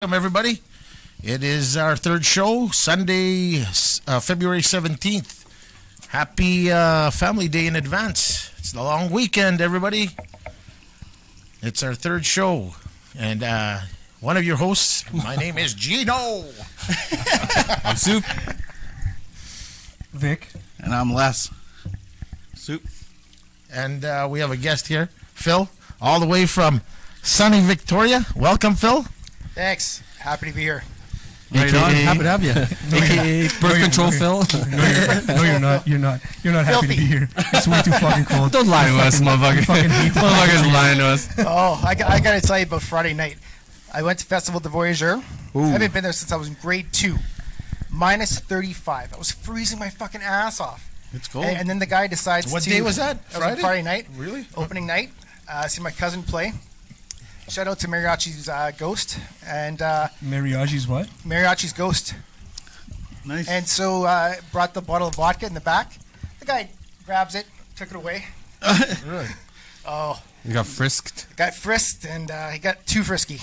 Welcome, everybody. It is our third show, Sunday, February 17th. Happy Family Day in advance. It's the long weekend, everybody. It's our third show. And one of your hosts, my name is Gino. I'm Soup. Vic. And I'm Les. Soup. And we have a guest here, Phil, all the way from sunny Victoria. Welcome, Phil. Thanks. Happy to be here. Right on. Happy to have you. AKA birth control Phil. No, you're not. You're not happy to be here. It's way too fucking cold. Don't lie to us, motherfucker. Fucking hate the Motherfucker's lying to us. Oh, I got to tell you about Friday night. I went to Festival de Voyageur. I haven't been there since I was in grade 2. Minus 35. I was freezing my fucking ass off. It's cold. And then the guy decides What to... day was that? That was Friday night. Really? Opening night. See my cousin play. Shout out to Mariachi's Ghost. And Mariachi's what? Mariachi's Ghost. Nice. And so brought the bottle of vodka in the back. The guy grabs it, took it away. Really? Oh, You got frisked. got frisked, and he got too frisky.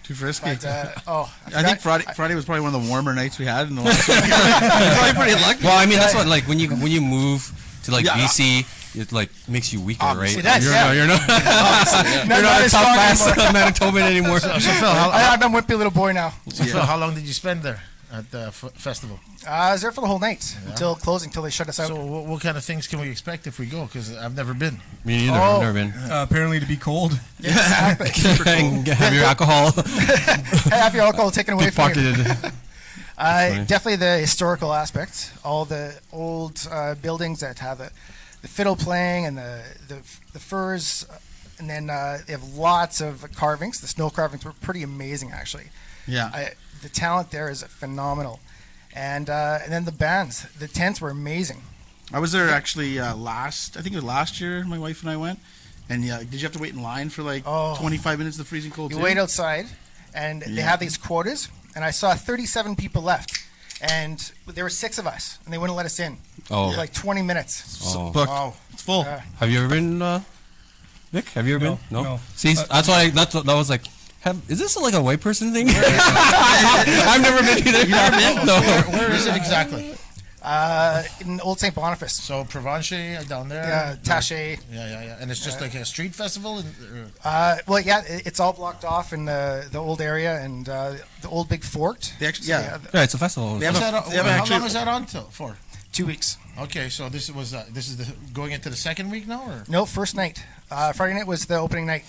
Too frisky. But, I think Friday was probably one of the warmer nights we had in the last week. Probably pretty lucky. Well, I mean, that's what, like, when you move to, like, Yeah. BC, it, like, makes you weaker, Obviously right? does, You're yeah. not, you're not Not a as tough strong ass anymore. Manitoban anymore. So Phil, I'm a wimpy little boy now. Phil, how long did you spend there at the festival? I was there for the whole night until closing, until they shut us out. So what kind of things can we expect if we go? Because I've never been. Me neither. Oh. I've never been. Apparently to be cold. Exactly. And have your alcohol Have your alcohol taken away from you. pocketed. Definitely the historical aspect. All the old buildings that have the fiddle playing and the furs. And then they have lots of carvings. The snow carvings were pretty amazing, actually. Yeah. The talent there is phenomenal. And then the bands. The tents were amazing. I was there actually I think it was last year, my wife and I went. And did you have to wait in line for like 25 minutes in the freezing cold You too? wait outside, and they have these quotas, and I saw 37 people left, and there were 6 of us, and they wouldn't let us in. Oh. For like 20 minutes. Oh. Booked. Wow. It's full. Have you ever been, Vic? Have you ever No, been? no. See, that's why that was like, is this like a white person thing? I've never been either. You never been? No. Where is it exactly? In Old St. Boniface. So Provencher down there. Taché. Yeah. And it's just like a street festival. Well, yeah, it's all blocked off in the old area and the old big fort. They actually, So, yeah. Yeah, it's a festival. They have How actually- long is that on for? 2 weeks. Okay, so this is going into the second week now, or? No, first night. Friday night was the opening night.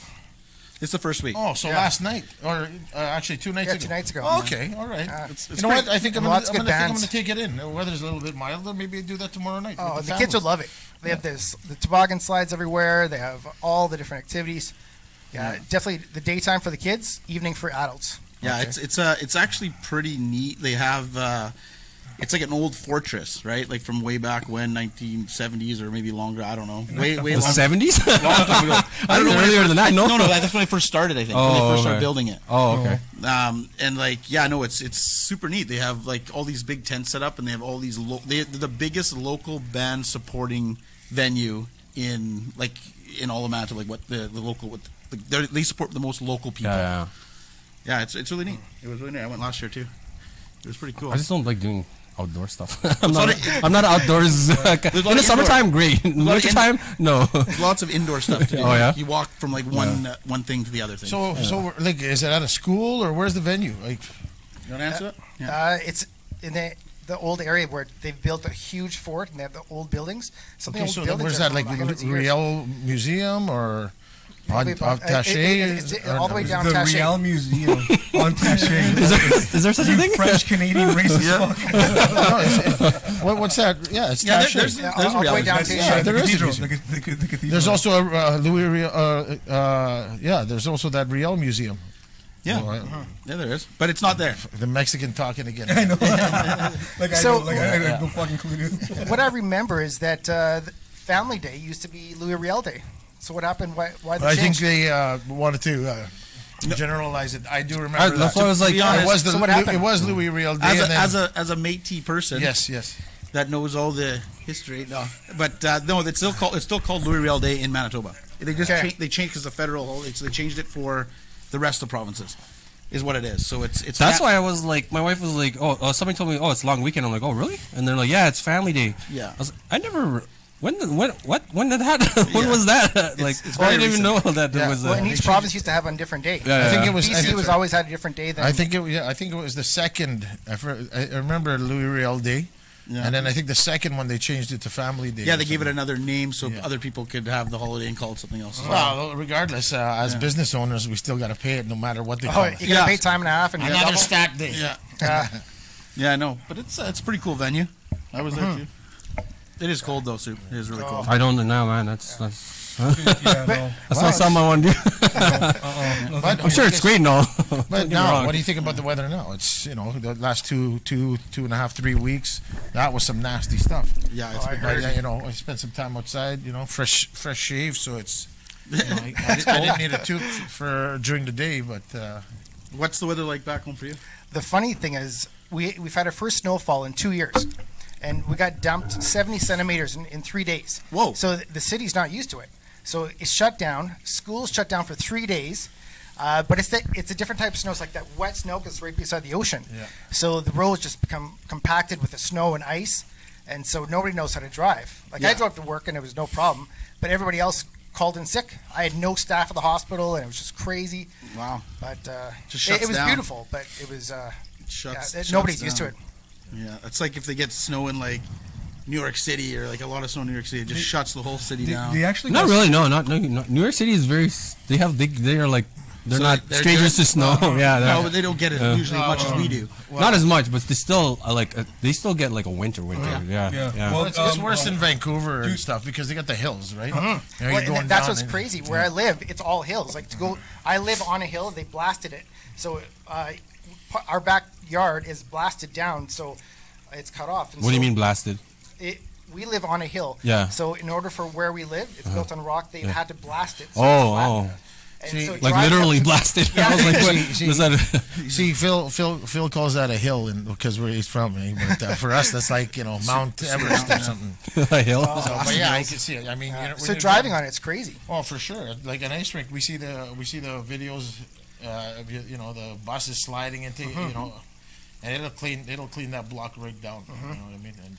It's the first week. Oh, so Yeah. last night, or actually 2 nights Yeah, ago. 2 nights ago. Oh, okay, all right. It's You know what? I think I'm Lots going of good bands. to take it in. The weather's a little bit milder. Maybe do that tomorrow night. Oh, with the kids family. would love it. They have the toboggan slides everywhere. They have all the different activities. Yeah, definitely the daytime for the kids, evening for adults. Yeah, it's actually pretty neat. They have it's like an old fortress, right? Like from way back when, 1970s or maybe longer. I don't know. Way The long 70s? long time ago. I don't know earlier than that. No, No, that's when I first started. I think when they first started building it. Oh, okay. And like, yeah, no, it's super neat. They have like all these big tents set up, and they have all these. They're the biggest local band supporting venue in all of Manitoba. Like what the local they support the most local people. Yeah. Yeah, it's really neat. It was really neat. I went last year too. It was pretty cool. I just don't like doing outdoor stuff. not I'm not outdoors. In lot the of summertime, great. In lot of wintertime, no. There's lots of indoor stuff to do. Oh, yeah? You walk from like one thing to the other thing. So like, is it at a school or where's the venue? Like, you want to answer that? Yeah. It's in the old area where they've built a huge fort and they have the old buildings. Some of the okay, old so buildings where's are that? Like from hundreds of years. Riel Museum or Probably about- Taché? it's all the way down The Taché. Riel Museum on Taché. Is there such a thing? French Canadian racist fuck. What's that? Yeah, it's Yeah, Taché. there's Yeah, a all the way reality. down That's- to Yeah, there is a cathedral. museum. The cathedral. There's also a Louis Riel. Yeah, there's also that Riel Museum. Yeah. So, Yeah, there is, but it's not there. the Mexican talking again. I know. Like So- I had no fucking clue. Dude. What I remember is that Family Day used to be Louis Riel Day. So what happened? Why the I think change? they wanted to generalize it. I do remember That's that. why I was like, be honest, It was So what happened? It was Louis Riel Day. and then, As a Métis person, yes. that knows all the history. No, but no, it's still called Louis Riel Day in Manitoba. They just Okay. they changed because the federal holiday, so they changed it for the rest of the provinces. is what it is. So it's That's why I was like, my wife was like, somebody told me, it's long weekend. I'm like, oh, really? And they're like, yeah, it's family day. Yeah. I was like, I never. When did that? When was that? Like, it's I very didn't even know that there Yeah. was. Well, and each province used to have a different day. Yeah, I think it was. BC was always had a different day than. I think it was the second. I remember Louis Riel Day, Yeah. and then I think the second one they changed it to Family Day. Yeah, or they gave it something. another name so Yeah. other people could have the holiday and call it something else. as well. Well, regardless, as business owners, we still got to pay it no matter what they Oh, call you it. gotta Yeah. pay time and a half and Another double. stat day. Yeah, Yeah. I know, but it's a pretty cool venue. I was there too. It is cold though, Soup. It is really cold. I don't know, man. That's Yeah, no. not something I want to do. No, But I'm sure it's great and all. But Don't get me now, wrong. what do you think about the weather now? It's the last two and a half, 3 weeks. That was some nasty stuff. Yeah, it's Oh, I been heard. I spent some time outside. Fresh shave, so it's. I didn't need a tooth for during the day, but What's the weather like back home for you? The funny thing is, we've had our first snowfall in 2 years, and we got dumped 70 centimeters in 3 days. Whoa. So the city's not used to it. So it's shut down. Schools shut down for 3 days. But it's a different type of snow. It's like that wet snow because it's right beside the ocean. Yeah. So the roads just become compacted with the snow and ice, and so nobody knows how to drive. Like I Yeah. drove to work and it was no problem, but everybody else called in sick. I had no staff at the hospital, and it was just crazy. Wow. But Just it shuts was down. beautiful, but it was Shuts, nobody's shuts used to down. it. Yeah, it's like if they get snow in like New York City or like a lot of snow in New York City, it just shuts the whole city down. They actually Not got- really. No, not New York City is very. They are like they're So not they're strangers good? to snow. Yeah, No, they're- but they don't get it usually as much as we do. not as much, but they still they still get like a winter. Yeah, Yeah. yeah. Well, it's worse in Vancouver and stuff because they got the hills, right? Well, You're and going that's down what's and- crazy. Where I live, it's all hills. Like I live on a hill. They blasted it, so our backyard is blasted down, so it's cut off. And What do you so mean blasted? we live on a hill. Yeah. So in order for where we live, it's built on rock. They had to blast it. So it's Oh, flat. oh, And See, so like driving literally up to- blasted. Yeah. I was like, what? See, Was that? See, Phil calls that a hill, because where he's from. But for us, that's like Mount Everest or something. A hill? So, but yeah, I can see it. I mean, So driving on it's crazy. Oh, for sure. Like an ice rink, we see the videos of the buses sliding into and it'll clean that block right down. You know what I mean? And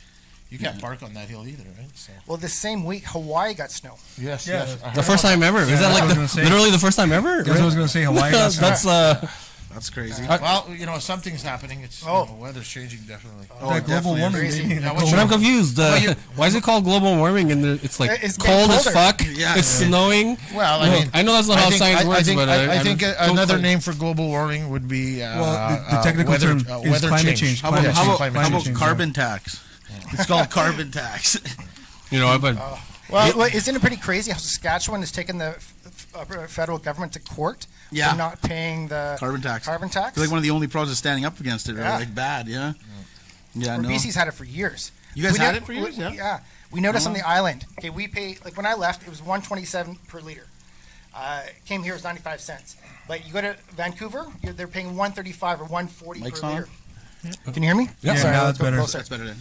you can't park on that hill either, right? So Well, the same week Hawaii got snow. yes, Yeah. yes. I The heard first about time ever? Is that that's what I like was gonna say. literally the first time ever? That's what I was gonna say. Hawaii got snow. That's That's crazy. that. Well, something's happening. It's Oh. weather's changing definitely. Oh, that it global definitely warming. Crazy. baby. Yeah, But I'm confused. you- Why is it called global warming and it's like It's getting cold as colder. fuck? Yeah. It's snowing. Well, I mean, I know that's not how science works, but I think don't another quite- name for global warming would be Well, the technical weather, term is weather climate change. How about, Climate how change, about, climate how about change, carbon tax? It's called carbon tax. You know, but Well, isn't it pretty crazy how Saskatchewan has taken the federal government to court Yeah. for not paying the Carbon tax. Carbon tax. It's like one of the only provinces standing up against it, or Yeah. like bad, yeah. Yeah, Where no. BC's had it for years. You guys We had ne- it for years, yeah? Yeah. We noticed on the island. Okay, we pay like when I left, it was 127 per liter. Came here it was 95 cents. But you go to Vancouver, they're paying 135 or 140 Mike's per on? liter. Can you hear me? Yeah. Sorry, now let's it's go better. closer. That's better than.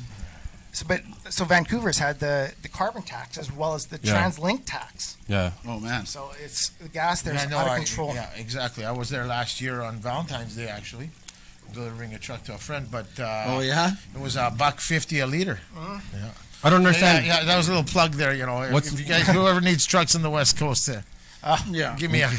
So Vancouver's had the carbon tax as well as the Yeah. TransLink tax. yeah. Oh man. So it's the gas there's Yeah, no, out of control. Yeah, exactly. I was there last year on Valentine's Day, actually, delivering a truck to a friend. But Oh yeah. it was $1.50 a liter. I don't Yeah, understand. yeah, that was a little plug there. If, What's- if you guys, whoever needs trucks on the West Coast, Yeah. give me a.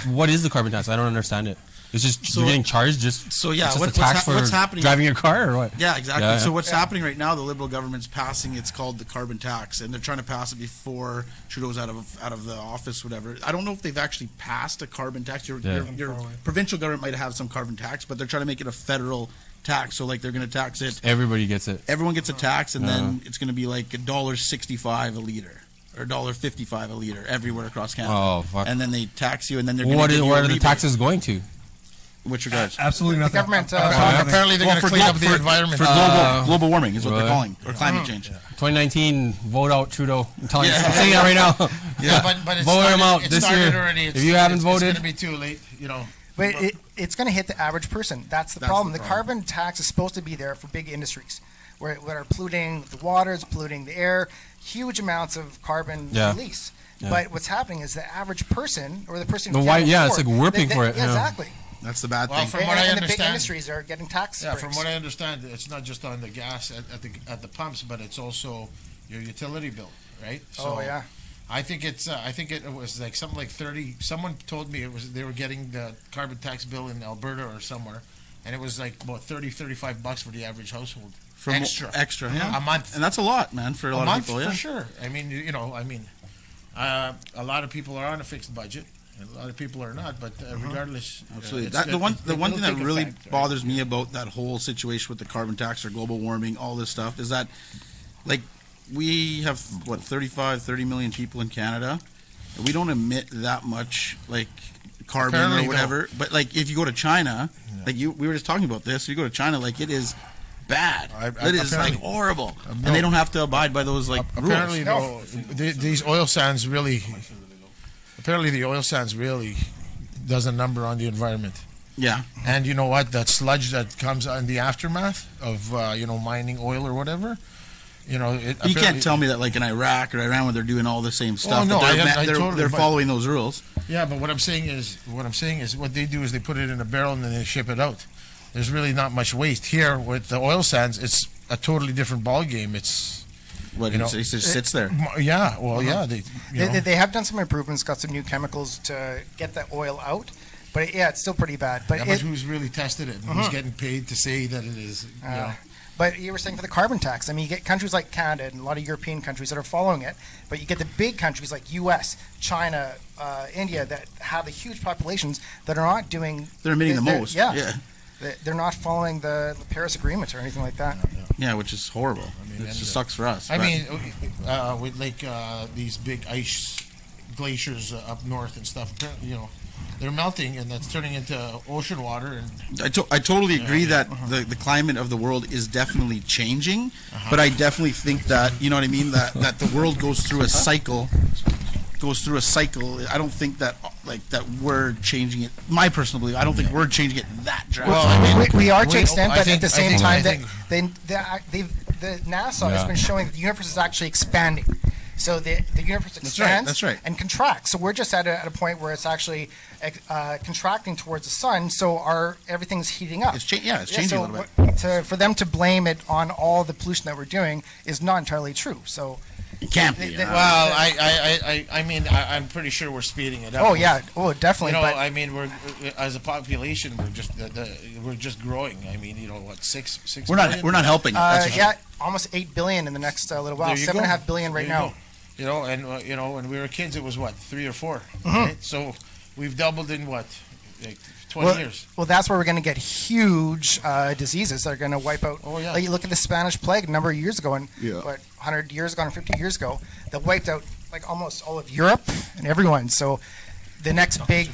What is the carbon tax? I don't understand it. It's just So- you're getting charged just So yeah, it's just what- a tax for what's happening? driving your car or what? Yeah, exactly. Yeah, So yeah. what's happening right now? The Liberal government's passing. It's called the carbon tax, and they're trying to pass it before Trudeau's out of the office, whatever. I don't know if they've actually passed a carbon tax. Your provincial government might have some carbon tax, but they're trying to make it a federal tax. So like they're going to tax it. Everybody gets it. Everyone gets a tax, and then it's going to be like $1.65 a liter or $1.55 a liter everywhere across Canada. Oh, fuck. And then they tax you, and then they're going What to give you are a the rebate. taxes going to? Which regards? Absolutely nothing. government, Apparently, they're going to clean up the environment. For global warming is what they're right. calling, or climate change. 2019, vote out Trudeau. I'm telling you, Yeah. I'm saying that right now. Yeah, but it Vote started, him out it this started year. already. If you haven't it's voted- going to be too late. But it's going to hit the average person. That's the That's problem. the The problem. carbon tax is supposed to be there for big industries, where are polluting the waters, polluting the air, huge amounts of carbon Yeah. release. Yeah. But what's happening is the average person, or the person The who white- can't yeah, it's afford, like warping for it, yeah, yeah. exactly. That's the bad Well, thing. from what I and the big understand, industries are getting tax breaks. from what I understand, it's not just on the gas at the pumps, but it's also your utility bill, right? Oh, yeah. I think it was like something like 30. Someone told me they were getting the carbon tax bill in Alberta or somewhere, and it was like about $35 for the average household. Extra, yeah. A month. And that's a lot, man, for a lot month of people. Yeah, for sure. I mean, a lot of people are on a fixed budget, and a lot of people are not. But regardless, absolutely. it's- The one thing that take really effect, right? bothers me about that whole situation with the carbon tax or global warming, all this stuff, is that, like, we have what 30 million people in Canada, and we don't emit that much like carbon Apparently, or whatever. But like if you go to China, like we were just talking about this. You go to China, like it is bad. It is like apparently- horrible, and they don't have to abide by those like Apparently, rules. these oil sands really. Apparently, the oil sands really does a number on the environment. Yeah, And you know what? That sludge that comes in the aftermath of mining oil or whatever. you can't tell me that like in Iraq or Iran, where they're doing all the same stuff. no, that I they're totally- they're but- following those rules. Yeah, but what I'm saying is what they do is they put it in a barrel and then they ship it out. There's really not much waste here with the oil sands. It's a totally different ball game. It's What You know, it just sits there. yeah, well, yeah, They have done some improvements, got some new chemicals to get the oil out. But yeah, it's still pretty bad. But, but who's really tested it? And who's getting paid to say that it is? But you were saying for the carbon tax, I mean, you get countries like Canada and a lot of European countries that are following it, but you get the big countries like U.S., China, India that have the huge populations that are not doing. They're emitting the they're- most. Yeah. They're not following the Paris Agreement or anything like that. Yeah, which is horrible. It just sucks for us. I but- mean, with like these big ice glaciers up north and stuff, they're melting and that's turning into ocean water. And I totally agree that the climate of the world is definitely changing, but I definitely think that, you know what I mean, that the world goes through a cycle. I don't think that we're changing it. My personal belief, I don't think we're changing it that drastically. We are to an extent, but at the same time, I the NASA has been showing that the universe is actually expanding. So the universe expands that's right. and contracts. So we're just at a point where it's actually contracting towards the sun. So everything's heating up. It's changing a little bit. For them to blame it on all the pollution that we're doing is not entirely true. So it can't be. Well, I mean, I'm pretty sure we're speeding it up. Oh yeah, definitely. You know, but I mean, we're as a population, we're just growing. I mean, what, six? We're not helping. Almost 8 billion in the next little while. There you 7.5 go. billion right now. When we were kids, it was what, 3 or 4. Right? So we've doubled in what, like 20 years. Well, that's where we're going to get huge diseases that are going to wipe out. Oh yeah. Like you look at the Spanish plague a number of years ago, and 100 years ago, and 50 years ago, that wiped out like almost all of Europe and everyone. So the next big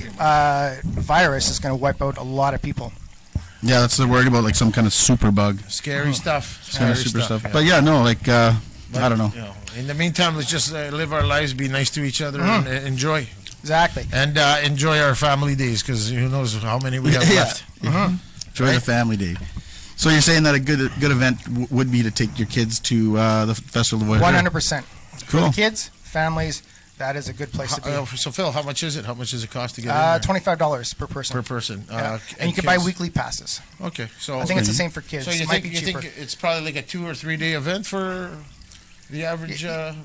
virus is going to wipe out a lot of people. Yeah, that's the word about like some kind of super bug. Scary stuff. Scary super stuff. Yeah. But yeah, no, like I don't know. In the meantime, let's just live our lives, be nice to each other, and enjoy. Exactly. And enjoy our family days, because who knows how many we have left. Enjoy the family day. So you're saying that a good event would be to take your kids to the Festival of Voyageur? 100%. Cool. For the kids, families, that is a good place to be. So Phil, how much is it? How much does it cost to get in there? $25 per person. Per person. Yeah. And you can buy weekly passes. Okay, so I think it's the same for kids. So you it might think be cheaper. it's probably like a 2 or 3 day event for the average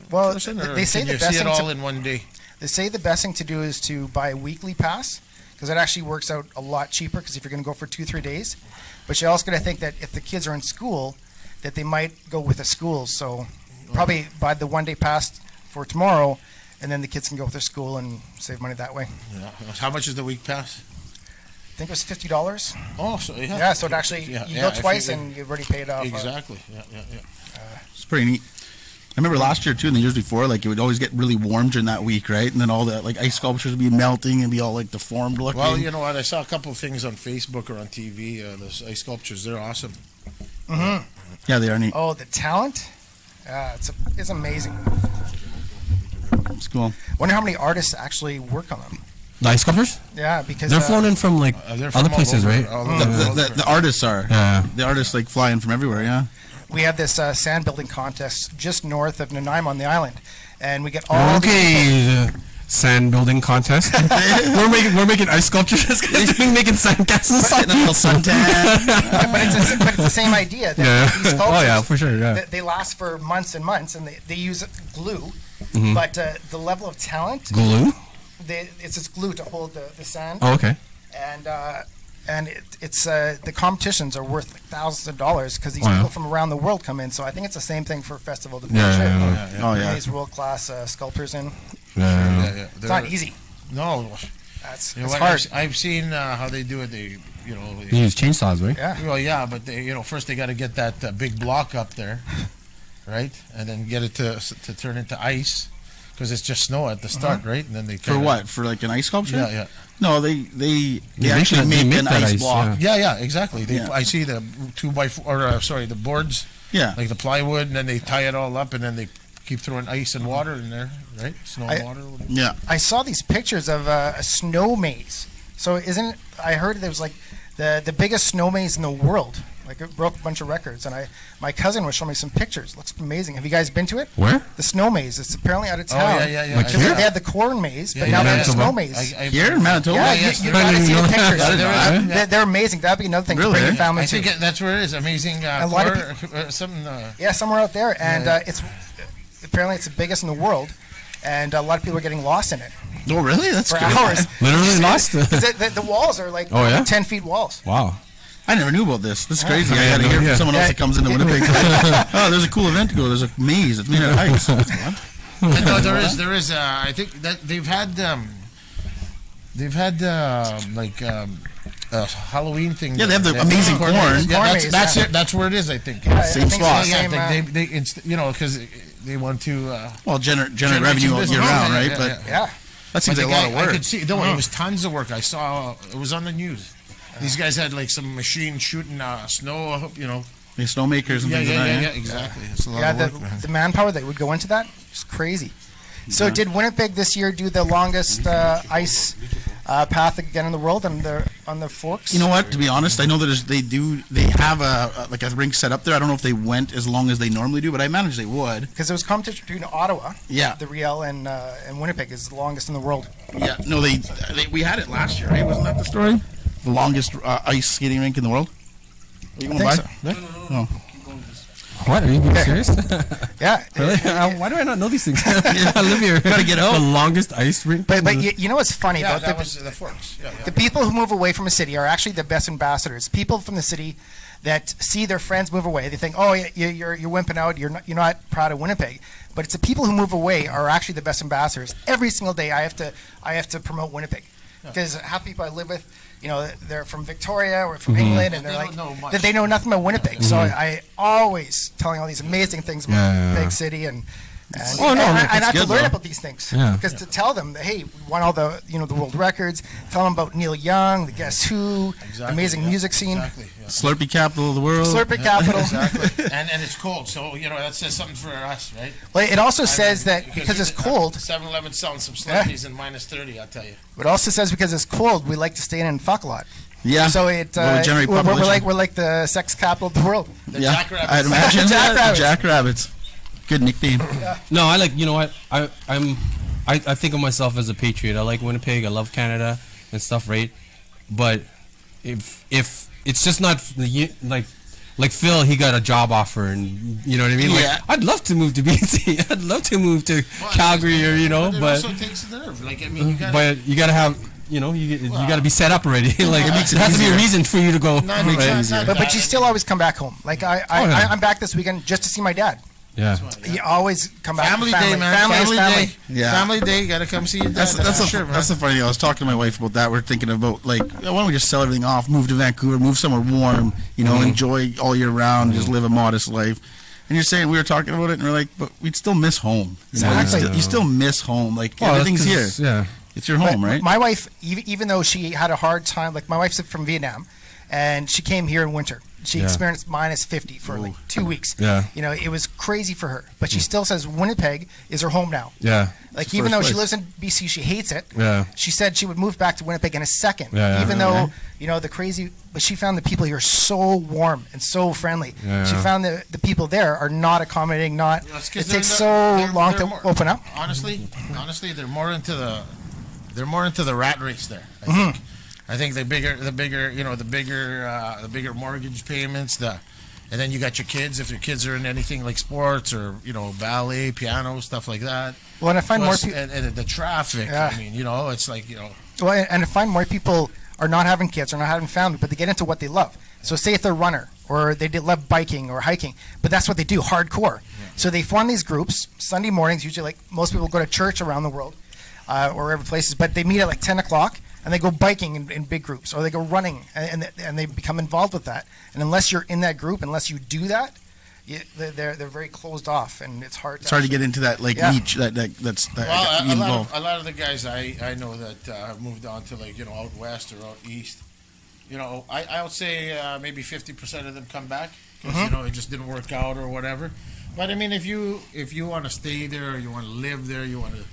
person? Or they say can the you best see it thing all in one day? They say the best thing to do is to buy a weekly pass, because it actually works out a lot cheaper, because if you're going to go for 2-3 days. But you're also going to think that if the kids are in school, that they might go with the schools. So probably buy the 1 day pass for tomorrow, and then the kids can go with their school and save money that way. Yeah. How much is the week pass? I think it was $50. Oh, so yeah. Yeah, so it actually, you go twice and you've already paid off. Exactly. Yeah. It's pretty neat. I remember last year too, and the years before, like it would always get really warm during that week, right? And then all the like ice sculptures would be melting and be all like deformed looking. Well, you know what? I saw a couple of things on Facebook or on TV. Those ice sculptures, they're awesome. Yeah, they are neat. Oh, the talent? It's amazing. It's cool. Wonder how many artists actually work on them. The ice sculptures? Yeah, because They're flown in from like they're from other places, all over, right? all over the world. The artists are. Yeah. The artists like fly in from everywhere, yeah. We have this sand building contest just north of Nanaimo on the island, and we get all these people. Okay, sand building contest. we're making ice sculptures. Making sand castles. Getting a little suntan. but it's the same idea. That Yeah. These sculptures, Oh yeah, for sure. Yeah. they last for months and months, and they use glue. Mm-hmm. But the level of talent, Glue. it's just glue to hold the sand. Oh, okay. And it's the competitions are worth like thousands of dollars because these Oh, yeah. people from around the world come in. So I think it's the same thing for Festival de Yeah, Picture. yeah, Oh yeah. These world class sculptors in. Yeah. It's not easy. No, That's you know it's what, hard. I've seen how they do it. They, You use chainsaws, right? Yeah. well, yeah, but they, first they got to get that big block up there, right, and then get it to turn into ice, because it's just snow at the start, right, and then they For kinda- what? For like an ice sculpture? Yeah, yeah. No, they Yeah, actually they make make an that ice ice, block. Yeah, exactly. Yeah. I see the 2x4, or sorry, the boards, Yeah. like the plywood, and then they tie it all up, and then they keep throwing ice and water in there, right? Snow and water. Yeah. I saw these pictures of a snow maze. So isn't I heard there was like the biggest snow maze in the world. Like it broke a bunch of records, and my cousin was showing me some pictures. Looks amazing. Have you guys been to it? Where? The snow maze. It's apparently out of Oh, town. yeah. Like I- here? They had the corn maze, but Yeah, now yeah, they have the Manitoba. snow maze. Here in Manitoba? Yeah, yes, you I gotta didn't see the know pictures. that. They're amazing. That'd be another thing Really? to bring your family I to. think that's where it is. Amazing. A lot of something. Yeah, somewhere out there, and Yeah. it's apparently it's the biggest in the world, and a lot of people are getting lost in it Oh, really? That's for good. hours. Literally lost. 'Cause the walls are like Oh, yeah? 10 feet walls. Wow. I never knew about this. This is crazy. I Yeah, got to no, hear yeah. from someone else Yeah. that comes into Winnipeg. Oh, there's a cool event to go. There's a maze. It's made of ice. What? No, there is. I think that they've had a Halloween thing. Yeah, they have the that- amazing corn corn. maze. Yeah, Corn that's maze, that's yeah. it. That's where it is. I think. Yeah, I Same think spot. it's the Yeah, same, they because they want to. Well, generate Generate revenue some all year business. round, Yeah, right? yeah, But yeah. that seems But like a lot the of guy- I work. could see. No, it was tons of work. I saw it was on the news. These guys had like some machine shooting snow. The snowmakers and Yeah, things yeah, like yeah, that. exactly. It's a lot Yeah, of work, man. the manpower that would go into that is crazy. So did Winnipeg this year do the longest ice path again in the world on the forks? You know what? To be honest, I know that they have a rink set up there. I don't know if they went as long as they normally do, but I imagine they would. Because there was competition between Ottawa, Yeah. the Riel, and Winnipeg is the longest in the world. Yeah. No, we had it last year, right? Wasn't that the story? The longest ice skating rink in the world. Are you I going think by? so. No. What? Are you being serious? Yeah. Really? Why do I not know these things? I live here. Gotta get out. The longest ice rink. But you know what's funny Yeah, about that was the forks. Yeah, yeah. the people who move away from a city are actually the best ambassadors. People from the city that see their friends move away, they think, "Oh, you're wimping out. You're not proud of Winnipeg." But it's the people who move away are actually the best ambassadors. Every single day, I have to promote Winnipeg because half the people I live with, they're from Victoria or from England, and they're They like don't know much. they know nothing about Winnipeg. So I always telling all these amazing things about Yeah. Winnipeg City and. Oh, no, and I that's have to good, learn though. about these things Yeah. because to tell them that hey, we won all the the world records. Tell them about Neil Young, the Guess Who, Exactly, amazing yeah, music scene, Exactly. Yeah. Slurpee capital of the world. Slurpee capital. Exactly. and it's cold, so that says something for us, right? Well, it also says that because it's cold. 7-Eleven selling some Slurpees in -30. I'll tell you. It also says because it's cold, we like to stay in and fuck a lot. Yeah. So it Well, we generate we're population. like the sex capital of the world. The Yeah. Jackrabbits. I'd imagine Jackrabbits. Jackrabbits. Good nickname. No, I like. You know what? I think of myself as a patriot. I like Winnipeg. I love Canada and stuff, right? But if it's just not like Phil, he got a job offer, and you know what I mean. Yeah. Like, I'd love to move to BC. I'd love to move to Calgary, or But it but also takes nerve. Like I mean, you gotta, but you gotta have. You got to be set up already. Like it makes it there has to be a easier. reason for you to go. Not- right? not- But you still always come back home. Like Oh, yeah. I'm back this weekend just to see my dad. Yeah. You always come back. Family for day, man. Family is Family family. day. Yeah. Family day. You gotta come see your dad. That's the funny thing. I was talking to my wife about that. We're thinking about why don't we just sell everything off, move to Vancouver, move somewhere warm, enjoy all year round, just live a modest life. And you're saying we were talking about it, and we're like, but we'd still miss home. Exactly. You still miss home. Like Well, everything's here. that's 'cause- Yeah. It's your home, right? My wife, even though she had a hard time, like my wife's from Vietnam, and she came here in winter. She Yeah. experienced -50 for like 2 weeks. Yeah. It was crazy for her, but she still says Winnipeg is her home now. Yeah. Like even though first she place. lives in BC, she hates it. Yeah. She said she would move back to Winnipeg in a second, Yeah, even yeah. though the crazy. But she found the people here so warm and so friendly. Yeah, She yeah. found the people there are not accommodating. Not That's it 'cause takes they're so not- they're- long they're to more- open up. Honestly, they're more into the rat race there. I Mm-hmm. think. I think the bigger mortgage payments, and then you got your kids. If your kids are in anything like sports or ballet, piano, stuff like that. Well, and I find more Plus, people. and the traffic. Yeah. I mean, it's like Well, and I find more people are not having kids or not having family, but they get into what they love. So say if they're a runner or they love biking or hiking, but that's what they do, hardcore. So they form these groups Sunday mornings. Usually, like most people go to church around the world or other places, but they meet at like 10 o'clock and they go biking in big groups, or they go running and they become involved with that. And unless you're in that group, unless you do that, they're very closed off, and it's hard. It's hard to get into that like Yeah. niche that be Well, involved. a lot of the guys I know that have moved on to out west or out east. I would say maybe 50% of them come back because it just didn't work out or whatever. But I mean, if you want to stay there, or you want to live there, you want to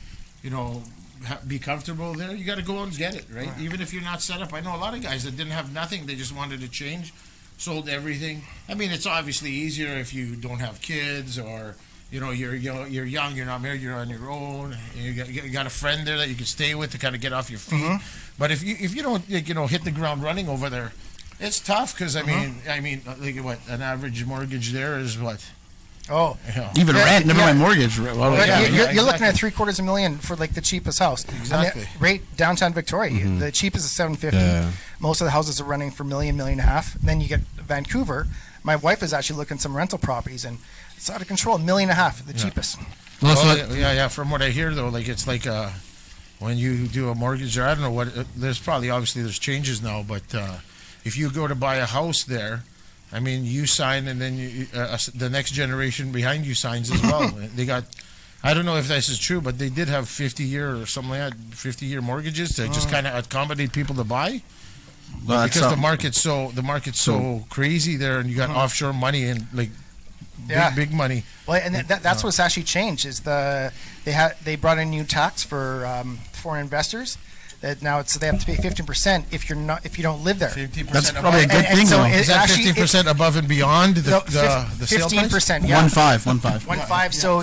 be comfortable there, you got to go out and get it, right? Even if you're not set up. I know a lot of guys that didn't have nothing; they just wanted to change, sold everything. I mean, it's obviously easier if you don't have kids or you're young, you're not married, you're on your own. You got a friend there that you can stay with to kind of get off your feet. But if you don't hit the ground running over there, it's tough because I mean like what an average mortgage there is what. Oh, Even Yeah, rent, never yeah. mind mortgage. Well, But yeah, you're looking exactly. at $750,000 for like the cheapest house. Exactly. I mean, right downtown Victoria, the cheapest is $750,000. Yeah. Most of the houses are running for $1.5 million. Then you get Vancouver. My wife is actually looking at some rental properties, and it's out of control. $1.5 million, the cheapest. Well, Well, yeah. From what I hear though, like it's like when you do a mortgage, or I don't know what. There's there's changes now, but if you go to buy a house there, I mean, you sign, and then the next generation behind you signs as well. They got. I don't know if this is true, but they did have 50-year or something like that, 50-year mortgages to just kind of accommodate people to buy. Well, that's Because something. the market's so crazy there, and you got offshore money and like Yeah. big money. Well, and that's what's actually changed is they brought in new tax for foreign investors. That now they have to pay 15% if you don't live there. 50% That's probably a good And thing, so though. it- Is that actually, 50% above and beyond the No, sale price? 15%. Yeah. 1.5. 1.5. So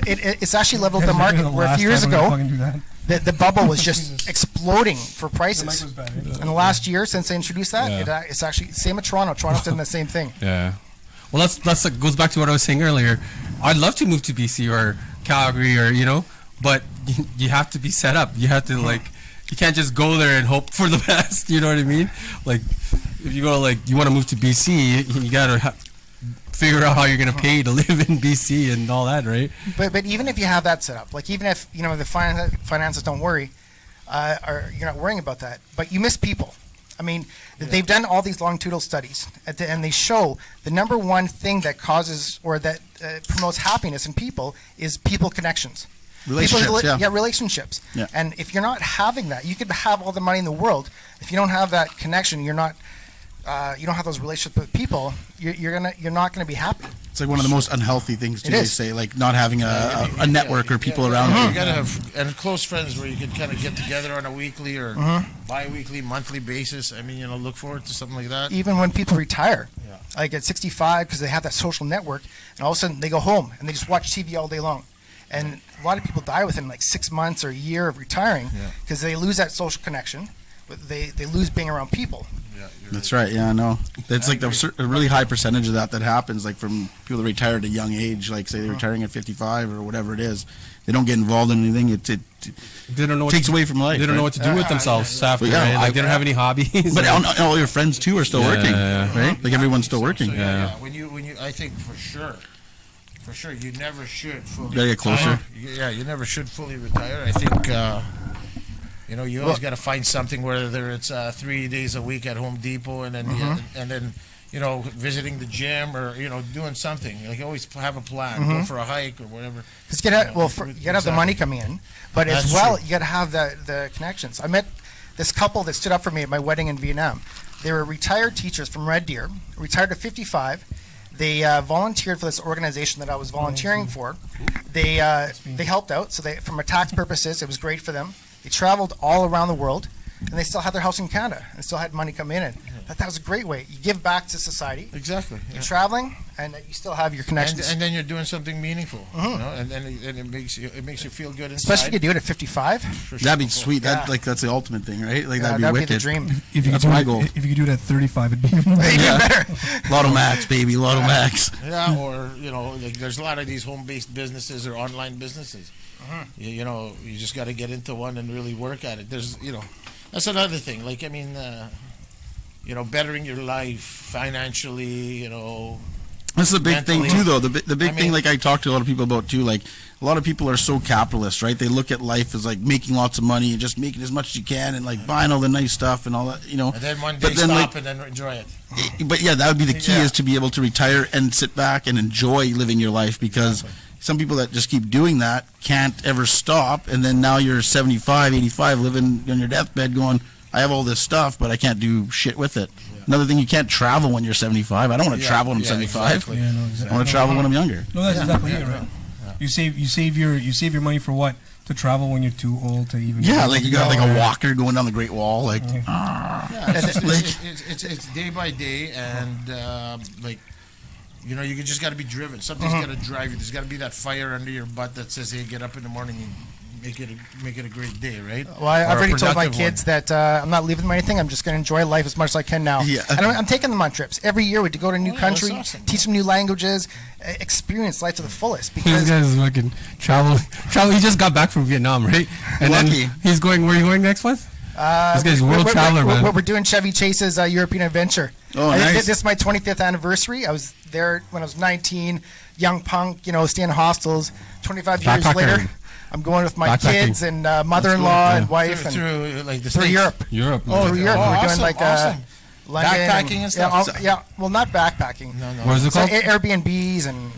it's actually leveled the You're market. the Where a last few years time I'm gonna ago, fucking do that. the bubble was just exploding for prices. was bad. In the last year since they introduced that, Yeah. it's actually same with Toronto. Toronto's done the same thing. Yeah. Well, that's goes back to what I was saying earlier. I'd love to move to BC or Calgary or but you have to be set up. You have to you can't just go there and hope for the best. You know what I mean? Like if you go you want to move to BC, you gotta figure out how you're gonna pay to live in BC and all that, right? But even if you have that set up, like even if the finances don't worry, or you're not worrying about that, but you miss people. I mean, they've done all these longitudinal studies, and they show the number one thing that causes or that promotes happiness in people is people connections. Relationships, yeah. Relationships. Yeah. And if you're not having that, you could have all the money in the world. If you don't have that connection, you don't have those relationships with people. You're not gonna be happy. It's like one of the most unhealthy things It to is. say, like not having a network or people around You you. gotta have and close friends where you can kind of get together on a weekly or bi-weekly, monthly basis. I mean, look forward to something like that. Even when people retire, Yeah. like at 65, because they have that social network, and all of a sudden they go home and they just watch TV all day long. And a lot of people die within like 6 months or a year of retiring because they lose that social connection. But they lose being around people. Yeah, That's right. Yeah, I know. It's like a really high percentage of that happens, like from people that retire at a young age, like say they're retiring at 55 or whatever it is. They don't get involved in anything. It They don't know what takes to, away from life. They don't know right? what to do with themselves after. Well, yeah, right? Like they don't have any hobbies. But all your friends too are still working, yeah. right? Like everyone's still working. So, yeah. When you, I think for sure, you never should fully. Gotta get closer. retire. Yeah, you never should fully retire. I think. You always got to find something, whether it's 3 days a week at Home Depot, and then visiting the gym or doing something. Like always have a plan, go for a hike or whatever. Because you gotta have the money coming in, but as That's well true. you gotta have the connections. I met this couple that stood up for me at my wedding in Vietnam. They were retired teachers from Red Deer, retired at 55. They volunteered for this organization that I was volunteering for. They helped out, so from a tax purposes, it was great for them. They traveled all around the world, and they still had their house in Canada and still had money come in. And that was a great way. You give back to society. Exactly. You're traveling, and you still have your connections. And then you're doing something meaningful, you know, and then it makes you feel good inside. Especially if you do it at 55. That'd be sweet. Yeah. That's the ultimate thing, right? Like Yeah, that'd be that'd wicked. be the dream. If you That's could do my it- goal. If you could do it at 35, it'd be even better. Even better. Lotto Max, baby, Lotto Max. Yeah, or you know, like there's a lot of these home-based businesses or online businesces. You know, you just got to get into one and really work at it. There's, you know, that's another thing. Like, I mean, you know, bettering your life financially. You know, That's the big thing Mentally. too, though. The big I thing, mean- like I talk to a lot of people about too. Like a lot of people are so capitalist, right? They look at life as like making lots of money and just making as much as you can and like buying all the nice stuff and all that, you know. and then one But day then, stop like- and then enjoy it. But yeah, that would be the key Yeah. is to be able to retire and sit back and enjoy living your life because some people that just keep doing that can't ever stop. And then now you're 75, 85 living on your deathbed going, I have all this stuff, but I can't do shit with it. Another thing, you can't travel when you're 75. I don't want to Yeah, travel when I'm yeah, 75. exactly. Yeah, no, I exactly. want to travel when I'm younger. No, that's exactly it, right? You save your money for what? To travel when you're too old to even. Yeah, like you got like Yeah. a walker going down the Great Wall, like Yeah, it's, just, it's day by day, and like, you know, you just got to be driven. Something's got to drive you. There's got to be that fire under your butt that says, "Hey, get up in the morning and make it a great day," right? Well, I've Or a already told my productive kids that I'm not leaving them anything. I'm just going to enjoy life as much as I can now. Yeah. And I'm taking them on trips every year. We go to a new Oh, country, that's awesome. teach them new languages, experience life to the fullest. This Because guy's fucking travel. He just got back from Vietnam, right? And Lucky. then he's going. Where are you going next month? This guy's a world traveler, man. We're doing Chevy Chase's European adventure. Oh, nice. This is my 25th anniversary. I was there when I was 19, young punk, you know, staying in hostels. 25 years Backpacker. later, I'm going with my Backpacking. kids and mother-in-law cool, and wife and through like the through States. Europe. Europe. Oh, man. Through Europe. oh, We're awesome, doing like awesome. London Backpacking and stuff? Yeah, well, not backpacking. No, no. What is it So called? Airbnbs and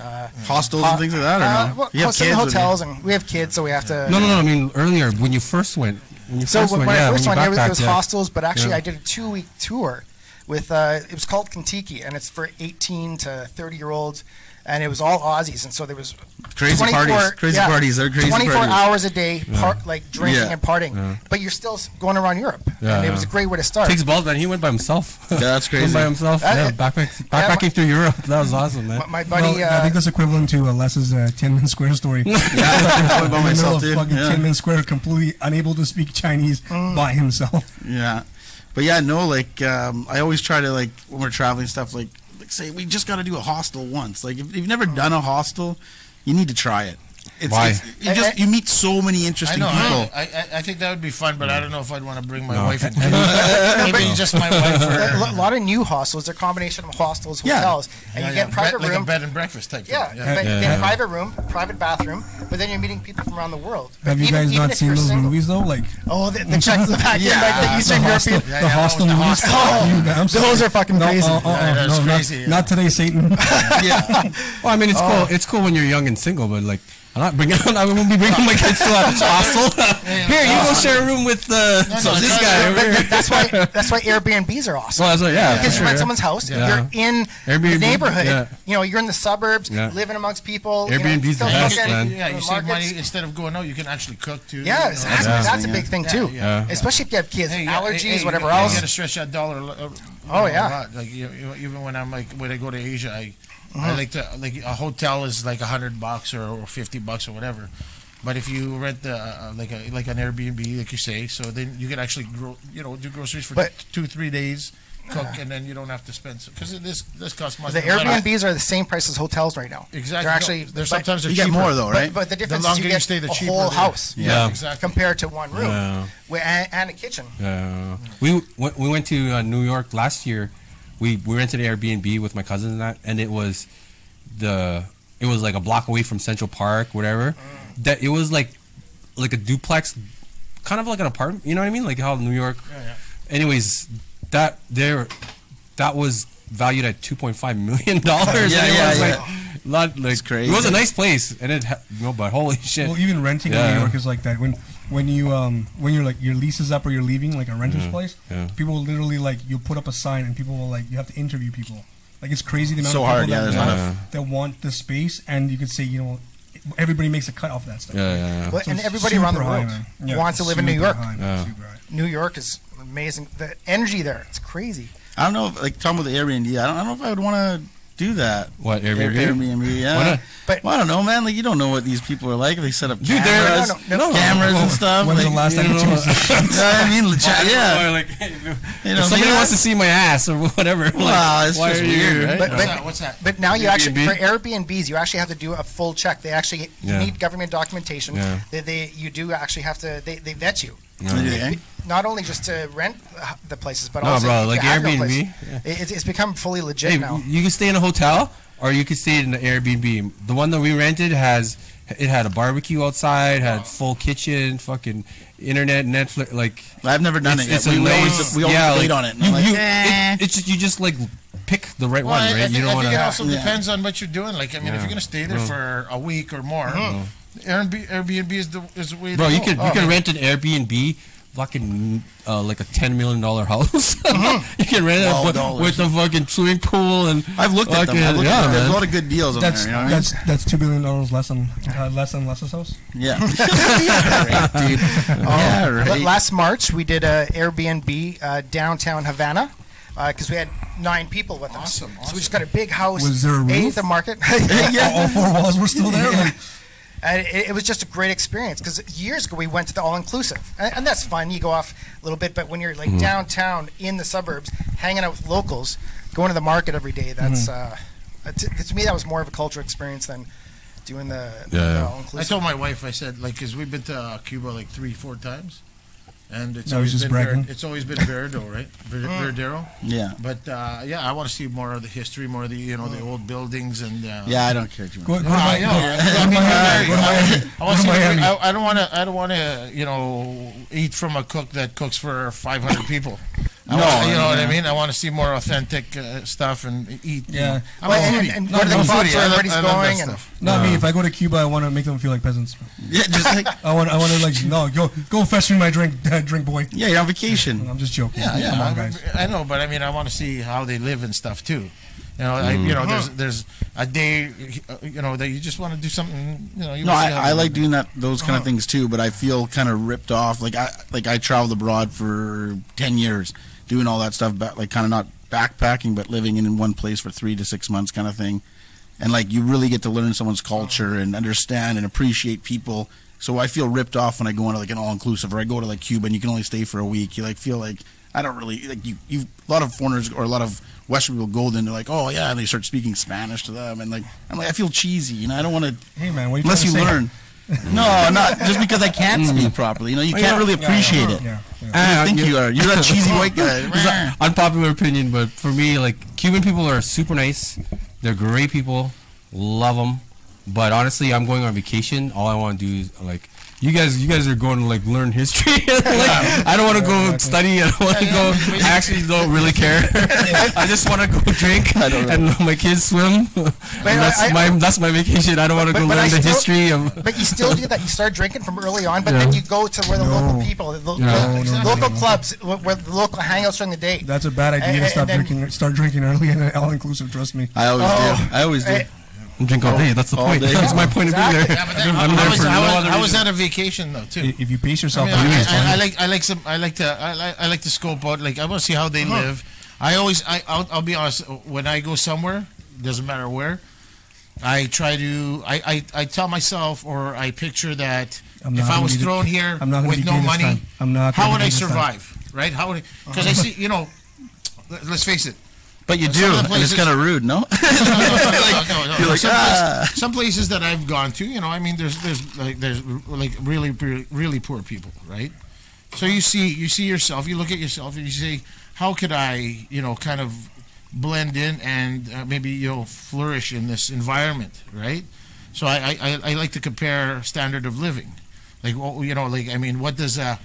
hostels and things like that, or no? well, You have some kids with you? hotels, and we have kids, so we have to. No. I mean earlier when you first went. So when I first went, when you it was backpacked, yeah. hostels, but actually Yeah. I did a 2-week tour with it was called Kentucky, and it's for 18 to 30-year-olds, and it was all Aussies, and so there was Crazy 24 parties. They're crazy 24 parties. hours a day, like drinking Yeah. and partying, Yeah. but you're still going around Europe, Yeah, and it yeah. was a great way to start. Takes balls, man. He went by himself. Yeah, that's Went crazy. by himself. Uh, Yeah, backpacking through Europe. That was awesome, man. My buddy, Well, I think that's equivalent to Les's Tiananmen Square story. Yeah, I In by the middle myself, of dude. fucking Yeah. Tiananmen Square, completely unable to speak Chinese by himself. Yeah, but yeah, no, like I always try to like when we're traveling stuff, like say we just got to do a hostel once. Like if you've never done a hostel, you need to try it. Why? You meet so many I interesting know. people. I think that would be fun, but I don't know if I'd want to bring my wife into it. Maybe just my wife. a lot of new hostels. They're a combination of hostels, Yeah. hotels, and you get private like room. a bed and breakfast type Yeah, thing. but you Yeah. get private room, private bathroom, but then you're meeting people from around the world. But Have you even- guys even not if seen you're those single- movies though? Like Oh, the Czechoslovakian, Yeah. like the Eastern the hostel, European. Yeah, the that hostel was the movies. hostel. Oh, You- I'm sorry. those are fucking No, crazy. Yeah, that's no, crazy, not, yeah. not today, Satan. Yeah, Well, I mean, it's cool. It's cool when you're young and single, but like, I'm not bringing. I won't be bringing my kids to a hostel. Here, you go share a room with no, this it's guy over here. That's why Airbnbs are awesome. Well, that's what, yeah, Because for you rent sure. someone's house, Yeah. you're in the Airbnb, neighborhood. yeah. You know, you're in the suburbs, Yeah. living amongst people. Airbnb's the still best, cooking, man. Yeah, you the save markets. money instead of going out. You can actually cook too. Yeah, you know. that's a big thing too. Yeah. Especially if you have kids, Hey, allergies, hey, whatever you else. got to stretch that dollar. Oh, yeah. a lot. Like even when I go to Asia, I like to like a hotel is like $100 or $50 or whatever. But if you rent like an Airbnb, like you say, so then you can actually do groceries for But- 2-3 days, cook, and then you don't have to spend because this costs money. The Airbnbs are the same price as hotels right now. Exactly. They're actually They're sometimes you they're get cheaper. more though, right? But the difference is longer you you get stay, the a cheaper whole it is. house Yeah. exactly. compared to one room Yeah. and a kitchen. We went to New York last year. We rented an Airbnb with my cousins and that, and it was like a block away from Central Park, whatever. That it was like a duplex, kind of like an apartment. You know what I mean? Like how New York. Yeah. Anyways, that was valued at $2.5 million. Yeah, and it yeah, was yeah. like, not like crazy. It was a nice place, and but holy shit. Well, even renting in Yeah. New York is like that. When you're like your lease is up or you're leaving like a renter's place, yeah. people will literally like you put up a sign and people will like you have to interview people Like it's crazy the amount So of hard, people yeah, that, there's want, that want the space, and you could say, you know, everybody makes a cut off that stuff. Well, So and it's everybody around the super high, world man. Yeah, wants to live in New super York. high, man, Yeah. super high. New York is amazing. The energy there, it's crazy. I don't know, like talking about the Airbnb. I don't know if I would want to do that. What, Airbnb? Airbnb, yeah. Why not? But Well, I don't know, man. Like you don't know what these people are like. They set up Dude, they're- cameras, no, cameras and stuff. When's like, the last time you you know, used it? you know what I mean? Yeah. Like, You know, if somebody yeah. wants to see my ass or whatever, like, Wow, it's why just are weird, you? right? But- What's that? But now you actually, Airbnb? for Airbnbs, you actually have to do a full check. They actually you Yeah. need government documentation. Yeah. You do actually have to. They vet you. Yeah. Not only just to rent the places, but No, also bro, to like have no Airbnb. place. Yeah. It's become fully legit Hey, now. you can stay in a hotel or you can stay in the Airbnb. The one that we rented had a barbecue outside, had full kitchen, fucking internet, Netflix, like I've never done it yet. it's a We nice- always yeah, debate like, on it. And I'm like, it's just you just like pick the right Well, one, I right? think, You don't I want think it to. also Yeah. depends on what you're doing. Like, I mean, if Yeah. you're gonna stay there for a week or more, Airbnb is the way. Bro, to you go. could you can rent an Airbnb, fucking like a $10 million house. You can rent it $12. with a fucking swimming pool and I've looked at them. fucking- I've looked yeah, at them. There's man. a lot of good deals on That's there. You know what I mean? that's $2 billion less than Les's house. Yeah. Yeah, right, dude. Yeah, But right. last March, we did a Airbnb downtown Havana because we had 9 people with us. Awesome, So we just got a big house. Was there a roof? The market. All 4 walls were still there. Like, And it was just a great experience because years ago we went to the all-inclusive, and that's fun. You go off a little bit, but when you're like downtown in the suburbs, hanging out with locals, going to the market every day, that's to me that was more of a cultural experience than doing the Yeah. all-inclusive. I told my wife, I said, like, because we've been to Cuba like 3-4 times, and it's No, always he's just been bragging. it's always been Veradero, right? Veradero. Yeah. But yeah, I want to see more of the history, more of the the old buildings and. Yeah, I don't care too much. go to I know. I mean, I want to see. Miami. I don't want to. I don't want to. Eat from a cook that cooks for 500 people. You know what I mean. I want to see more authentic stuff and eat. Yeah. You know. I'm Well, a foodie. and I'm go to the a clubs foodie. where I love- everybody's I love that going and- stuff. Not me. If I go to Cuba, I want to make them feel like peasants. Yeah, just like I want to like no, go fetch me my drink, drink boy. yeah, you're on vacation. I'm just joking. Yeah, Come on, guys. I know, but I mean, I want to see how they live and stuff too. You know, there's a day, that you just want to do something. You know, you No, wanna see how I they like live. doing those kind of things too, but I feel kind of ripped off. Like I traveled abroad for 10 years, doing all that stuff, like kind of not backpacking, but living in one place for 3 to 6 months, kind of thing. And like you really get to learn someone's culture and understand and appreciate people. So I feel ripped off when I go into like an all-inclusive, or I go to like Cuba and you can only stay for a week. You like feel like I don't really like you. A lot of foreigners or a lot of Western people go in, they're like, oh yeah, and they start speaking Spanish to them, and like I'm like I feel cheesy, I don't want to. Hey man, what are you Unless you trying to say? learn. No, not just because I can't speak properly. You can't really appreciate it. Yeah. I think you are. You're that cheesy white guy. It's an unpopular opinion, but for me, like Cuban people are super nice. They're great people. Love them. But honestly, I'm going on vacation. All I want to do is like you guys are going to like learn history. Like, I don't want to go study. I don't want to go. I actually don't really care. I just want to go drink and my kids swim. That's my vacation. I don't want to go but learn I the still- history of. But you still do that. You start drinking from early on, but Yeah. then you go to where the local people, local no. clubs, where the local hangouts during the day. That's a bad idea to And stop then- drinking. Start drinking early and all inclusive. Trust me. I always do. I always do. Eh, Drink all day. That's the all point. day. That's my point of being Exactly. there. Yeah, but then I'm there for no other I was reason. at a vacation though too. If you pace I yourself, mean, out, it's fine. I like to scope out. Like I want to see how they live. I'll be honest. When I go somewhere, doesn't matter where, I try to. I tell myself or I picture that I'm not if I gonna was be the- thrown here I'm not gonna with be no gay this money, time. I'm not how gonna would be I gay this time. survive? Right? How would? Because I see. Let's face it. But you Some do, of the and it's places- kind of rude, no? No. You're like, Some places that I've gone to, I mean, there's really poor people, right? So you see yourself, you look at yourself, and you say, how could I, kind of blend in and maybe flourish in this environment, right? So I like to compare standard of living, like I mean, what does a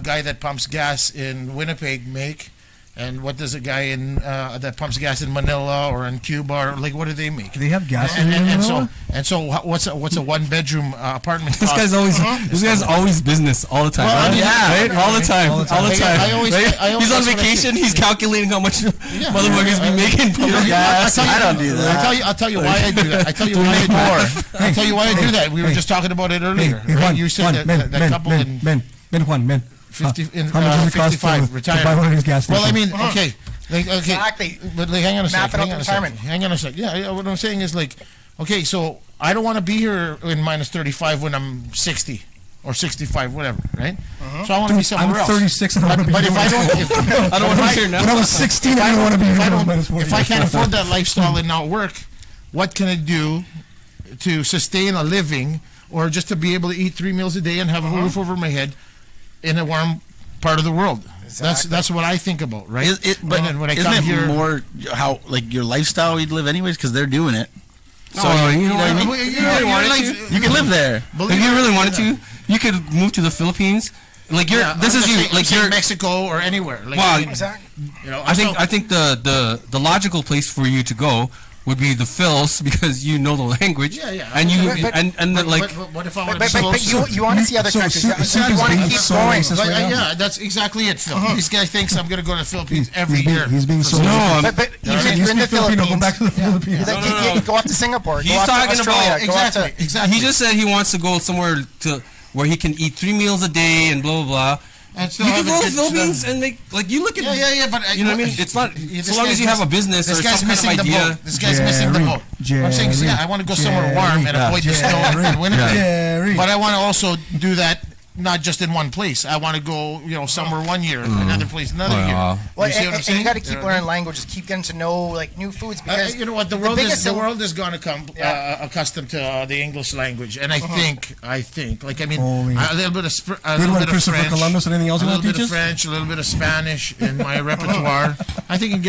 guy that pumps gas in Winnipeg make And what does a guy in that pumps gas in Manila or in Cuba, or like, what do they make? Do they have gas And, in and, and Manila? so what's a one bedroom apartment This cost? guy's always business all the time. Well, I mean, right? All the time. All the time. All the time. I always- right? I always- He's on that's what I vacation. think. He's calculating how much motherfuckers be making from the I gas. don't do that. I'll tell you why I do that. I tell you why I do that. I'll tell you why I do that. We were just talking about it earlier. Hey, right? Juan, You said Juan, that couple in Juan. 50, in, How much does it cost 55 to retired. buy one of these gas Well, I stations? mean, okay. Okay. Exactly. But like, hang on a Map second. it out to retirement. Hang on a second. Yeah, what I'm saying is like, okay, so I don't want to be here in minus 35 when I'm 60 or 65, whatever, right? So I want to be somewhere I'm else. 36 and I want to be But if I don't, I don't want to be here now. When I was 16, I didn't want to be if here. I when I was don't, minus 40. if I can't afford that lifestyle and not work, what can I do to sustain a living, or just to be able to eat 3 meals a day and have a roof over my head in a warm part of the world? That's what I think about, right? But And then when I isn't come it here, more how like your lifestyle you'd live anyways because they're doing it. So you know what I mean? Well, You yeah, really you're wanted like- to? You can live there. If you really wanted to, you could move to the Philippines. Like you're, Yeah, this I'm is just you. saying- I'm Like saying you're. Mexico or anywhere. Like, Wow. Exactly. you know, I think the logical place for you to go would be the Phils because you know the language. Yeah, yeah. And you But- and like but what if I want But, to but you want to see other So countries. Soup You is want to being keep so going. racist Like, right now. yeah, that's exactly it, Phil. This guy thinks I'm going to go to the Philippines every being- year. he's being for so some- no. But even if You you're in the speak Filipino, go Philippines, back to the Philippines. like, No. you go off to Singapore. He's go off talking to Australia, about- go off exactly, to, exactly. he just said he wants to go somewhere to where he can eat 3 meals a day and blah blah blah. And still You have can a go to the good- Philippines and make like you look at Yeah, but you know what I mean. It's not This so long guy's as you have a miss- business This or guy's some kind missing of the idea. boat. This guy's missing the boat. I'm saying, Jerry, yeah, I want to go somewhere warm and avoid the snow and winter. Jerry. But I want to also do that not just in one place. I want to go, somewhere one year, another place another year. Wow. well, You see what I'm and saying? you got to keep You know what I learning mean? languages, keep getting to know like new foods because You know what? The biggest world is going to come Yeah. accustomed to the English language, and I think, like, I mean, Holy. a little bit of a Good little one, bit of Christopher French, Columbus. Anything else a you little want to bit teach of us? French, a little bit of Spanish in my repertoire. I think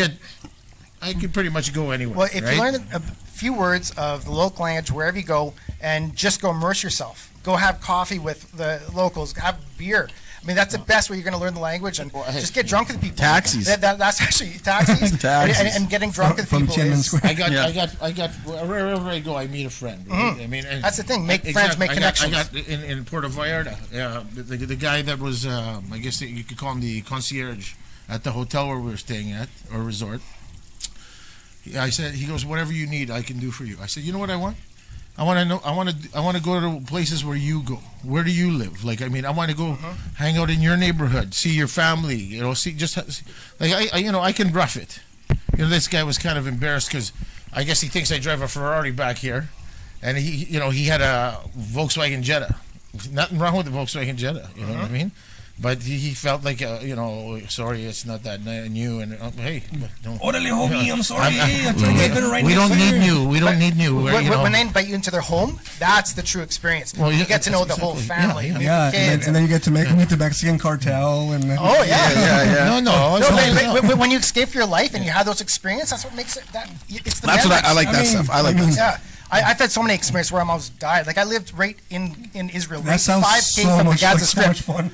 I can pretty much go anywhere. Well, if right? you learn a few words of the local language wherever you go, and just go immerse yourself, go have coffee with the locals, have beer. I mean, that's the best way you're going to learn the language, and just get drunk with people. Taxis. That's actually taxis. Taxis. And getting drunk with From people Tiananmen is, Square. I got wherever I go, I meet a friend. Right? I mean, and That's the thing, make exactly. friends, make I connections. got in Puerto Vallarta, the guy that was, I guess you could call him the concierge at the hotel where we were staying at, or resort. I said, he goes, whatever you need, I can do for you. I said, you know what I want? I want to know. I want to go to places where you go. Where do you live? Like, I mean, I want to go hang out in your neighborhood, see your family. See like I can rough it. This guy was kind of embarrassed because I guess he thinks I drive a Ferrari back here, and he had a Volkswagen Jetta. Nothing wrong with the Volkswagen Jetta. You know what I mean? But he felt like, sorry, it's not that new. And hey, don't. Orderly homie, I'm sorry. I'm- I'm trying to get better right We next don't need year. new. We don't need new. when they invite you into their home, that's the true experience. Well, you yeah, get to know the whole exactly. family. Yeah, meet Yeah, the kids. and then you get to meet the Mexican cartel and Oh yeah. No, No, but when you escape your life and you have those experiences, that's what makes it. It's the That's what I memories. like. That stuff. I like that. Yeah, I've had so many experiences where I almost died. Like I lived right in Israel, right That sounds 5K so from the much Gaza like so Strip. much fun.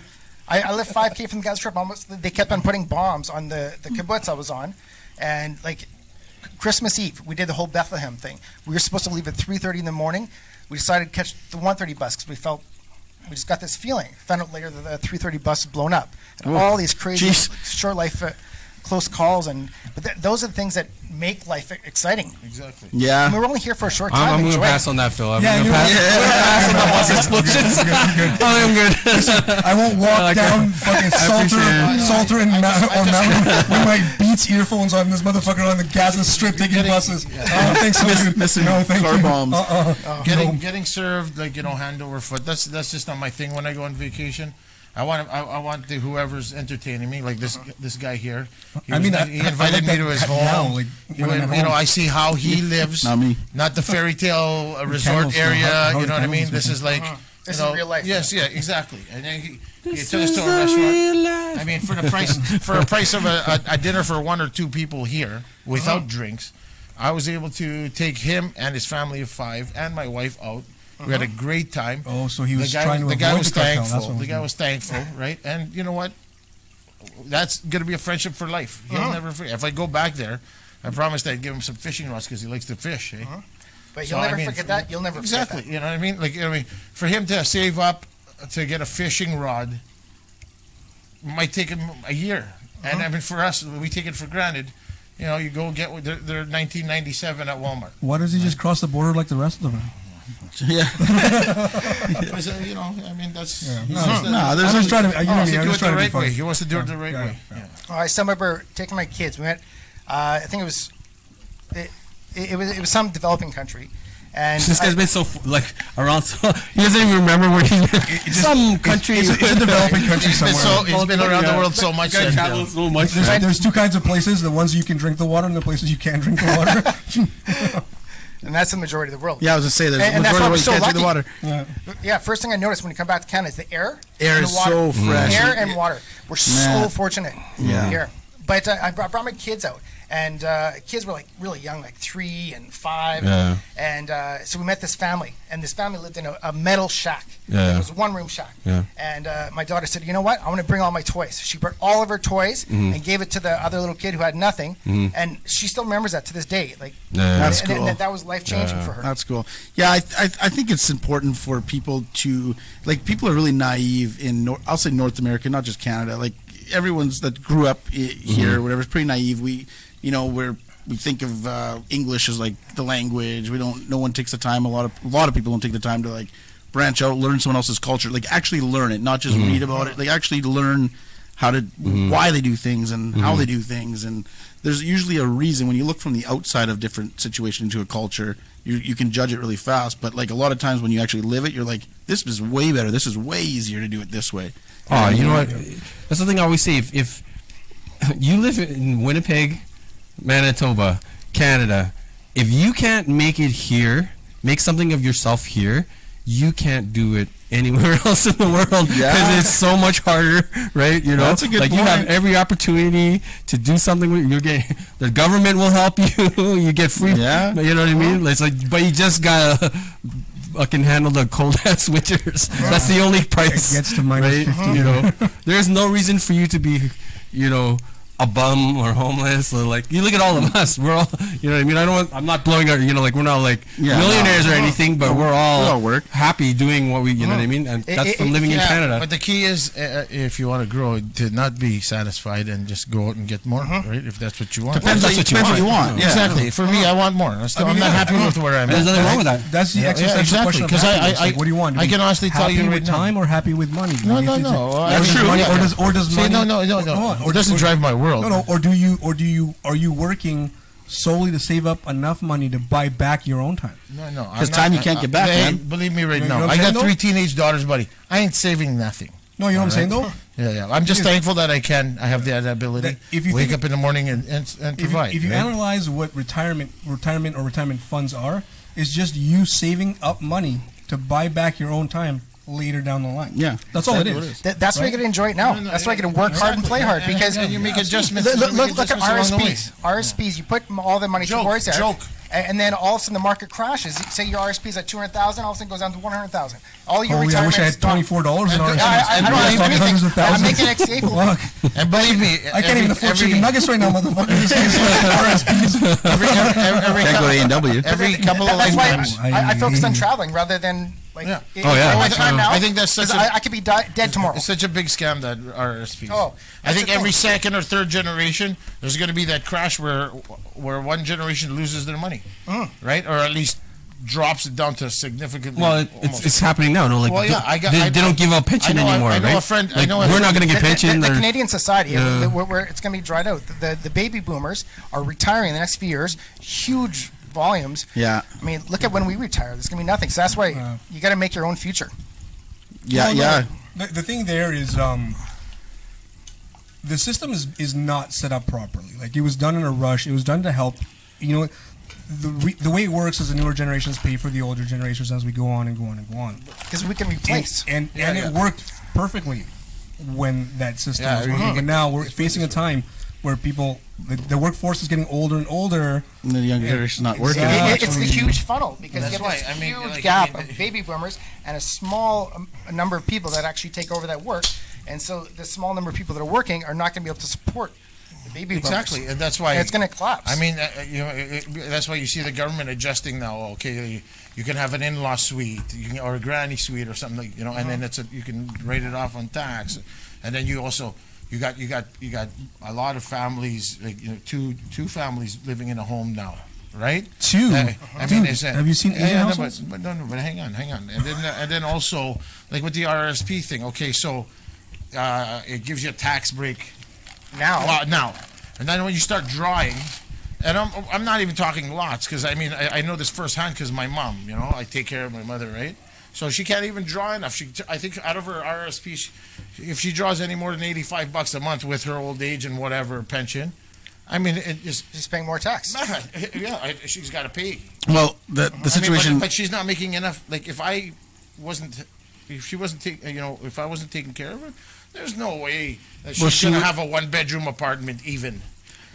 I lived 5K from the Gaza Strip. Almost, they kept on putting bombs on the kibbutz I was on, and like Christmas Eve, we did the whole Bethlehem thing. We were supposed to leave at 3:30 in the morning. We decided to catch the 1:30 bus because we just got this feeling. Found out later that the 3:30 bus was blown up. And all these crazy Jeez. short life, close calls, but those are the things that make life exciting. Exactly. Yeah. I mean, we're only here for a short time. I'm gonna Enjoy it. pass on that, Phil. I'm Yeah, gonna you know pass on the bus explosions. I'm good. I won't walk like down fucking Salter and Mountain with my Beats earphones on. This motherfucker on the Gaza Strip taking buses. Thanks, dude. Missing no, thank car you. bombs. Getting served like hand over foot. That's just not my thing when I go on vacation. I want whoever's entertaining me, like this guy here. He invited like me that to his now, home. like, when I'm at home. I see how he lives. Not me. Not the fairy tale resort camels, area. how You know what I the mean? camels This are. is like This is real life. Yes, yeah, exactly. And then he took us to a restaurant. I mean, for a price of a dinner for one or two people here without drinks, I was able to take him and his family of 5 and my wife out. We had a great time. Oh, so he was the guy, trying to the guy avoid was the cartel. That's thankful. what The guy was thankful, right? And you know what? that's gonna be a friendship for life. He'll never forget. If I go back there, I promised I'd give him some fishing rods because he likes to fish. Eh? But So, you'll never I mean, forget that. You'll never Exactly. forget You know what I mean? Like, I mean, for him to save up to get a fishing rod might take him a year. And I mean, for us, we take it for granted. You know, you go get they're 1997 at Walmart. Why does he just cross the border like the rest of them? Yeah. You know, I mean, that's No, there's I'm just trying to. You know wants me. to I'm do just it the trying to be right way. funny. He wants to do it the right way. Yeah. Yeah. that. I still remember taking my kids. We went. I think it was. It was some developing country, and This guy's been so around. So he doesn't even remember where he's been. Some country. It's a developing country He's been somewhere. he's been around the world so much. Guy that, travels so much. There's two kinds of places: the ones you can drink the water, and the places you can't drink the water. and that's the majority of the world. Yeah, I was gonna say there's And a that's majority why of we're you so can't drink the lucky. water. Yeah. Yeah, first thing I noticed when you come back to Canada is the air. Air and is the water. so fresh. Air and water. We're so Man. fortunate Yeah. here. But I brought my kids out, and kids were like really young, like 3 and 5. Yeah. And so we met this family, and this family lived in a metal shack. Yeah. It was a one-room shack. Yeah. And my daughter said, "You know what? I want to bring all my toys." She brought all of her toys and gave it to the other little kid who had nothing, and she still remembers that to this day. Like, Yeah. That's and cool. that was life-changing for her. That's cool. Yeah, I think it's important for people to, like, people are really naive in I'll say North America, not just Canada. Like, everyone's that grew up here, whatever, is pretty naive. We think of English as like the language. No one takes the time. A lot of people don't take the time to like branch out, learn someone else's culture, like actually learn it, not just read about it. Like actually learn how to why they do things and how they do things. And there's usually a reason when you look from the outside of different situation into a culture. You can judge it really fast, but like a lot of times when you actually live it, you're like, this is way better. This is way easier to do it this way. Oh, you know what? That's the thing I always say. If you live in Winnipeg, Manitoba, Canada, if you can't make it here, make something of yourself here, you can't do it anywhere else in the world because Yeah. it's so much harder, right? You know, That's a good like you have point. every opportunity to do something. You're getting the government will help you. You get free. Yeah. You know what I mean? It's like, but you just gotta fucking handle the cold ass winters. That's the only price. It gets to minus right? 15. You know, there's no reason for you to be, you know, a bum or homeless or like you look at all of us. We're all, you know what I mean. I'm not blowing our, you know, like we're not like millionaires or anything, but we're all work. happy doing what we, you know what I mean. And that's from living in Canada. But the key is, if you want to grow, to not be satisfied and just go out and get more, right? If that's what you want. Depends what you want. Yeah. Exactly. For me, I want more. I'm not happy with where I'm There's at. nothing wrong with that. That's the Yeah, existential exactly, question. of 'cause happiness. I- Like, what do you want? I can honestly tell you happy right with now. time or happy with money? No, If no, it's- no. Or I does mean, money, yeah. or does See, money? no. Or It doesn't drive my world. No. Or are you working solely to save up enough money to buy back your own time? No. 'Cause time you can't get back, Hey, man. believe me right You know now. what I I'm got saying, 3 though? teenage daughters, buddy. I ain't saving nothing. No, you know what I'm saying though. Yeah. I'm just thankful that I have the ability. That if you wake think- up in the morning and provide. If you right? analyze what retirement funds are, it's just you saving up money to buy back your own time later down the line. Yeah. That's all it Exactly is. That's why you got to enjoy it now. That's why you got to work hard and play hard because and you make adjustments. Look at along the way. RSPs. RSPs, you put all the money towards there. Joke. And then all of a sudden the market crashes. Say your RSP is at 200,000, all of a sudden it goes down to 100,000. All your Oh yeah, I retirement wish I is had done. $24 in RSPs. I don't have Talking hundreds of anything. I'm thousands. making XDA for Fuck. And believe me, I can't even afford chicken nuggets right now, motherfucker. This is RSPs. Can't go to A&W. every couple of That's why lifetimes. I focus on traveling rather than like. Yeah. Oh, yeah. my time now. I think that's such 'cause a- I could be dead tomorrow. It's such a big scam that RSPs. Oh, I think that's the every thing. second or third generation, there's going to be that crash where one generation loses their money, right? Or at least drops it down to significantly. Well, it's happening now. No, like Well, yeah, they don't give out pension anymore, I know right? a friend. I Like, know a we're not friend- going to get pension. The or- Canadian society, Yeah. where it's going to be dried out. The baby boomers are retiring in the next few years. Huge volumes. Yeah. I mean, look at when we retire. There's going to be nothing. So that's why you got to make your own future. Yeah, Well, yeah. no, the thing there is, the system is not set up properly. Like, it was done in a rush. It was done to help. You know, the way it works is the newer generations pay for the older generations as we go on and go on and go on. Because we can replace. And it worked perfectly when that system Yeah, was working. mhm. But now we're facing a time where the workforce is getting older and older. And the younger generation's not working. Exactly. It's the huge funnel because That's you get this why, I mean, huge like, gap I mean, of baby boomers and a small number of people that actually take over that work. And so the small number of people that are working are not going to be able to support the baby boomers. Exactly, and that's why And it's going to collapse. I mean, that's why you see the government adjusting now. Okay, you can have an in-law suite, or a granny suite, or something like, and then you can write it off on tax, and then you also you got a lot of families, like two families living in a home now, right? Two. I mean, Have you seen Asian no, households? but hang on, and then also like with the RSP thing. Okay, so it gives you a tax break. Now, and then when you start drawing, and I'm not even talking lots, because I mean I know this firsthand because my mom, I take care of my mother, right? So she can't even draw enough. I think out of her RSP, if she draws any more than $85 a month with her old age and whatever pension, I mean she's paying more tax. Yeah, she's got to pay. Well, the situation, but she's not making enough. Like if I wasn't taking care of her, there's no way that she's going to have a one-bedroom apartment even,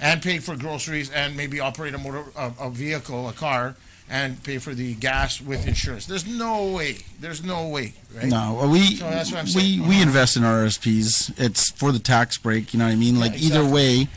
and pay for groceries and maybe operate a vehicle, a car, and pay for the gas with insurance. There's no way. Right? No, So that's what I'm saying. we invest in our RSPs. It's for the tax break. You know what I mean? Like exactly. either way,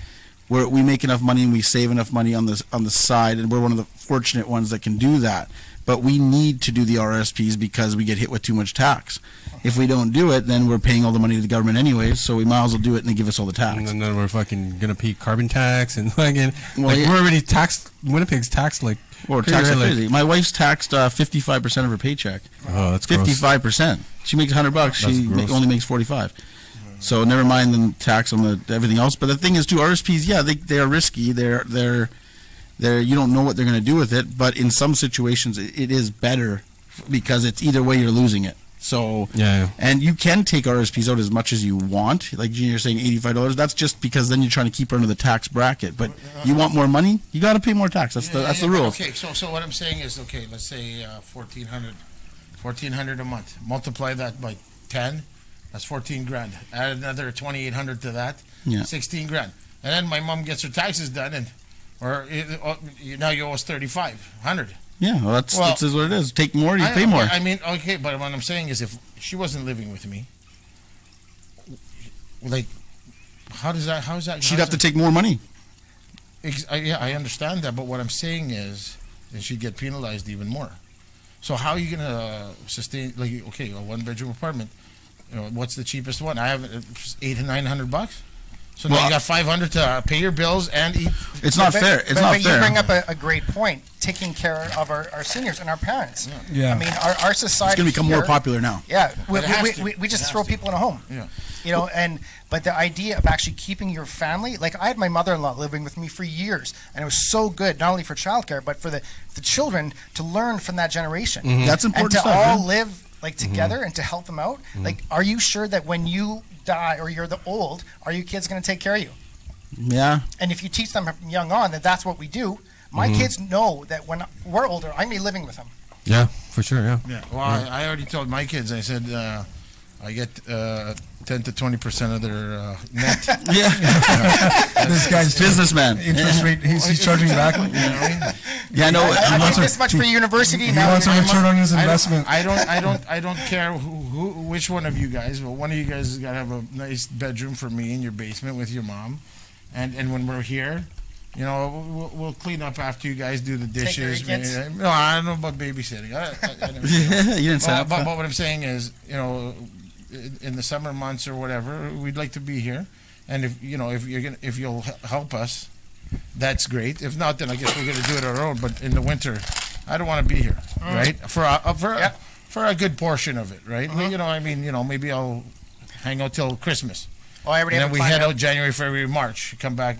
we make enough money and we save enough money on the side, and we're one of the fortunate ones that can do that. But we need to do the RSPs because we get hit with too much tax. If we don't do it, then we're paying all the money to the government anyways, so we might as well do it and they give us all the tax. And then we're fucking gonna pay carbon tax and fucking Well, yeah. we're already taxed. Winnipeg's taxed like Or crazy, tax like- crazy. My wife's taxed 55% of her paycheck. Oh, that's gross. 55%. She makes $100. That's She gross. only makes 45. So never mind the tax on everything else. But the thing is, too, RSPs, yeah, they are risky. They're you don't know what they're going to do with it. But in some situations, it is better because it's either way you're losing it. So Yeah. and you can take RSPs out as much as you want. Like you're saying, $85. That's just because then you're trying to keep her under the tax bracket. But you want more money, you got to pay more tax. That's the rule. Okay, so what I'm saying is, okay, let's say $1,400 a month. Multiply that by 10. That's 14 grand. Add another 2,800 to that. Yeah. 16 grand. And then my mom gets her taxes done, now you owe us 3,500. Yeah, well, that's what it is. Take more, you pay more. I mean, okay, but what I'm saying is, if she wasn't living with me, like, how is that? She'd have to take more money. Yeah, I understand that, but what I'm saying is, then she'd get penalized even more. So how are you gonna sustain? Like, okay, a one-bedroom apartment. What's the cheapest one? I have $800 to $900. So now you got 500 to pay your bills and eat. It's not fair. It's not but fair. you bring up a great point. Taking care of our seniors and our parents. Yeah. I mean, our society. It's going to become more here- popular now. Yeah, It has to. we just It throw has to. people in a home. Yeah. But the idea of actually keeping your family, like I had my mother-in-law living with me for years, and it was so good, not only for childcare, but for the children to learn from that generation. That's And important to stuff. all man. live like together and to help them out. Like, are you sure that when you die or you're the old, are your kids going to take care of you? Yeah. And if you teach them from young on that that's what we do, my kids know that when we're older, I'm going to be living with them. Yeah, for sure. Yeah. Yeah. Well, I already told my kids. I said I get 10 to 20% of their net. Yeah. This guy's Businessman. interest rate. He's charging back. Yeah, I know. I wants make a- this much for university. He Now wants a I'm- return on his investment. I don't care which one of you guys, but one of you guys has got to have a nice bedroom for me in your basement with your mom, and when we're here, we'll clean up after you guys do the Take care of dishes. your kids? No, I don't know about babysitting. I never Yeah, you didn't say Well, that. but what I'm saying is, in the summer months or whatever, we'd like to be here, and if you'll help us, that's great. If not, then I guess we're going to do it on our own. But in the winter, I don't want to be here, right? For a good portion of it, right? Maybe I'll hang out till Christmas, Oh, I already and have then a we plan head out. out January, February, March, come back,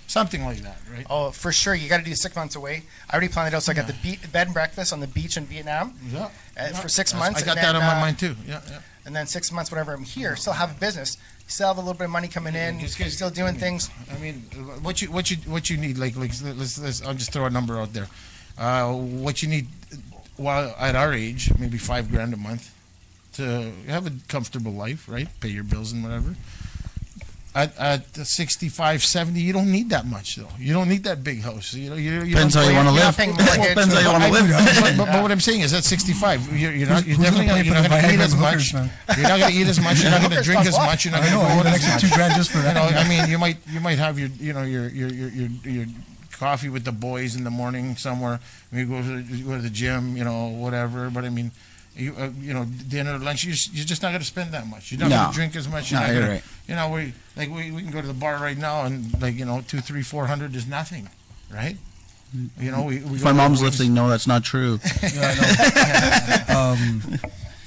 something like that, right? Oh, for sure. You got to do 6 months away. I already planned it out. So I got the bed and breakfast on the beach in Vietnam Yeah. for 6 months. I got and that then, on my mind too. Yeah. And then 6 months, whenever I'm here, still have a business, still have a little bit of money coming in, still doing things. I mean, what you need, like let's I'll just throw a number out there. What you need while at our age, maybe $5,000 a month to have a comfortable life, right? Pay your bills and whatever. at 65, 70, you don't need that much though. You don't need that big house. You know, you Depends how you want to live. Depends how you want to live. But what I'm saying is at 65, you're not. You're Who's definitely gonna pay you're for not the going to eat Viagra as and much. hookers, man? You're not going to eat as much. You're not going to drink as much. You're not I going know. to I go need out an as extra much. $2,000 just for You that. know, I mean, you might have your coffee with the boys in the morning somewhere. You go to the gym, whatever. But I mean, dinner, lunch. You're just not going to spend that much. You're not going to drink as much. No, you're right. We can go to the bar right now and 200, 300, 400 is nothing, right? We If my mom's listening, no, that's not true.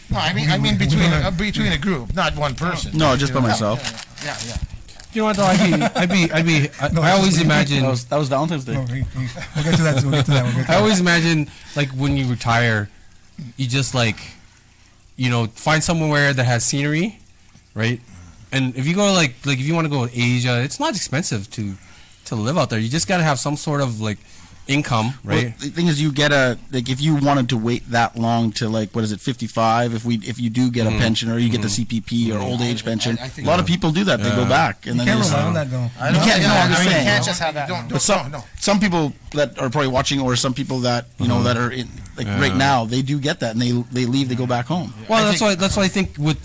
No, I mean between a group, not one person. No, just by myself. Yeah. You know what though? I always imagine. That was Valentine's Day. No, we'll get to that. I always imagine like when you retire, you just find somewhere that has scenery, right? And if you go if you want to go to Asia, it's not expensive to live out there. You just got to have some sort of income, right? Well, the thing is, you get if you wanted to wait that long to 55, if you do get a pension or you get the CPP or old age pension, I think a lot of people do that. They go back and You then can't they rely on that though. You can't. No, I'm just You saying. can't just have that. Don't, But some people that are probably watching, or some people that that are in right now, they do get that, and they leave, they go back home. Well, that's why I think with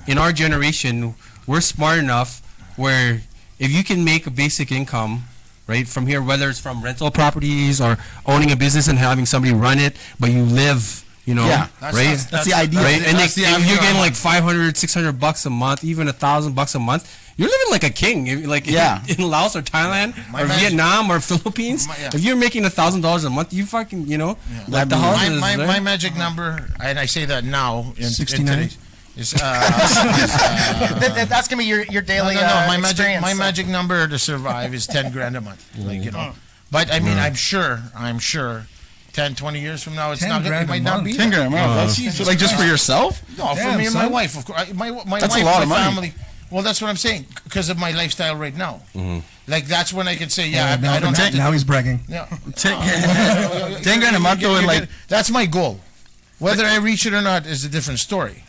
in our generation, we're smart enough where if you can make a basic income, right, from here, whether it's from rental properties or owning a business and having somebody run it, but you live, Yeah, right? That's the idea. Right, and That's the if you're idea. getting $500, $600 a month, even $1,000 a month, you're living like a king. In Laos or Thailand or Vietnam or Philippines, if you're making $1,000 a month, you fucking like the houses. my magic number, and I say that now in 69? today's, is That's gonna be your daily my experience. magic number to survive is 10 grand a month. But I mean, I'm sure 10, 20 years from now, it's 10 not gonna, it grand a might not month? be 10 that. grand. Wow, that's just for yourself. No, for Damn, me and my son. wife, of course. My That's wife, a lot my of money. family. Well, that's what I'm saying, because of my lifestyle right now. That's when I can say, I don't have to. Now he's bragging. Yeah. 10 grand a month, though, and that's my goal. Whether I reach it or not is a different story.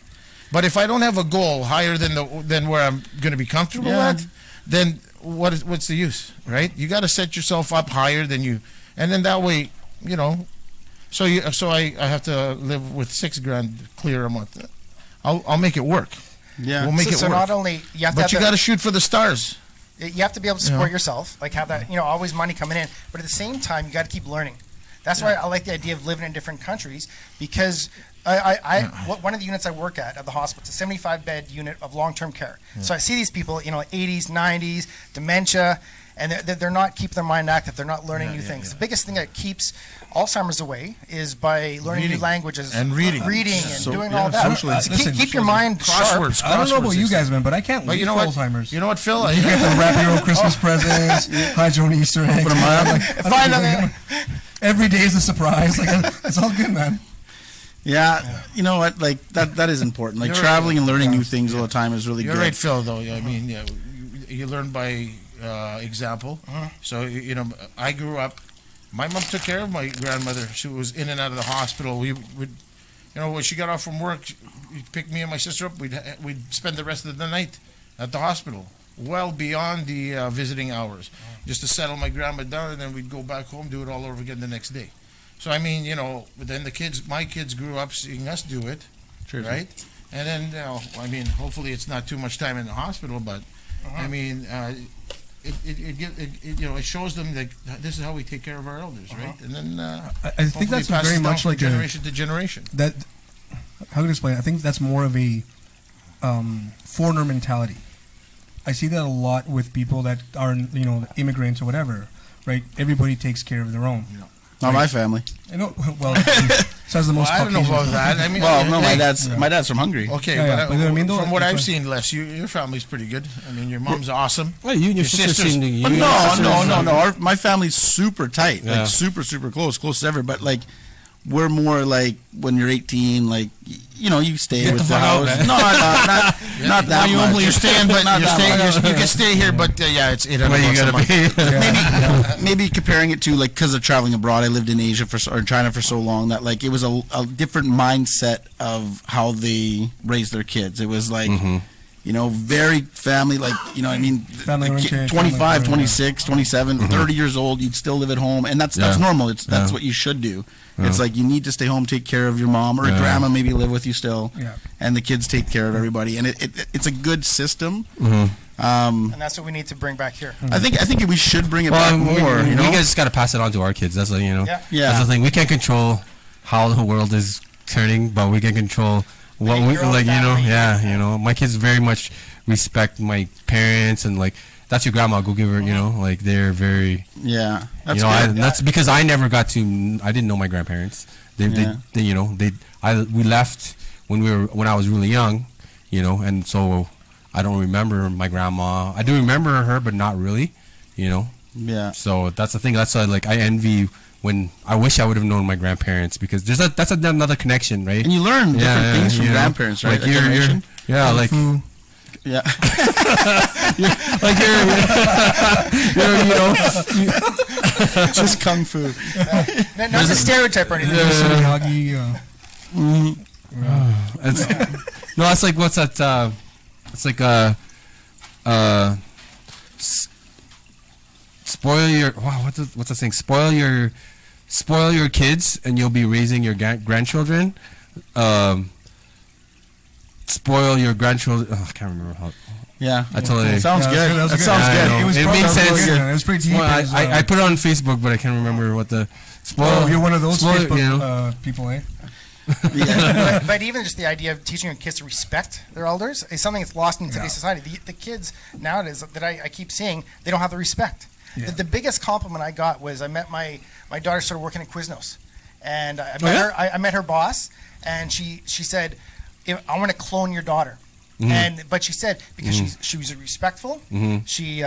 But if I don't have a goal higher than where I'm going to be comfortable at, then what's the use, right? You got to set yourself up higher than you, and then that way, So I have to live with 6 grand clear a month. I'll make it work. Yeah. We'll make it so work. not only you have to But have you the- got to shoot for the stars. you have to be able to support yourself, have that, always money coming in. But at the same time, you got to keep learning. That's why I like the idea of living in different countries, because one of the units I work at the hospital, it's a 75-bed unit of long-term care. So I see these people, 80s, 90s, dementia, and they're not keeping their mind active. They're not learning new things. The biggest thing that keeps Alzheimer's away is by learning new languages and reading and doing all that. socially. So keep your mind sharp. Crosswords. I don't know about you guys, man, but I can't But wait you know for what? Alzheimer's. You know what, Phil? You get to wrap your own Christmas presents, hide your own Easter eggs. Every day is a surprise. It's all good, man. Yeah, you know what? That is important. You're traveling right. and learning new things all the time is really You're good. right, Phil. Though I mean, you learn by example. So I grew up. My mom took care of my grandmother. She was in and out of the hospital. We would, when she got off from work, she'd pick me and my sister up. We'd spend the rest of the night at the hospital, well beyond the visiting hours, just to settle my grandma down, and then we'd go back home, do it all over again the next day. So I mean, but then my kids grew up seeing us do it, right? And then, I mean, hopefully it's not too much time in the hospital, but I mean, it shows them that this is how we take care of our elders, right? And then I think that's very much like generation to generation. How can I explain it? I think that's more of a foreigner mentality. I see that a lot with people that are, immigrants or whatever, right? Everybody takes care of their own. Not my family. I know. Well, says the most. I don't know about that. I mean, my dad's from Hungary. Okay, Yeah, but but I mean, though, from what it's I've like- seen, Les, your family's pretty good. I mean, your mom's awesome. Well, you and your sister sisters- seem to. But you and your sisters- no. My family's super tight, Yeah. super close as ever. But we're more when you're 18, you stay Get with the the fuck out, house. man. Not that much. You're staying, but Not that much. you can stay here, but it's $800 Well, you a gotta month. pay. Maybe comparing it to because of traveling abroad, I lived in Asia or China for so long that it was a different mindset of how they raise their kids. It was very family, like, I mean, Family the kid, oriented, 25, family- 26, 27, 30 years old, you'd still live at home, and that's normal. That's what you should do. It's like you need to stay home, take care of your mom, or grandma maybe live with you still, and the kids take care of everybody, and it's a good system. And that's what we need to bring back here. I think we should bring it back more. You guys just got to pass it on to our kids. That's like, that's the thing. We can't control how the world is turning, but we can control what we like. My kids very much respect my parents, and like, that's your grandma. Go give her. Like, they're very. Yeah. That's that's because I never got to. I didn't know my grandparents. We left when I was really young, and so I don't remember my grandma. I do remember her, but not really, Yeah. So that's the thing. That's why, like, I envy when I wish I would have known my grandparents, because that's another connection, right? And you learn different things from grandparents, right? Like like. Yeah. Like just kung fu. Not a stereotype or anything. It's like, what's that? It's like spoil your what's that saying? Spoil your kids, and you'll be raising your grandchildren. Spoil your grandchildren. I can't remember how. Yeah, I totally. Sounds good. That sounds good. It makes sense. It was pretty deep. I put it on Facebook, but I can't remember what the spoil. Oh, you're one of those Facebook people, eh? But even just the idea of teaching your kids to respect their elders is something that's lost in today's society. The kids nowadays that I keep seeing, they don't have the respect. Yeah. The biggest compliment I got was I met my daughter started working at Quiznos, and I met her boss, and she said, I want to clone your daughter. But she said, because she was respectful, she's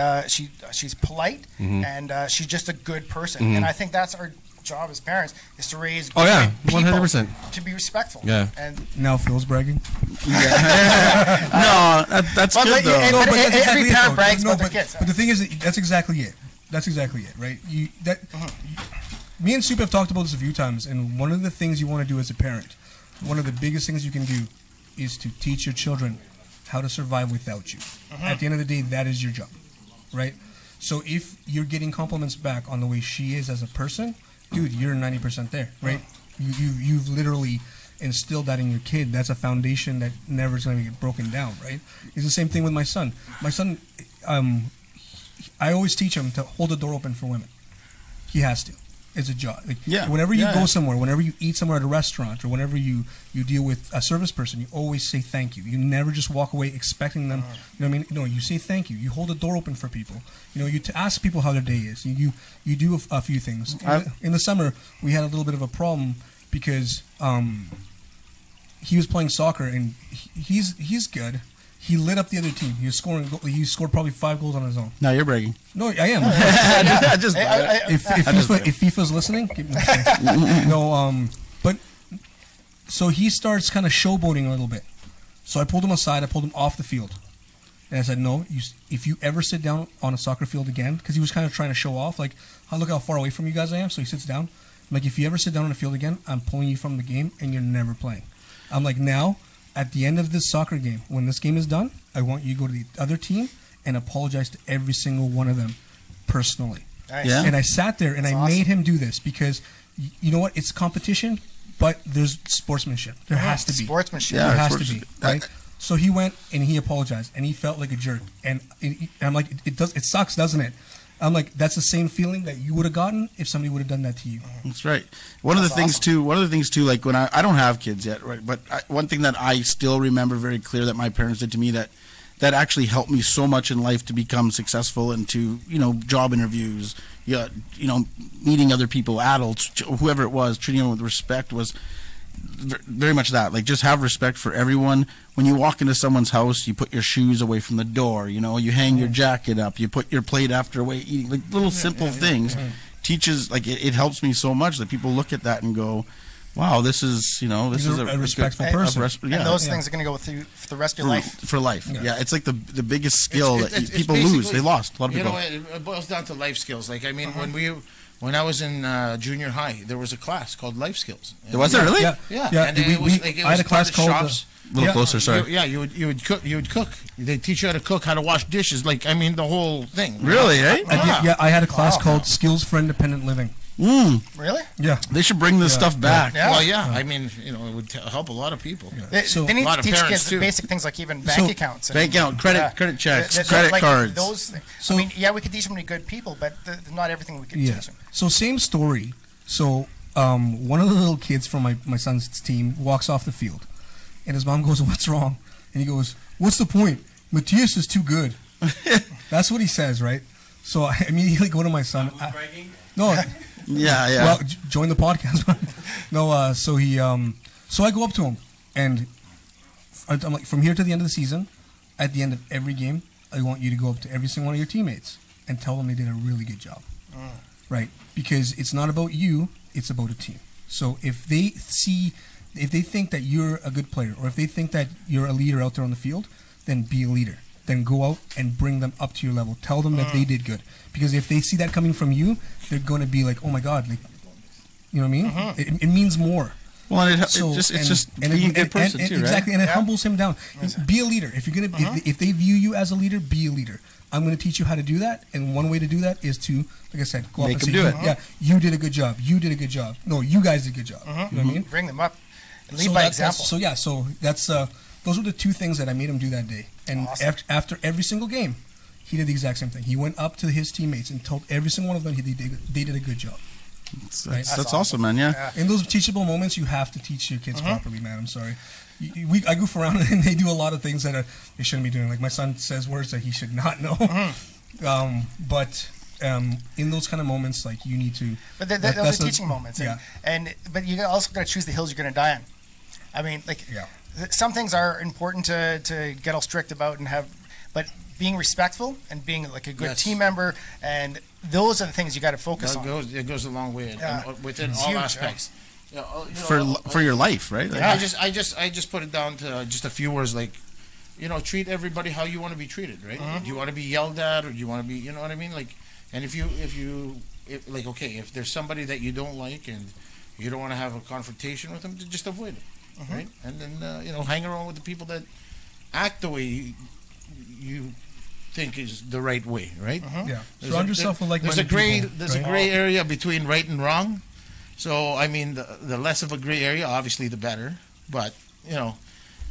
polite, and she's just a good person. And I think that's our job as parents, is to raise people 100% to be respectful. Yeah. And now Phil's bragging. No, that's good though. No, but that's exactly every parent brags about their but, kids. But the thing is, that's exactly it. That's exactly it, right? Me and Soup have talked about this a few times, and one of the things you want to do as a parent, one of the biggest things you can do, is to teach your children how to survive without you. At the end of the day, that is your job, right? So if you're getting compliments back on the way she is as a person, dude, you're 90% there, right? You've literally instilled that in your kid. That's a foundation that never is going to get broken down, right? It's the same thing with my son. My son, I always teach him to hold the door open for women. He has to. It's a job. Like, whenever you go somewhere, whenever you eat somewhere at a restaurant, or whenever you deal with a service person, you always say thank you. You never just walk away expecting them. You know what I mean? No, you say thank you. You hold the door open for people. You ask people how their day is. You do a few things. In the summer, we had a little bit of a problem because he was playing soccer, and he's good. He lit up the other team. He was scoring. He scored probably 5 goals on his own. No, you're bragging. No, I am. If FIFA's listening, but so he starts kind of showboating a little bit. So I pulled him aside. I pulled him off the field, and I said, "No, if you ever sit down on a soccer field again," because he was kind of trying to show off, like, look how far away from you guys I am. So he sits down. I'm like, if you ever sit down on a field again, I'm pulling you from the game, and you're never playing. I'm like, now, at the end of this soccer game, when this game is done, I want you to go to the other team and apologize to every single one of them personally. Nice. Yeah. And I sat there and I made him do this because, you know what? It's competition, but there's sportsmanship. There has to be. Sportsmanship. There has to be, right? So he went and he apologized and he felt like a jerk. And I'm like, it sucks, doesn't it? I'm like, that's the same feeling that you would have gotten if somebody would have done that to you. That's right. One of the things too, like when I don't have kids yet, right? But one thing that I still remember very clear that my parents did to me that actually helped me so much in life to become successful and to, job interviews, meeting other people, adults, whoever it was, treating them with respect was very much that. Like, just have respect for everyone. When you walk into someone's house, you put your shoes away from the door, you hang your jacket up, you put your plate after away eating, like little simple things. Teaches, like, it helps me so much that people look at that and go, wow, this is a respectful person. And those things are going to go with you for the rest of your life. For life. Yeah, it's like the biggest skill that people lose. They lost. A lot of people. It boils down to life skills. Like, I mean, when When I was in junior high, there was a class called Life Skills. Was there really? Yeah, Yeah, and we- it was we- like it I had was a class part of called, shops. A little Yeah. closer, sorry. You would cook. You would cook. They teach you how to cook, how to wash dishes. Like I mean, the whole thing. Really, eh? I had a class Wow. called Skills for Independent Living. Really? Yeah. They should bring this Yeah. stuff back. Yeah. Well, yeah. I mean, it would help a lot of people. So- they need A lot to of teach parents, kids the too. basic things like even bank So- accounts. And, Bank account, credit checks, credit like cards. Those things. So- I mean, yeah, we could teach them to be good people, but not everything we could Yeah. teach them. So same story. So one of the little kids from my son's team walks off the field, and his mom goes, "What's wrong?" And he goes, "What's the point? Matthias is too good." That's what he says, right? So I immediately go to my son. No, Yeah, yeah. well, join the podcast. No, so he, so I go up to him, and I'm like, from here to the end of the season, at the end of every game, I want you to go up to every single one of your teammates and tell them they did a really good job, right? Because it's not about you; it's about a team. So if they think that you're a good player, or if they think that you're a leader out there on the field, then be a leader. Then go out and bring them up to your level. Tell them that they did good. Because if they see that coming from you, they're going to be like, "Oh my God!" Like, you know what I mean? It means more. Well, it's So- just and being a it- good person and too, right? exactly, and it Yeah. humbles him down. Be a leader. If you're gonna, if they view you as a leader, be a leader. I'm going to teach you how to do that, and one way to do that is to, like I said, go Make up and them say, do it. "Yeah, you did a good job. You did a good job. No, you guys did a good job." You know what I mean? Bring them up and lead So by that's- example. So that's those were the two things that I made him do that day. And Awesome. after every single game, he did the exact same thing. He went up to his teammates and told every single one of them they did a good job. That's That's awesome, man. Yeah. In those teachable moments, you have to teach your kids properly, man. I'm sorry. I goof around and they do a lot of things that they shouldn't be doing. Like my son says words that he should not know. But in those kind of moments, like you need to. But those that's are teaching moments. Yeah. But you also got to choose the hills you're going to die on. I mean, like Yeah. some things are important to get all strict about and have, but being respectful and being like a good Yes. team member, and those are the things you got to focus on. It goes a long way Yeah. within It's all huge, aspects. Yeah, you know, For your life, right? Like, I just put it down to just a few words like, treat everybody how you want to be treated, right? Do you want to be yelled at, or do you want to be, you know what I mean? Like, and if there's somebody that you don't like and you don't want to have a confrontation with them, just avoid it, right? And then hang around with the people that act the way you think is the right way, right? Yeah. There's Surround yourself with there's a like-minded gray people, there's right? a gray area between right and wrong. So I mean, the less of a gray area, obviously, the better. But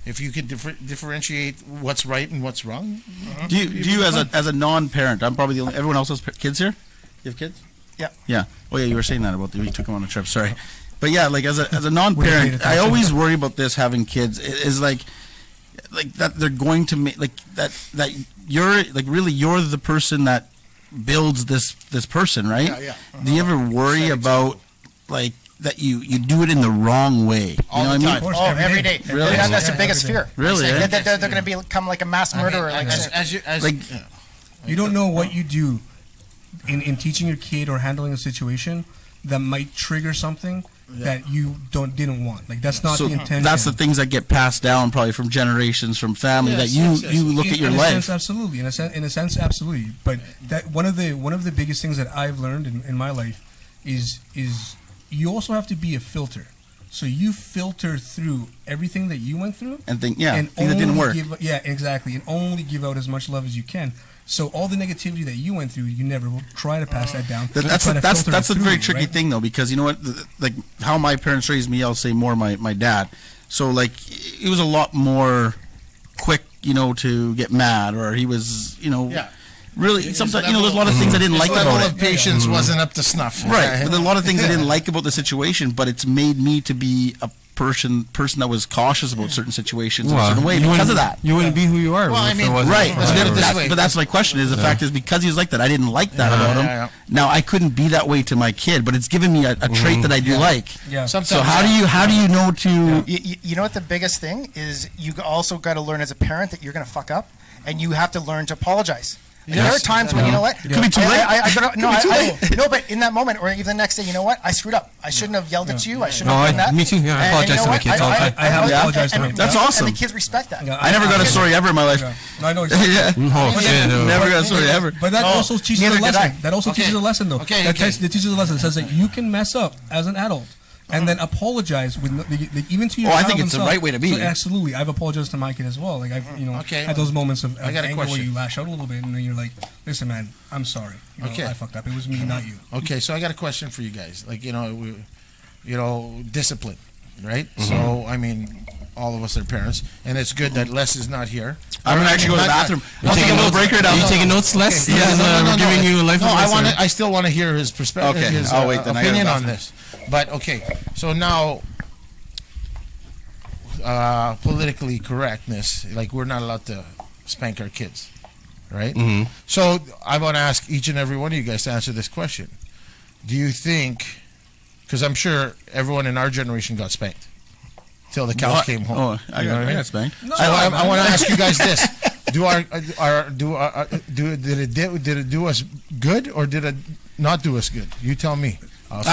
if you can differentiate what's right and what's wrong, do you as a non-parent? I'm probably the only. Everyone else has kids here. You have kids? Yeah. Yeah. Oh yeah, you were saying that about you took them on a trip. Sorry, but yeah, like as a Wouldn't non-parent, pay I attention. always worry about this having kids. Is like that they're going to make that you're you're the person that builds this person, right? Yeah. Do you ever worry Set about like that you do it in the wrong way? All you know the what I time. mean? course, Oh, every day. Really? That's the Yeah, biggest every day. fear. Really, eh? That they're going to become like a mass murderer. Like You don't know what you do in teaching your kid or handling a situation that might trigger something that you didn't want. Like that's not So the intention. that's the things that get passed down probably from generations, from family Yes, that you look at your in a life. sense, absolutely. In a sense, absolutely. But that one of the biggest things that I've learned in my life is you also have to be a filter. So you filter through everything that you went through, and think, and things that didn't work. Exactly, and only give out as much love as you can. So all the negativity that you went through, you never will try to pass that down. That's Try to filter a it very through, tricky right? thing though, because you know what, like how my parents raised me, I'll say more my dad. So like he was a lot more quick, to get mad, or he was, really His sometimes level there's a lot of things I didn't like level about of it. patience wasn't up to snuff. Right, but there's a lot of things I didn't like about the situation, but it's made me to be a person that was cautious about certain situations in a certain way you because wouldn't- of that. You wouldn't be who you are. Well, I if mean, it wasn't Right, for let's that. put it this That's- way. but that's my question. Is the fact is because he was like that, I didn't like that about him. yeah. Now I couldn't be that way to my kid, but it's given me a trait that I do like. Yeah. Sometimes, So how do you know to? You know what the biggest thing is? You also got to learn as a parent that you're going to fuck up, and you have to learn to apologize. There are times when, you know what? Could be too late. No, but in that moment, or even the next day, you know what? I screwed up. I shouldn't have yelled at you. I shouldn't have done that. Me too. Yeah, I And apologize you know to my what? kids all the time. I have apologized to my That's awesome. And the kids respect that. I never got a story ever in my life. No, I know exactly. Yeah. Oh shit! no. Never got a story ever. But that also teaches neither a did lesson. I. That also teaches a lesson, though. Okay, That okay. It teaches a lesson. It says that you can mess up as an adult and then apologize with even to your Oh, I child think it's the themselves. right way to be. So absolutely, I've apologized to my kid as well. Like I've Okay. had those moments of I got a anger where question. you lash out a little bit and then you're like, listen, man, I'm sorry. You know, Okay. I fucked up. It was me, not you. Okay, so I got a question for you guys. Like, discipline, right? So, I mean, all of us are parents, and it's good that Les is not here. I'm gonna actually go to the bathroom. I'll take a little break right now. Are you taking notes, Les? Okay. This is, we're giving you a life No, advice, or- I still want to hear his perspective, Okay, his I'll wait then. I gotta opinion go on to the this. But okay, so now, politically correctness, like we're not allowed to spank our kids, right? Mhm. So I want to ask each and every one of you guys to answer this question. Do you think? Because I'm sure everyone in our generation got spanked till the cows came home. Oh, I You know what I got mean? spanked. I want to ask you guys this: did it do us good or did it not do us good? You tell me. I'll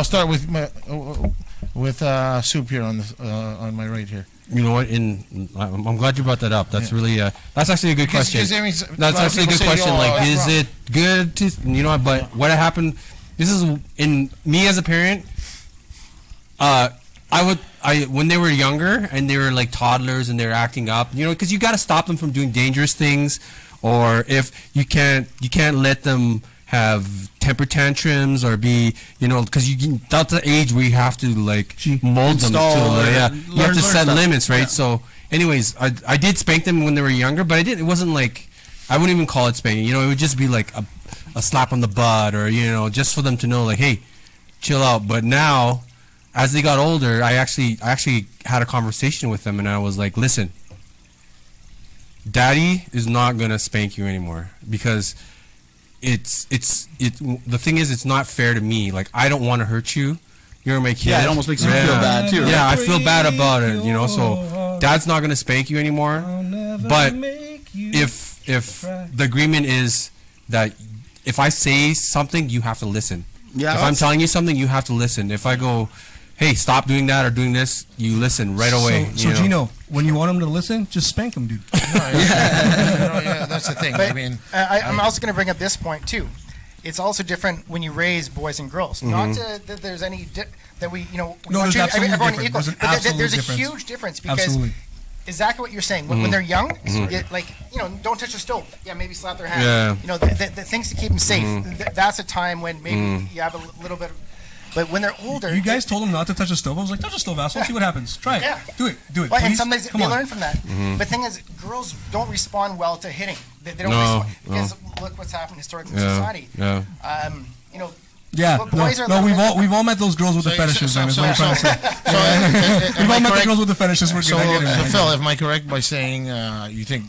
start with Soup here on my right here. You know what? I'm glad you brought that up. That's really that's actually a good question. That's actually a good question. Like, is it good to But what happened? This is in me as a parent. When they were younger and they were like toddlers and they're acting up, because you got to stop them from doing dangerous things, or if you can't let them have temper tantrums or be, because that's the age where you have to like mold them to, you have to set limits, right? Yeah. So, anyways, I did spank them when they were younger, but it wasn't like, I wouldn't even call it spanking. It would just be like a slap on the butt, or just for them to know, like, hey, chill out. But now, as they got older, I actually had a conversation with them, and I was like, listen, Daddy is not gonna spank you anymore, because the thing is, it's not fair to me. Like, I don't want to hurt you. You're my kid. Yeah, it almost makes you feel bad too. Yeah, I feel bad about it. So Dad's not gonna spank you anymore. But if the agreement is that if I say something, you have to listen. Yeah. If I'm telling you something, you have to listen. If I go, hey, stop doing that or doing this, you listen right away. So Gino, when you want them to listen, just spank them, dude. That's the thing. But I mean, I'm also going to bring up this point too. It's also different when you raise boys and girls. Not that there's any that we No, we there's treat absolutely everyone different. equal. There's an But absolute there's a difference. huge difference because Absolutely. exactly what you're saying. When they're young, don't touch the stove. Yeah, maybe slap their hand. Yeah. The things to keep them safe. That's a time when maybe you have a little bit of. But when they're older, You guys told them not to touch the stove. I was like, touch the stove, asshole. See what happens. Try it. Yeah. Do it. Well, and please. sometimes Come they on. learn from that. But the thing is, girls don't respond well to hitting. They don't No, respond because look what's happened historically in Yeah. society. Yeah. Yeah, But boys are no, like- we've all met those girls with the fetishes, man. Is what I'm trying to say. We've all met the girls with the fetishes. We're So, good. I get it, man. Phil, am I correct by saying you think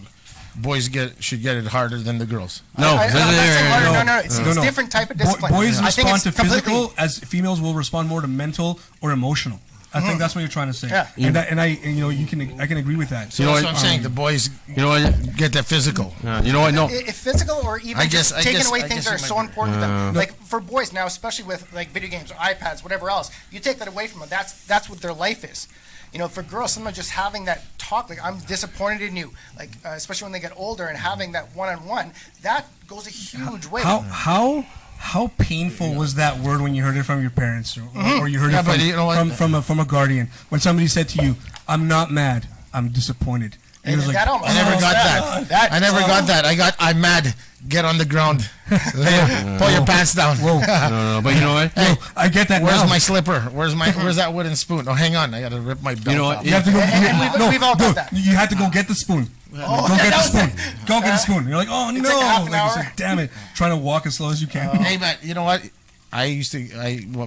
boys should get it harder than the girls? No, I'm not saying harder, no, no. It's no. different type of discipline. Boys I think respond it's to completely- physical, as females will respond more to mental or emotional. I think that's what you're trying to say. Yeah. And I can agree with that. So You know that's what, what I'm saying. The boys You know what? get that physical. You know what? No. If physical or even I just guess- taking I guess- away I things guess that are you so might- important to them, like for boys now, especially with like video games or iPads, whatever else, you take that away from them. That's what their life is. For girls, sometimes just having that talk, like I'm disappointed in you, like especially when they get older and having that one-on-one, that goes a huge way. How painful was that word when you heard it from your parents, or you heard Yeah, it but you know what? from a guardian? When somebody said to you, "I'm not mad, I'm disappointed." And it was That almost- I never got that. I never got that. I'm mad. Get on the ground. Pull your pants down. Whoa, No, but you know what? no, I get that Where's now. my slipper? Where's that wooden spoon? Oh, hang on. I gotta rip my belt You know what? off. You have to go. And we've all got no, that. you had to go get the spoon. Go get the spoon. Go get the spoon. You're like, oh no! like half an Like, it's hour. like, damn it! Trying to walk as slow as you can. Hey, man, you know what?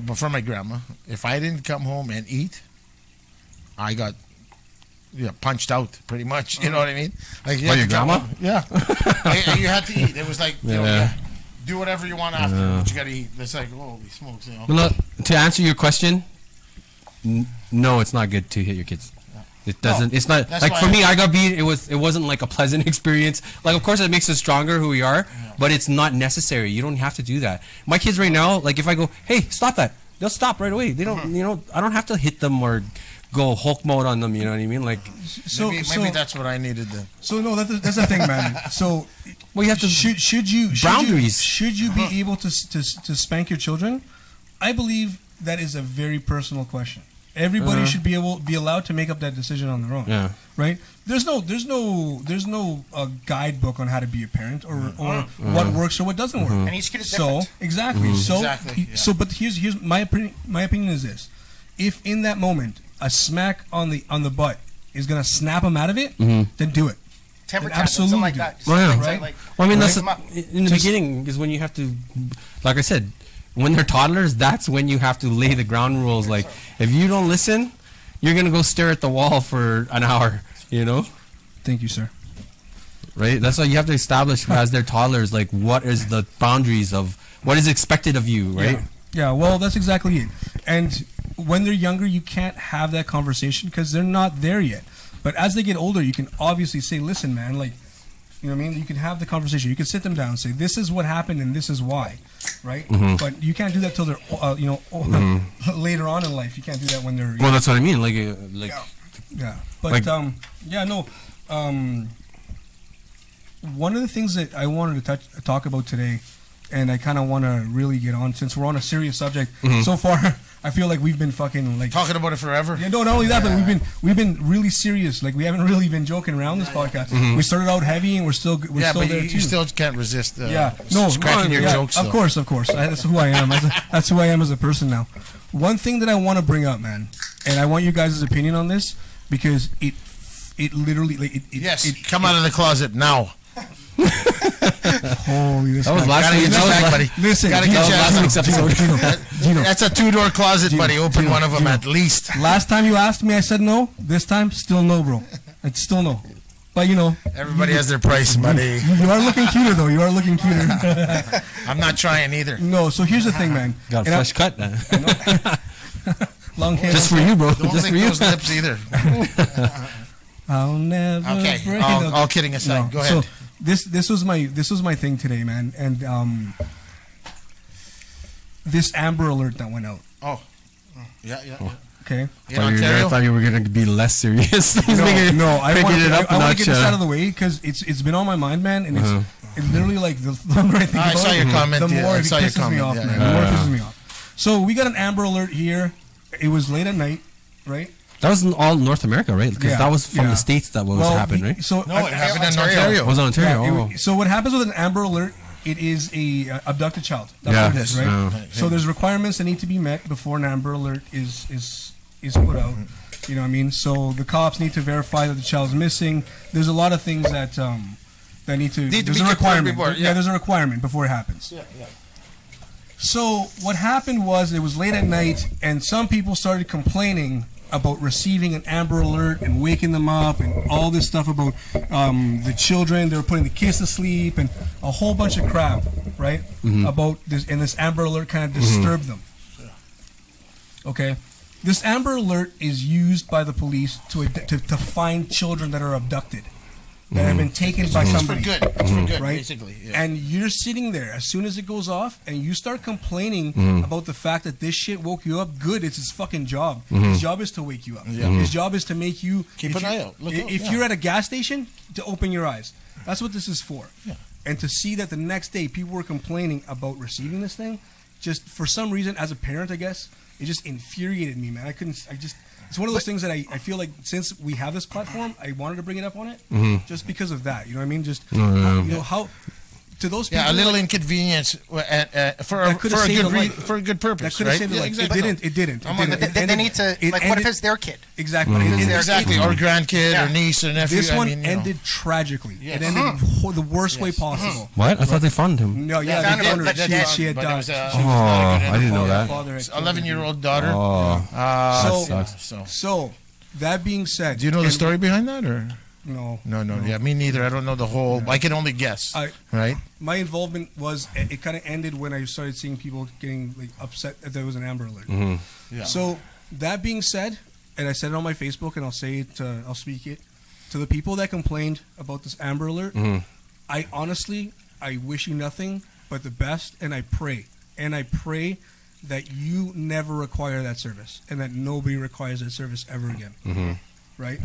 Before my grandma, if I didn't come home and eat, I got punched out pretty much. You know what I mean? Like, you By had your to come grandma? home. Yeah. You had to eat. It was like, do whatever you want after, but you got to eat. It's like, holy smokes. Well, look, to answer your question, no, it's not good to hit your kids. It doesn't. It's not That's like why for me. I got beat. It wasn't like a pleasant experience. Like, of course, it makes us stronger who we are, but it's not necessary. You don't have to do that. My kids right now, like, if I go, hey, stop that, they'll stop right away. They don't. You know, I don't have to hit them or go Hulk mode on them. You know what I mean? Like, So maybe that's what I needed then. so no, that's the thing, man. So well, you have to should you boundaries. should you be able to spank your children? I believe that is a very personal question. Everybody should be allowed to make up that decision on their own. Yeah. Right? There's no guidebook on how to be a parent or what works or what doesn't work. And each kid is different. So exactly. So Exactly, yeah. so but here's my opinion. My opinion is this: if in that moment a smack on the butt is gonna snap him out of it, then do it. Temper And tantrum, something like absolutely that. do. Just Well, yeah. things Right. like Well, I mean, that's Wake 'em up. in the Just- beginning is when you have to, like I said, when they're toddlers, that's when you have to lay the ground rules. Like, if you don't listen, you're gonna go stare at the wall for an hour. You know, Thank you, sir. right? That's why you have to establish as they're toddlers, like what is the boundaries of what is expected of you, right? Yeah, well, that's exactly it. And when they're younger, you can't have that conversation because they're not there yet. But as they get older, you can obviously say, listen, man, like, you know what I mean? You can have the conversation. You can sit them down and say, this is what happened and this is why, right? But you can't do that till they're, later on in life. You can't do that when they're, Well, that's what I mean. Like, yeah. But, like- yeah, no. One of the things that I wanted to talk about today, and I kind of want to really get on, since we're on a serious subject. So far, I feel like we've been fucking like Talking about it forever. yeah, no, not only that, but we've been really serious. Like we haven't really been joking around this podcast. We started out heavy, and we're still Yeah, still but there you too. still can't resist. Cracking cracking your jokes. Of though. course. That's who I am. That's who I am as a person now. One thing that I want to bring up, man, and I want you guys' opinion on this because it literally like Yes, it come out of the closet now. holy this that was guy. last Gotta week. get That you was back, la- buddy. Listen, Gotta Gino, get you last out. week's episode. Gino, That's a two-door closet, Gino, buddy. Open Gino, one of them Gino. at least. last time you asked me, I said no. This time, still no, bro. It's still no. But you know, Everybody has their price, buddy. you are looking cuter though. You are looking cuter. I'm not trying either. No, so here's the thing, man. Got a And I- fresh cut. long hair. Just for you, bro. Don't Just for lick you. those lips either. I'll never Okay, break. all kidding aside. No. Go ahead. So this was my thing today, man, and this Amber Alert that went out. Oh, yeah. Okay. In I Ontario. thought you were gonna be less serious. He's making- I picking want it up a to notch, get this out of the way because it's been on my mind, man, and it's literally like the longer I think I about saw it, your comment, the yeah, more I it saw your pisses me comment, off, yeah, man. yeah. The more it pisses me off. So we got an Amber Alert here. It was late at night, right? That was in all North America, right? Because Yeah, that was from yeah. the states that was happened, right? So No, it happened in Ontario. Ontario. It was on Ontario. Yeah, oh. so what happens with an Amber Alert? It is a abducted child. That's Yeah. what it is, right? Yeah. So there's requirements that need to be met before an Amber Alert is put out. You know what I mean? So the cops need to verify that the child's missing. There's a lot of things that that need to. Need to There's be a confirmed requirement. before, Yeah, yeah. there's a requirement before it happens. So what happened was it was late at night, and some people started complaining about receiving an Amber Alert and waking them up and all this stuff about the children. They were putting the kids to sleep and a whole bunch of crap, right? About this, and this Amber Alert kind of disturbed them. Okay, this Amber Alert is used by the police to find children that are abducted, that have been taken by It's for somebody. good. It's for good, Right? basically. Yeah. And you're sitting there as soon as it goes off, and you start complaining about the fact that this shit woke you up. Good, it's his fucking job. His job is to wake you up. His job is to make you Keep if an you- eye out. Look out, If yeah. you're at a gas station, to open your eyes. That's what this is for. And to see that the next day people were complaining about receiving this thing, just for some reason, as a parent, I guess, it just infuriated me, man. It's one of those things that I feel like since we have this platform, I wanted to bring it up on it, just because of that. You know what I mean? Just you know how to those people. Yeah, a little like, inconvenience for That could've saved a life. for a good purpose, that could have right? saved Yeah, a life. exactly. It didn't. It didn't. I'm It on didn't. the- It They ended- need to, it like, what if ended- it's their kid? Exactly. Exactly, or grandkid Yeah. or niece or nephew. This I one mean, you know. ended tragically. Yes. It ended the worst way possible. What? I thought they found him. No, yeah, found they him, found her. but dead. She had But it died. was, She she was was not a Oh, good I didn't know info. that. father had killed her. 11-year-old daughter. Oh, So- sucks. So that being said, Do you know the and- story behind that, or No. no? Yeah, me neither. I don't know the whole. I can only guess. Right? My involvement was it kind of ended when I started seeing people getting like upset that there was an Amber Alert. Yeah. So that being said, and I said it on my Facebook, and I'll say it. I'll speak it to the people that complained about this Amber Alert. I honestly, I wish you nothing but the best, and I pray that you never require that service, and that nobody requires that service ever again. Right?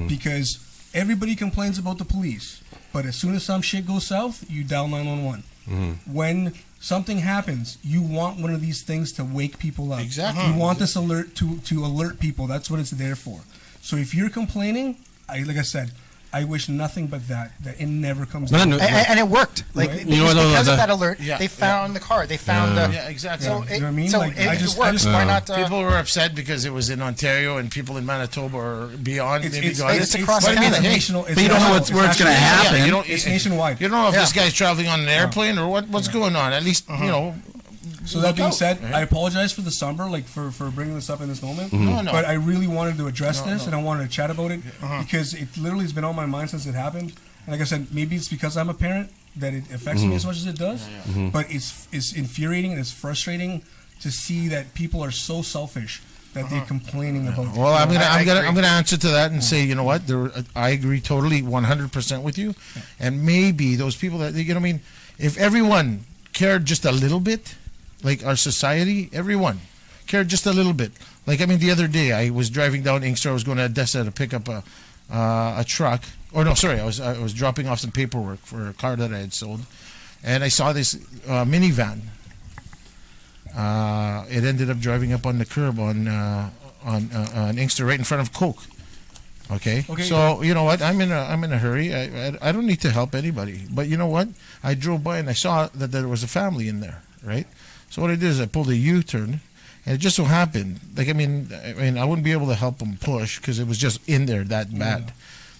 Because everybody complains about the police, but as soon as some shit goes south, you dial 911. When something happens, you want one of these things to wake people up. Exactly. You want this alert to alert people. That's what it's there for. So if you're complaining, like I said, I wish nothing but that it never comes No, down. no, And it worked. Like Right. You know what, because though, of the- that alert, they found the car. They found the. Yeah, exactly. So, You know what I mean? so Like, if I it just- works, why not? People were upset because it was in Ontario and people in Manitoba or beyond. maybe It's, got it's, it. across But I mean, Canada. hey, national. But you don't know where it's going to happen. you don't, It's nationwide. You don't know if Yeah. this guy's traveling on an airplane or what's going on. At least, you know. So that look being out, said, right? I apologize for the somber, like for bringing this up in this moment. No, no. But I really wanted to address this, no. and I wanted to chat about it because it literally has been on my mind since it happened. And like I said, maybe it's because I'm a parent that it affects me as much as it does. But it's infuriating and it's frustrating to see that people are so selfish that they're complaining about. Well, I'm I gonna agree. answer to that and say, you know what? I agree totally, 100% with you. And maybe those people that, you know, what I mean, if everyone cared just a little bit, like our society, everyone cared just a little bit. Like, I mean, the other day I was driving down Inkster. I was going to Odessa to pick up a truck. Or no, sorry, I was dropping off some paperwork for a car that I had sold, and I saw this minivan. It ended up driving up on the curb on Inkster, right in front of Coke. Okay. So you know what? I'm in a hurry. I don't need to help anybody. But you know what? I drove by and I saw that there was a family in there, right? So what I did is I pulled a U-turn, and it just so happened, like I mean, I wouldn't be able to help them push because it was just in there that bad.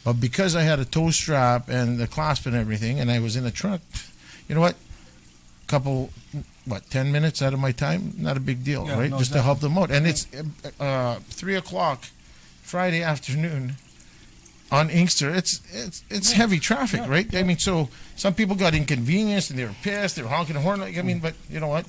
But because I had a tow strap and the clasp and everything, and I was in a truck, you know what? 10 minutes out of my time, not a big deal, Yeah, right? no, Just to help them out. And it's 3 o'clock Friday afternoon on Inkster. It's heavy traffic, right? I mean, so some people got inconvenienced and they were pissed. They were honking the horn. Like, I mean, but you know what?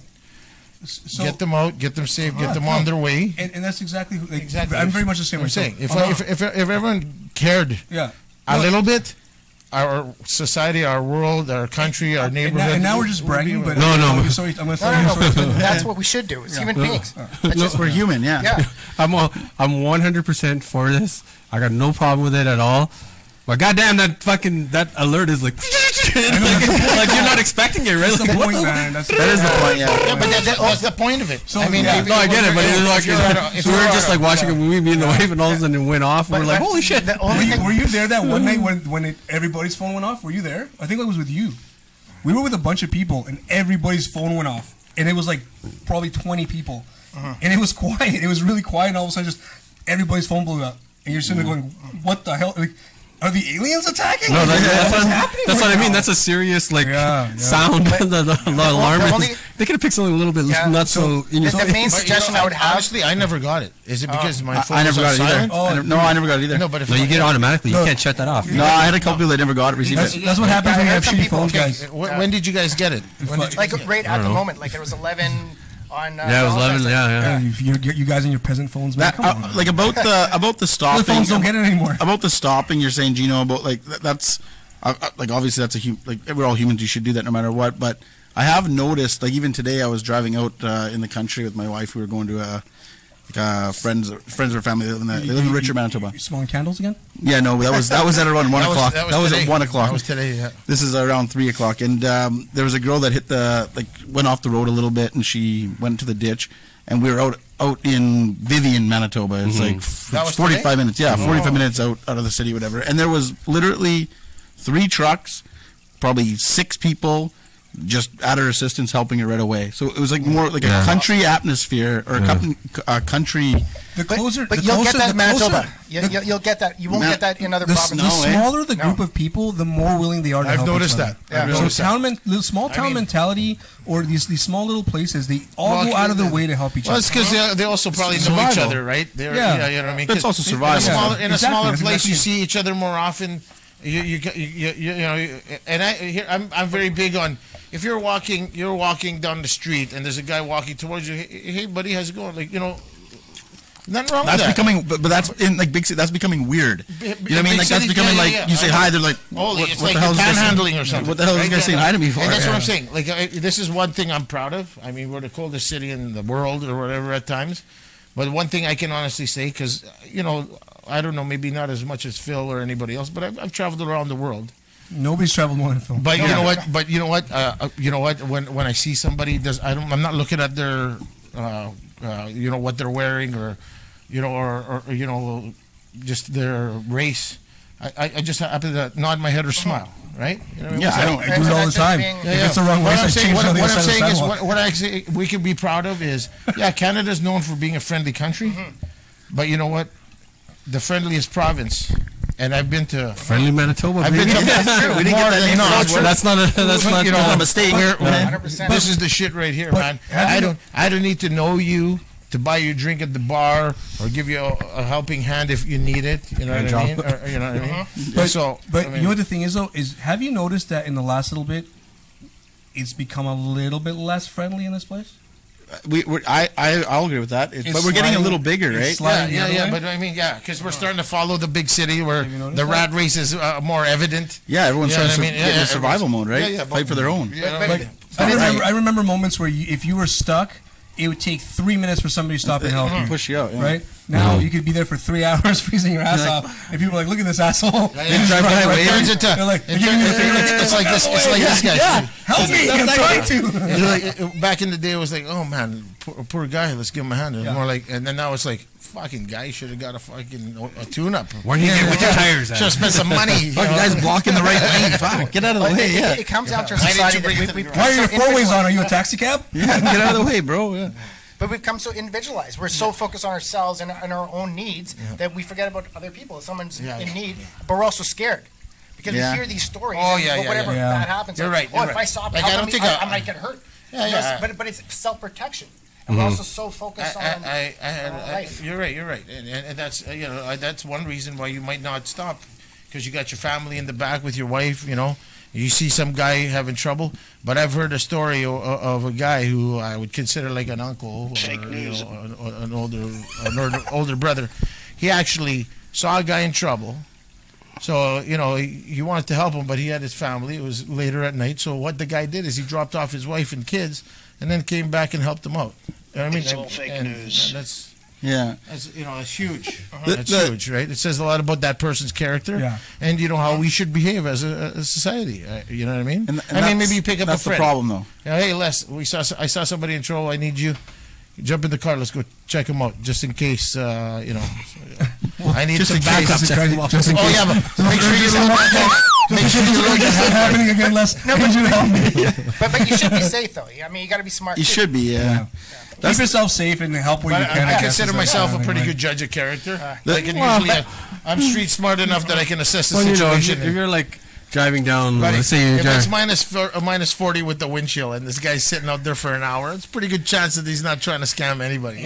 So, Get them out, get them safe, get them on their way. and that's exactly like, Exactly. I'm very much the same. I'm saying, myself. I'm not- if everyone cared yeah. a No, little bit, our society, our world, our country, our neighborhood. and now we're just would be- bragging, but No, no. Sorry, I'm going to No, throw no, you. no. That's what we should do. It's human beings. That's just, We're human, yeah. yeah. I'm 100% for this. I got no problem with it at all. But goddamn, that alert is like, like you're not expecting it, right? That's the Like, what point, the- man. That's That is the point, yeah. Yeah, but that's the point of it. So, I mean, yeah. if- No, I get it, but it was like, if you're at a- if so we you're were at just a- like watching a movie, me and the wife, and all of a sudden it went off. And we're like, holy shit. The Were only you, thing, were you there that one night when everybody's phone went off? Were you there? I think it was with you. We were with a bunch of people, and everybody's phone went off. And it was like probably 20 people. And it was quiet. It was really quiet, and all of a sudden just everybody's phone blew up. And you're sitting there going, what the hell? Like, are the aliens attacking? No, Like, that's what's what, happening that's right what I mean. now? That's a serious like Yeah, yeah. sound. the alarm. the is- only- they could have picked something a little bit Yeah. not so. You know, the main But, suggestion I would have. honestly, I never got it. Is it because my phone I never was got on it either. silent? No, I never got it either. No, but if no, you get it automatically. You can't shut that off. No, I had a couple people that never got it, received That's, it. that's what happens I when you heard have some shitty people- phones, okay, guys. When did you guys get it? When did you Like guys get it? right at the know. moment, like there was 11 on. Yeah, it was 11. Yeah. You guys and your peasant phones, man. That, Come on. like about the the stopping. phones don't get it anymore. About the stopping, you're saying, Gino, about like that's like obviously that's like we're all humans. You should do that no matter what. But I have noticed, like even today, I was driving out in the country with my wife. We were going to friends of our family. They live in Richard, Manitoba. You smelling candles again? Yeah, no, that was at around 1 o'clock. That was today. at 1 o'clock. That was today. Yeah. This is around 3 o'clock, and there was a girl that went off the road a little bit, and she went to the ditch, and we were out in Vivian, Manitoba. It's like That was 45 today? minutes. Yeah, 45 minutes out of the city, whatever. And there was literally 3 trucks, probably 6 people, just at her assistance, helping her right away. So it was like more like a country atmosphere or a country. The closer, But the you'll closer, get that in the closer- Manitoba. You'll get that. You won't get that in other The provinces. the smaller the group No. of people, the more willing they are to I've help noticed each other. that. I've Yeah. So noticed that. the small town mean- mentality, or these small little places, they all Well, go out of their the- way to help each Well, other. it's because they also probably know each Survival. other, right? They're, Yeah. you know what I mean. That's 'Cause also survival. In a Exactly, smaller that's place, exactly you it. see each other more often. You know, and I'm very big on if you're walking down the street and there's a guy walking towards you. Hey, buddy, how's it going? Like, you know, Nothing wrong That's with that. becoming, but that's in like big city. That's becoming weird. You know what I mean? Big Like that's cities, becoming yeah, like yeah. you say hi, they're like, Holy, what, it's what like the hell is this? panhandling or something. What the hell is this right? guy saying hi to me for? And that's what Yeah. I'm saying. Like, this is one thing I'm proud of. I mean, we're the coldest city in the world or whatever at times. But one thing I can honestly say, because, you know, I don't know, maybe not as much as Phil or anybody else, but I've traveled around the world. Nobody's traveled more than Phil. But you know what? But you know what? You know what? When I see somebody does, I'm not looking at their, you know, what they're wearing or, you know, or you know, just their race. I just happen to nod my head or smile, right? You know what Yeah, I don't. I do it all the time. If it's the wrong What race, I'm I saying, change what it on the I'm other side of saying the is, sidewalk. what actually we can be proud of is, yeah, Canada's known for being a friendly country, but you know what? The friendliest province, and I've been to. Friendly Manitoba, I've baby. been to That's true. We didn't more get that than- name no, for it's that. That's not you know, a mistake. 100%. This is the shit right here, But man. have you- I don't need to know you to buy you a drink at the bar or give you a helping hand if you need it. You know what I mean? Or, you know what I mean? But, So, but I mean, you know what the thing is though is have you noticed that in the last little bit, it's become a little bit less friendly in this place? I'll agree with that. It's But we're getting a sliding- little bigger, it's right? sliding yeah, the other way? but I mean, yeah, because we're starting to follow the big city where Have you noticed the that? rat race is more evident. Yeah, everyone's Yeah, trying I to mean, get yeah, in survival mode, right? yeah, Fight for their own. Yeah, But- right. I remember moments where if you were stuck, it would take 3 minutes for somebody to stop and help you. Push you out. Yeah. Right now, you could be there for 3 hours freezing your ass off, and people are like, "Look at this asshole!" Yeah, They just yeah. drive It right away. turns into- They're like, it "Give me the turns- thing." it's like this. It's like this guy. Yeah, help me! I'm trying to. It's like, back in the day, it was like, oh man, poor guy, let's give him a hand. It was Yeah. more like, and then now it's like, fucking guy should have got a fucking a tune-up. Where do you get with your tires at? Should have spent some money. you Fuck, know? guys blocking the right lane. Fuck, get out of the But way. Yeah, it comes down to a Why didn't society you bring that it to we the Why are your four ways on? Are you a taxi cab? yeah, get out of the way, bro. Yeah. But we've become so individualized. We're so focused on ourselves and our own needs that we forget about other people. If someone's in need, but we're also scared. Because Yeah. we hear these stories. Oh, and yeah, yeah, whatever yeah. bad happens. You're like, right, you're if right. I stop Like, I helping don't me, think I I- might get hurt. Yeah, You know, yeah. But it's self-protection. And we're also so focused on life. You're right, and that's you know that's one reason why you might not stop, because you got your family in the back with your wife. You know, you see some guy having trouble, but I've heard a story of a guy who I would consider like an uncle or you know, an older brother. He actually saw a guy in trouble. So, you know, he wanted to help him, but he had his family. It was later at night. So what the guy did is he dropped off his wife and kids and then came back and helped him out. You know what I mean? It's all fake news. That's Yeah. you know, that's huge. The- That's the- huge, right? It says a lot about that person's character, Yeah. and you know how we should behave as a society. You know what I mean? And I mean, maybe you pick up a that's friend. the problem, though. You know, hey, Les, I saw somebody in trouble. I need you. Jump in the car. Let's go check him out, just in case. You know, I need Just some in case. backup. Just in Oh case. yeah, but make sure you look at Make sure you look It's not at happening again, Les. I need you to help me. But you should be safe, though. I mean, you got to be smart. You too. should be, yeah. Keep yourself safe and help where you But can. I guess, consider is myself a the pretty thing, good judge of character. The- I can well, usually, I'm street smart enough that I can assess the Well, you know, if situation. you're like driving down, Buddy, let's say you're if it's driving, minus 40 with the windshield and this guy's sitting out there for an hour, it's a pretty good chance that he's not trying to scam anybody.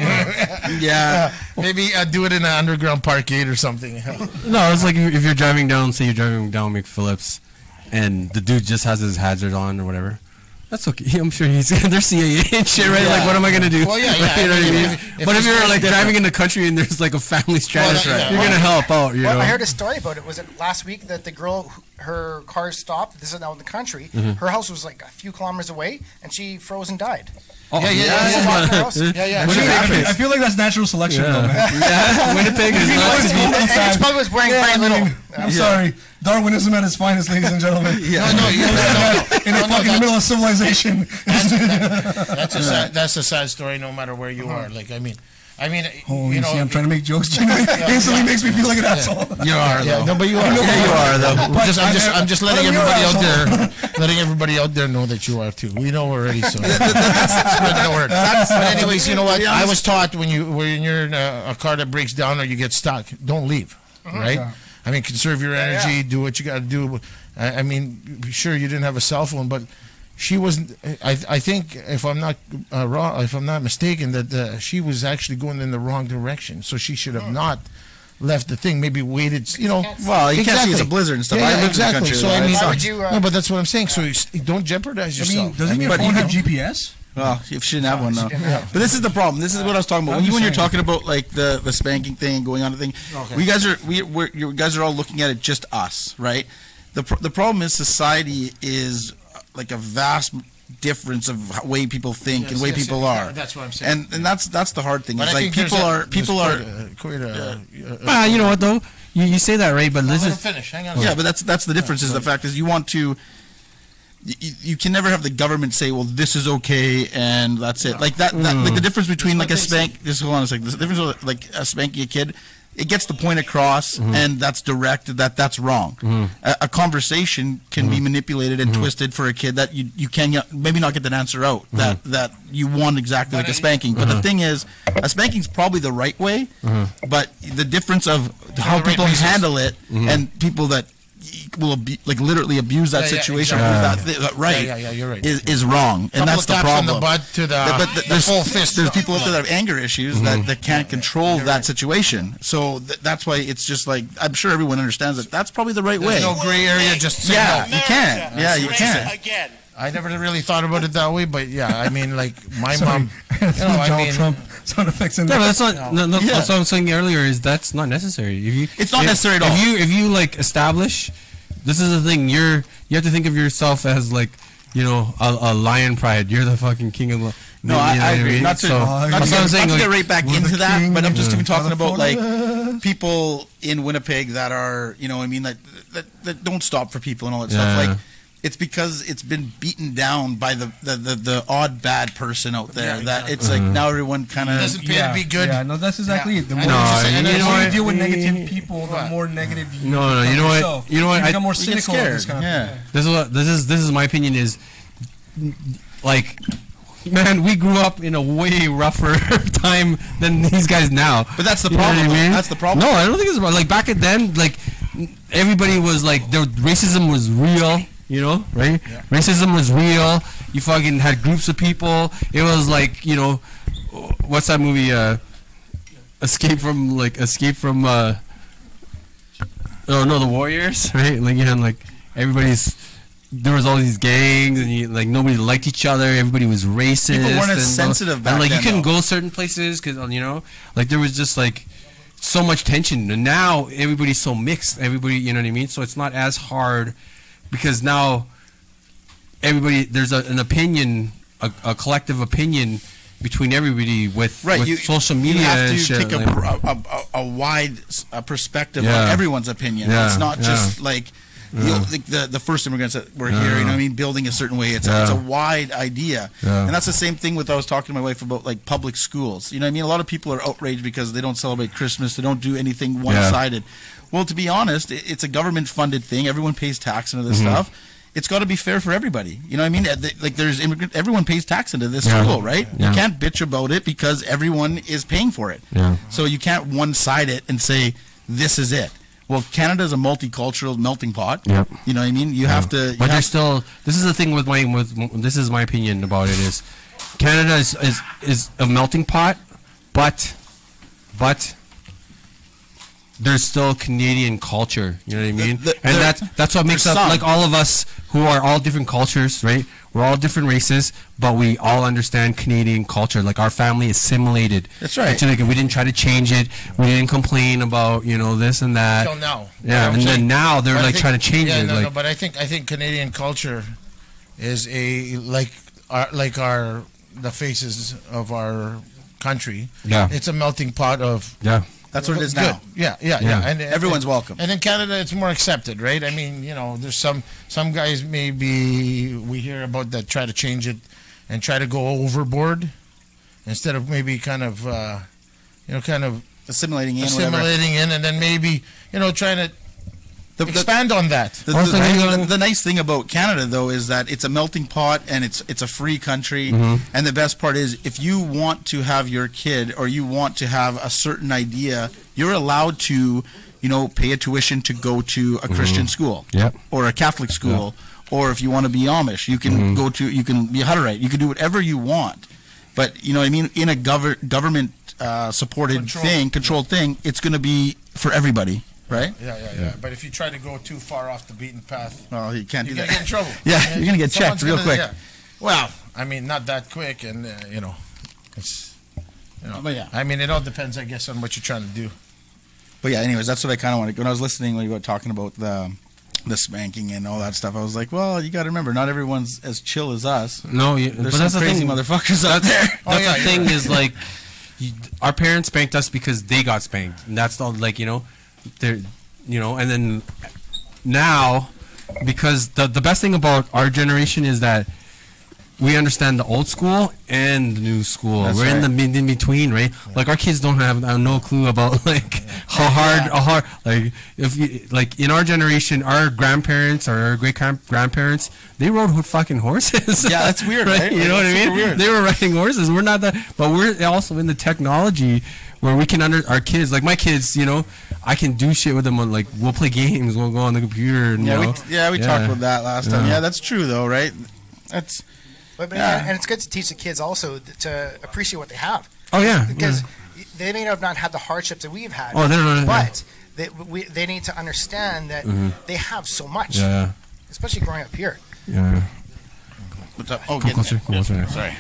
Yeah. Maybe do it in an underground parkade or something. no, it's like if you're driving down, say you're driving down McPhillips, and the dude just has his hazard on or whatever. That's okay. I'm sure he's they're CIA and shit, right? Like, what am I gonna do? Well, yeah, Right, you know what I mean? if But if it's you're like different. driving in the country and there's like a family stratus, Well, yeah. you're gonna help out. You Well, know. I heard a story about it. Was it last week that the girl, her car stopped? This is now in the country. Her house was like a few kilometers away, and she froze and died. Oh, Yeah, yeah, She yeah. walked her house. Yeah, yeah. I feel like that's natural selection, though, man. Yeah, Winnipeg is not to be. And she probably was wearing Yeah, very I little. mean, I'm sorry. Darwinism at its finest, ladies and gentlemen. In the fucking middle of civilization. That's a sad story. No matter where you are, like I mean, Holy you know, see, I'm trying to make jokes. Instantly makes me feel like an asshole. You are, Yeah, though. no, but you are. Yeah, you are, though. I'm just letting I'm your everybody out there know that you are too. We know already, so spread the word. But anyways, you know what? I was taught when you're in a car that breaks down or you get stuck, don't leave, right? Yeah. I mean, conserve your energy, do what you got to do. I mean, sure, you didn't have a cell phone, but she wasn't. I think if I'm not wrong, if I'm not mistaken, that she was actually going in the wrong direction. So she should have not left the thing. Maybe waited. You know, Well, you can't see it's a Exactly. blizzard and stuff. Yeah, I yeah, live exactly. in the country. So I mean, Why would you, no, but that's what I'm saying. So you don't jeopardize I mean, yourself. doesn't your but phone you have can- GPS? Well, if she didn't have one, She though. didn't have But this is the problem. This is what I was talking about. I'm When just you're saying. talking about like the spanking thing, going on the thing, Okay. you guys are all looking at it just us, right? The problem is society is like a vast difference of way people think and Yes, way yes, people yes. are. Yeah, that's what I'm saying. And that's the hard thing. But It's I like think people are. Ah, you know what though? You say that right, but Let this him is finish. Hang on. Yeah, but that's the difference. Is the fact is you want to. You can never have the government say, "Well, this is okay," and that's it. Like that like the difference between like a spank. Just hold on a second. The difference with, like a spanking a kid, it gets the point across, and that's direct. That's wrong. A conversation can be manipulated and twisted for a kid that you can maybe not get that answer out that you want exactly like a spanking. But the thing is, a spanking's probably the right way, but the difference of how the right people reasons. handle it and people that will like literally abuse that Yeah, yeah, situation, exactly. abuse that right, Yeah, you're right. is wrong, and that's the Couple of taps problem. on the butt to the there's full fist. There's people out there that have anger issues that can't control that situation. So that's why it's just like I'm sure everyone understands that that's probably the right way. There's no gray area. Just say Yeah, no. you can. Yeah, you can. Again. I never really thought about it that way, but yeah, I mean, like my mom. Donald I mean, Trump sound effects in yeah, but there. that's not. No, Yeah. That's what I'm saying earlier. Is that's not necessary. If you, It's not necessary at all. If you like establish, this is the thing. You have to think of yourself as like, you know, a lion pride. You're the fucking king of. No, you know I what agree. mean? Not to, So, not that's to, what I'm get, saying. not to get Like, right back we're the into that, king but I'm just even talking of about like Florida. people in Winnipeg that are, you know, what I mean, that don't stop for people and all that Yeah. stuff. Like, it's because it's been beaten down by the odd bad person out there. Yeah, that exactly. it's like now everyone kind It of doesn't pay to be good. Yeah, no, that's exactly it. The more, No, and you the know more you what? deal with negative people, the more negative you No, become you know what? yourself. You know what? You become more you get cynical of scared. this kind of Yeah. thing. this is my opinion. Is like, man, we grew up in a way rougher time than these guys now. But that's the You know what problem. I mean? That's the problem. No, I don't think it's about like back then. Like everybody was like, the racism was real. You know, right? Yeah. Racism was real. You fucking had groups of people. It was like, you know, what's that movie? Escape from. Oh no, the Warriors, right? Like you had like everybody's. There was all these gangs, and like nobody liked each other. Everybody was racist. People weren't as and, sensitive back and like then, you couldn't though. go certain places because you know, like there was just like so much tension. And now everybody's so mixed. Everybody, you know what I mean? So it's not as hard because now everybody there's an opinion, a collective opinion between everybody with social media You have and to shit. take like- a wide perspective Yeah. on everyone's opinion. Yeah, It's not yeah. just like you know, the first immigrants that were here. You know what I mean? Building a certain way. It's Yeah. it's a wide idea, Yeah. and that's the same thing with I was talking to my wife about like public schools. You know what I mean? A lot of people are outraged because they don't celebrate Christmas. They don't do anything one-sided. Well, to be honest, it's a government-funded thing. Everyone pays tax into this stuff. It's got to be fair for everybody. You know what I mean? Like there's immigrant. Everyone pays tax into this Yeah. school, right? Yeah. You can't bitch about it because everyone is paying for it. Yeah. So you can't one-side it and say this is it. Well, Canada is a multicultural melting pot. Yep. You know what I mean? You have to. You But have there's still. This is the thing with this is my opinion about it is, Canada is a melting pot, but there's still Canadian culture. You know what I mean? And that's what makes there's up some. like all of us who are all different cultures, right? We're all different races, but we all understand Canadian culture. Like our family assimilated. That's right. Into, like, we didn't try to change it. We didn't complain about this and that. Till now. Yeah, I'm and saying- then now they're but I like think- trying to change yeah, it. No, like, no, but I think Canadian culture is the faces of our country. Yeah. It's a melting pot of. yeah. That's what it is Good. now. Yeah. Yeah. And Everyone's welcome. And in Canada, it's more accepted, right? I mean, there's some guys maybe we hear about that try to change it and try to go overboard instead of maybe kind of Assimilating in. Whatever. assimilating in, and then maybe trying to The- expand on that. The nice thing about Canada, though, is that it's a melting pot and it's a free country. And the best part is, if you want to have your kid or you want to have a certain idea, you're allowed to, pay a tuition to go to a Christian school Yep. or a Catholic school. Or if you want to be Amish, you can you can be a Hutterite. You can do whatever you want. But, you know what I mean? In a government supported controlled thing, it's going to be for everybody. Right? Yeah. But if you try to go too far off the beaten path, Well, you can't do you're that. gonna get in trouble. Yeah, you're gonna get checked Someone's real gonna- quick. yeah. Well, I mean, not that quick, and it's But yeah. I mean, it all depends, I guess, on what you're trying to do. But yeah, anyways, that's what I kind of wanted. When I was listening when you were talking about the spanking and all that stuff, I was like, well, you got to remember, not everyone's as chill as us. No, There's but some that's the crazy thing. motherfuckers out there. That's the thing is like, our parents spanked us because they got spanked, and that's all. Like they're, and then now, because the best thing about our generation is that we understand the old school and the new school. That's We're in right. the in between, right? Like our kids don't have no clue about like how hard like if you, like in our generation, our grandparents or our great grandparents, they rode fucking horses. Yeah, that's weird, right? You know what I That's mean? super weird. They were riding horses. We're not that, but we're also in the technology where we can our kids, like my kids, I can do shit with them on like we'll play games, we'll go on the computer, and We talked about that last time. Yeah. Yeah, that's true though, right? That's But Yeah. and it's good to teach the kids also to appreciate what they have. Oh yeah, Because they may have not had the hardships that we've had. Oh, they don't know, But they need to understand that they have so much, yeah, especially growing up here. yeah. what's up? Oh, Come getting closer, there. come closer. Sorry.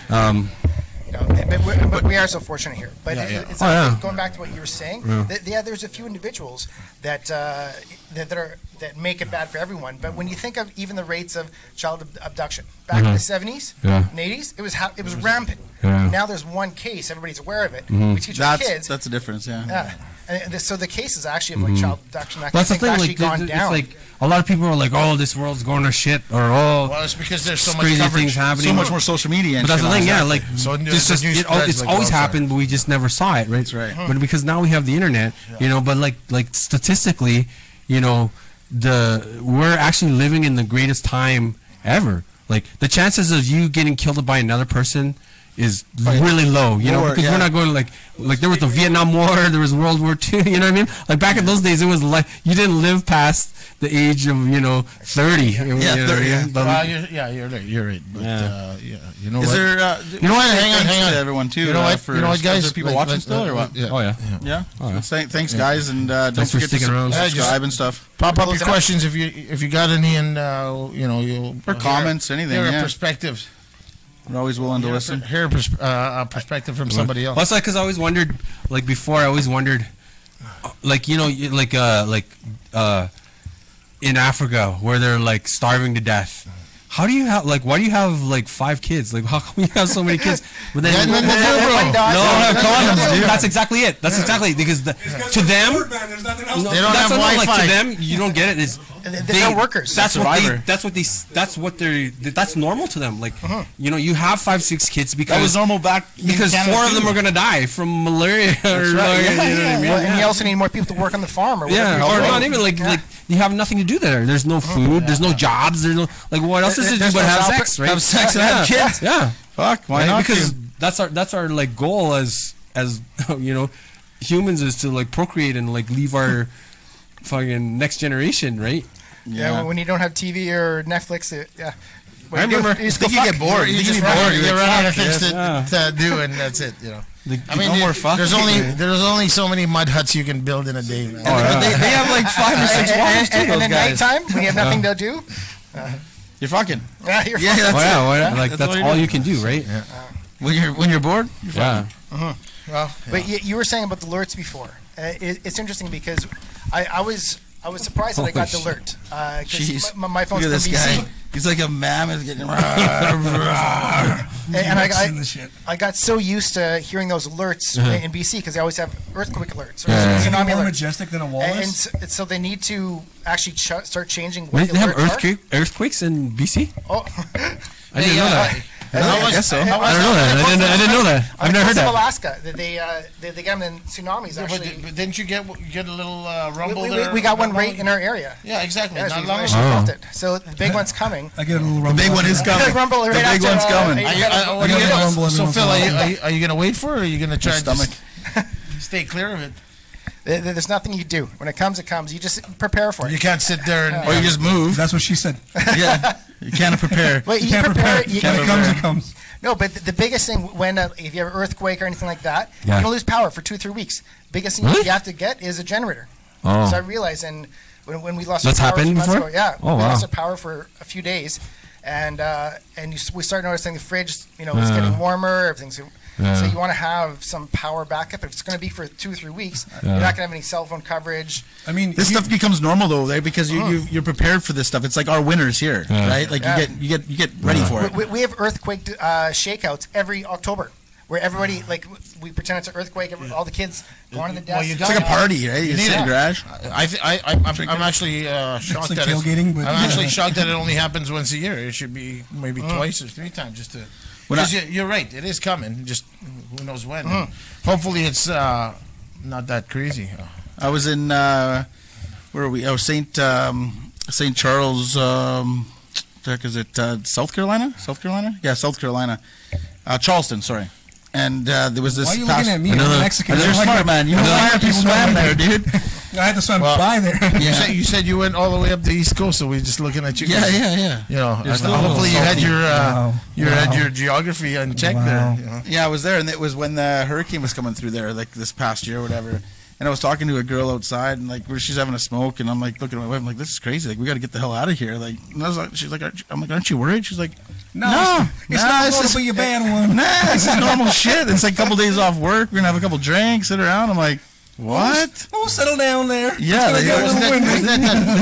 But we are so fortunate here. But it's Oh, yeah. going back to what you were saying. There's a few individuals that that make it bad for everyone. But when you think of even the rates of child abduction back in the 70s Yeah. and 80s, it was rampant. Yeah. Now there's one case, everybody's aware of it. We teach our kids. That's the difference. Yeah. Yeah. And so the cases actually of like child abduction, I That's the think, thing. actually Like, gone it's down. like a lot of people are like, "Oh, this world's going to shit," or "Oh, Well, it's because there's so much crazy coverage. things happening." So much more social media. And But that's shit the thing, like yeah. that. Like, So it's just the news spreads it's like always wildfire. happened, but we just never saw it, right? That's right. But because now we have the internet, but like statistically, we're actually living in the greatest time ever. Like the chances of you getting killed by another person is really low, Lower, because yeah. we're not going to like there was the Vietnam War, there was World War II, you know what I mean? Like back in those days, it was like you didn't live past the age of 30. Yeah, 30, yeah. But, Well, you're right. But, Yeah. you know Is what? there? You know what? Hang on, thanks hang on. to everyone too. You know what? For, You know what, guys? Is there people Like- watching like- still or what? yeah. oh yeah. Yeah. yeah. Thanks, guys, and don't Thanks for forget to sticking around. subscribe and stuff. Pop up Close your it up. questions if you got any, and you'll Or comments, anything, Hear yeah. a perspective. We're always willing to listen. Hear a perspective from somebody else. Well, it's like because I always wondered, like before, I always wondered, like in Africa where they're like starving to death. How do you have why do you have like 5 kids? Like how come you have so many kids? But then Yeah, no, no, no, have condoms, dude. That's exactly it. That's exactly because to them, There's nothing else. no, They don't that's have not, Wi-Fi. to them, you don't get it. Is They're not workers. That's Survivor. that's normal to them. Like you have 5-6 kids because That was normal back in because Canada 4 of them too. are gonna die from malaria or right. Yeah, you know what I mean? Well, and you also need more people to work on the farm or whatever. Yeah, or you're not doing. even like Yeah. you have nothing to do there. There's no food. There's no jobs. There's no what else is it do There's but no have job- sex, right? have sex and have Yeah. kids. Yeah, Fuck, why right? not? Because dude? that's our like goal as humans is to like procreate and like leave our fucking next generation, right? Yeah, when you don't have TV or Netflix, yeah. I remember- You just I think go you fuck. get bored. You You just get bored. you You're run like, out of fuck things this. to do, and that's it. I mean, no more fuck. there's only so many mud huts you can build in a day, man. They have like 5 or 6 wives too. And Those then guys. nighttime, when you have nothing to do, You're fucking. you're Yeah, fucking. that's Oh yeah, it. like That's that's all you all do. you can do, right? When you're bored. You're Yeah. Well, But you were saying about the alerts before. It's interesting because I was surprised that I got the Holy alert. Jeez. My phone's Look at from this BC. guy. He's like a mammoth getting. And I got so used to hearing those alerts in BC because they always have earthquake alerts or Yeah. Is it tsunami more alerts. majestic than a And walrus? so they need to actually start changing what Wait, the they have alerts are. earthquakes in BC? Oh, I didn't know that. I guess so. I don't know that. I didn't know that. I've never heard Of that. Alaska, they get them in tsunamis. Actually, but didn't you get a little rumble there? we got one right in our area. Yeah, exactly. Yes, Not we long actually ago. felt it. So the big one's coming. I get a little rumble. The big one is coming. Rumble The right big after, one's coming. you Are you, gotta- what are you I get a gonna, rumble every so once in Phil, a while. are you gonna wait for it, or are you gonna try Your to stomach. stay clear of it? There's nothing you do. When it comes, it comes. You just prepare for You it. can't sit there and Or you just move. That's what she said. Yeah. You can't prepare. But you Can't prepare. prepare. You When can it comes, it comes. No, but the biggest thing when if you have an earthquake or anything like that, Yeah. you're gonna lose power for 2-3 weeks. Biggest thing Really? you have to get is a generator. Oh. So I realized, and when we lost That's our power a few happened months before? ago, yeah, Oh, we wow. lost our power for a few days, we start noticing the fridge, is getting warmer. Everything's so you want to have some power backup. If it's going to be for 2 or 3 weeks, you're not going to have any cell phone coverage. I mean, This stuff becomes normal though, right? Because you're prepared for this stuff. It's like our winters here, right? Like you get ready for it. We have earthquake shakeouts every October, where everybody we pretend it's an earthquake. All the kids go onto the desk. It's like a party, right? You sit in the garage. I'm actually shocked like that tailgating, but- I'm actually shocked that it only happens once a year. It should be maybe twice or 3 times just to. Because you're right, it is coming. Just who knows when. Hopefully, it's not that crazy. I was in where are we? Oh, St. Charles. Is it South Carolina? South Carolina? Yeah, South Carolina. Charleston, sorry. And there was this. why are you looking at me? I'm Mexican. You're smart, man. You know why you swam there, dude? I had to swim by there. You said you went all the way up the East Coast, so we're just looking at you. Yeah. Hopefully you had your geography in check there. Yeah, I was there, and it was when the hurricane was coming through there, like this past year or whatever. And I was talking to a girl outside, and like she's having a smoke, and I'm like looking at my wife, I'm like, this is crazy. Like we got to get the hell out of here. Like, and I was like, she's like, I'm like, aren't you worried? She's like, no, it's not going to be a bad one. Nah, this is normal shit. It's like a couple days off work. We're gonna have a couple drinks, sit around. I'm like, what? Oh, settle down there. Yeah, they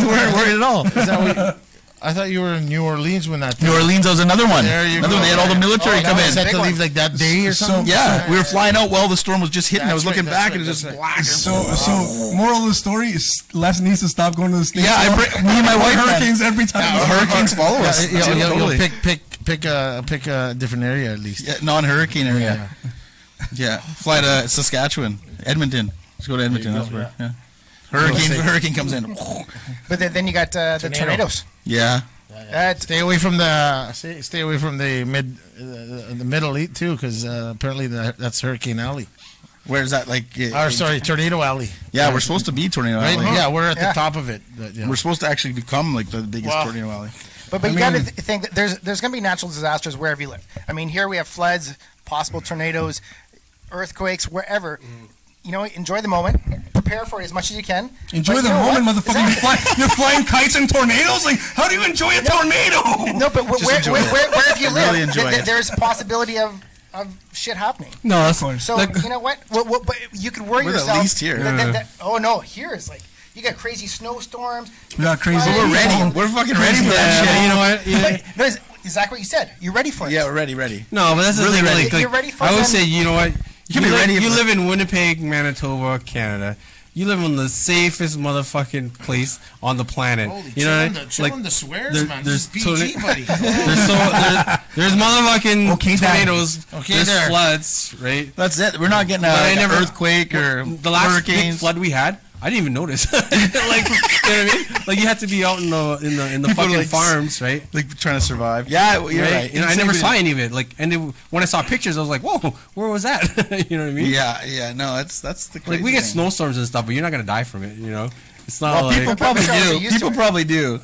weren't worried at all. Is that what I thought you were in New Orleans when that. New Orleans was another one. There you another go. one. They had all the military come in. Had to leave like that day or something. Yeah, we were flying out while the storm was just hitting. I was That's looking right, back, that's and it was right, just black. So moral of the story is Les needs to stop going to the States. Yeah, me and my wife hurricanes every time. hurricanes follow us. You'll pick a different area at least. Yeah, non-hurricane area. Yeah, fly to Saskatchewan, Edmonton. Let's go to Edmonton. That's where. Yeah. Hurricane comes in. But then you got the tornadoes. Yeah. Stay away from the middle east too, because apparently that's Hurricane Alley. Where's that? Like, Tornado Alley. Yeah, we're supposed to be Tornado Alley. Right? Yeah, we're at the top of it. But, We're supposed to actually become like the biggest Tornado Alley. But you got to think that there's going to be natural disasters wherever you live. I mean, here we have floods, possible tornadoes, earthquakes, wherever. Enjoy the moment. Prepare for it as much as you can. Enjoy the moment, motherfucker. You're flying kites and tornadoes? Like, how do you enjoy a tornado? No, but wherever you live, Really enjoy it. there's a possibility of shit happening. No, that's fine. So, you know what? But you could worry We're yourself. at least here. Here is like, you got crazy snowstorms. We got crazy. We're ready. We're fucking ready for that shit. You know what? Yeah. No, it's exactly what you said. You're ready for it. Yeah, we're ready. No, but that's the Really thing. ready. Like, You're ready for I would them. say, you know what? You live in Winnipeg, Manitoba, Canada. You live in the safest motherfucking place on the planet. Holy, you know, chillin' the swears, man. There's This is PG, buddy. there's motherfucking Daddy. tornadoes. Okay, there's there. floods, right? That's it. We're not getting an earthquake or The last big hurricanes. flood we had, I didn't even notice. Like, you know what I mean? Like, you had to be out in the People fucking like farms, right? Like trying to survive. Yeah, you're right. You know, I never saw any of it. Like, and when I saw pictures, I was like, "Whoa, where was that?" You know what I mean? Yeah. No, that's the crazy Like, we get thing. snowstorms and stuff, but you're not gonna die from it. You know, it's not Well, like people probably Sure, we're do. used to People it. probably do.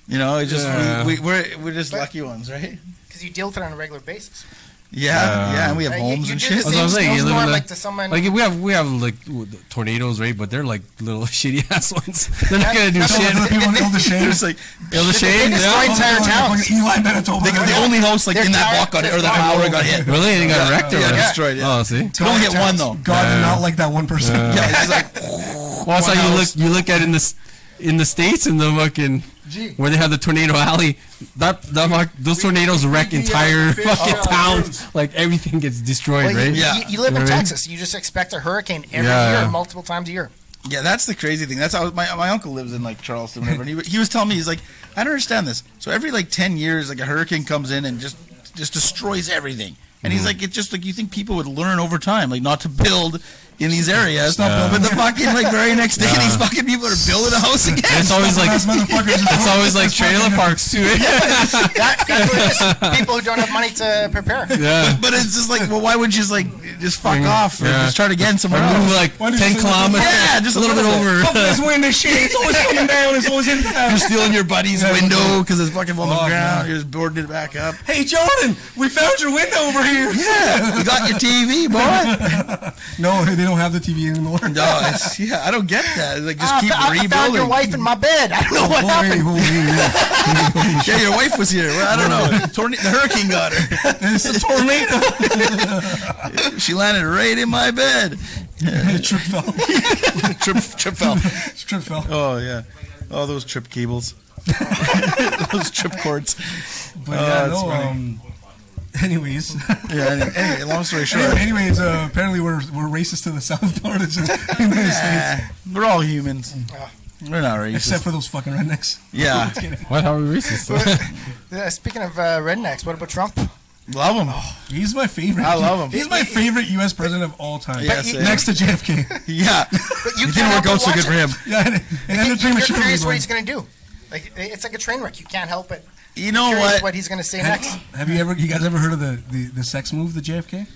You know, it's just Yeah. we're just lucky ones, right? Because you deal with it on a regular basis. Yeah, and we have You homes do and the shit. That's what same I'm saying, you live in snowstorm the- like to someone. Like we have like tornadoes, right? But they're like little shitty ass ones. They're not gonna do That's shit. The people in Ilda Shane. There's like Ilda Shane, They destroy yeah. entire towns. Eli Manitoba. the only house like Their in that tire- block got hit, or that their hour got hit. Really, and they got wrecked or Yeah, what? destroyed. Yeah. Oh, see. Could only get one though. God did not like that one person. Yeah, it's just like Well, that's One how house. you look at in the States in the fucking where they have the tornado alley. Those tornadoes wreck entire fucking towns. Like everything gets destroyed, Well, right? you live in You know what I mean? Texas. You just expect a hurricane every Yeah. year, multiple times a year. Yeah, that's the crazy thing. That's how my uncle lives in like Charleston, whatever. And he was telling me, he's like, I don't understand this. So every like 10 years, like a hurricane comes in and just destroys everything. And he's like, it's just like you think people would learn over time, like not to build in these areas. But the fucking like very next day, these fucking people are building a house again. It's always like Those motherfuckers. it's always like trailer parks too. That's what it is. People who don't have money to prepare. Yeah. But it's just like, well, why would you just like just fuck off or Yeah. just try it again somewhere Or move else? like Why did 10 you say that? kilometers. Yeah, just a little bit over. Fuck this wind and shit. It's always coming down. It's always in You're stealing your buddy's Yeah, window because it's fucking on the Fuck, ground. man. You're just boarding it back up. Hey, Jordan, we found your window over here. Yeah, you got your TV, boy. No, they don't have the TV anymore. No, yeah, I don't get that. Like, just keep I rebuilding. found your wife in my bed. I don't know what happened. Yeah, your wife was here. Well, I don't know. The hurricane got her. It's a tornado. She landed right in my bed. Trip fell. Trip fell. Trip fell. Oh yeah. Oh, those trip cables. Those trip cords. But yeah, that's no. funny. Anyways. Yeah. Anyway, long story short. Anyways, apparently we're racist to the south part of the United States, We're all humans. We're not racist. except for those fucking rednecks. Yeah. Just kidding. What? How are we racist? Speaking of rednecks, what about Trump? Love him. He's my favorite. I love him. He's my favorite U.S. president of all time. Yeah, same. Next to JFK. Yeah. But you It can't didn't help work out but so watch good for it. him. Yeah, and ended You're prematurely. curious what going. he's going to do. Like, it's like a train wreck. You can't help it. You know Curious what? he's going to say next. Have you guys ever heard of the sex move, the JFK?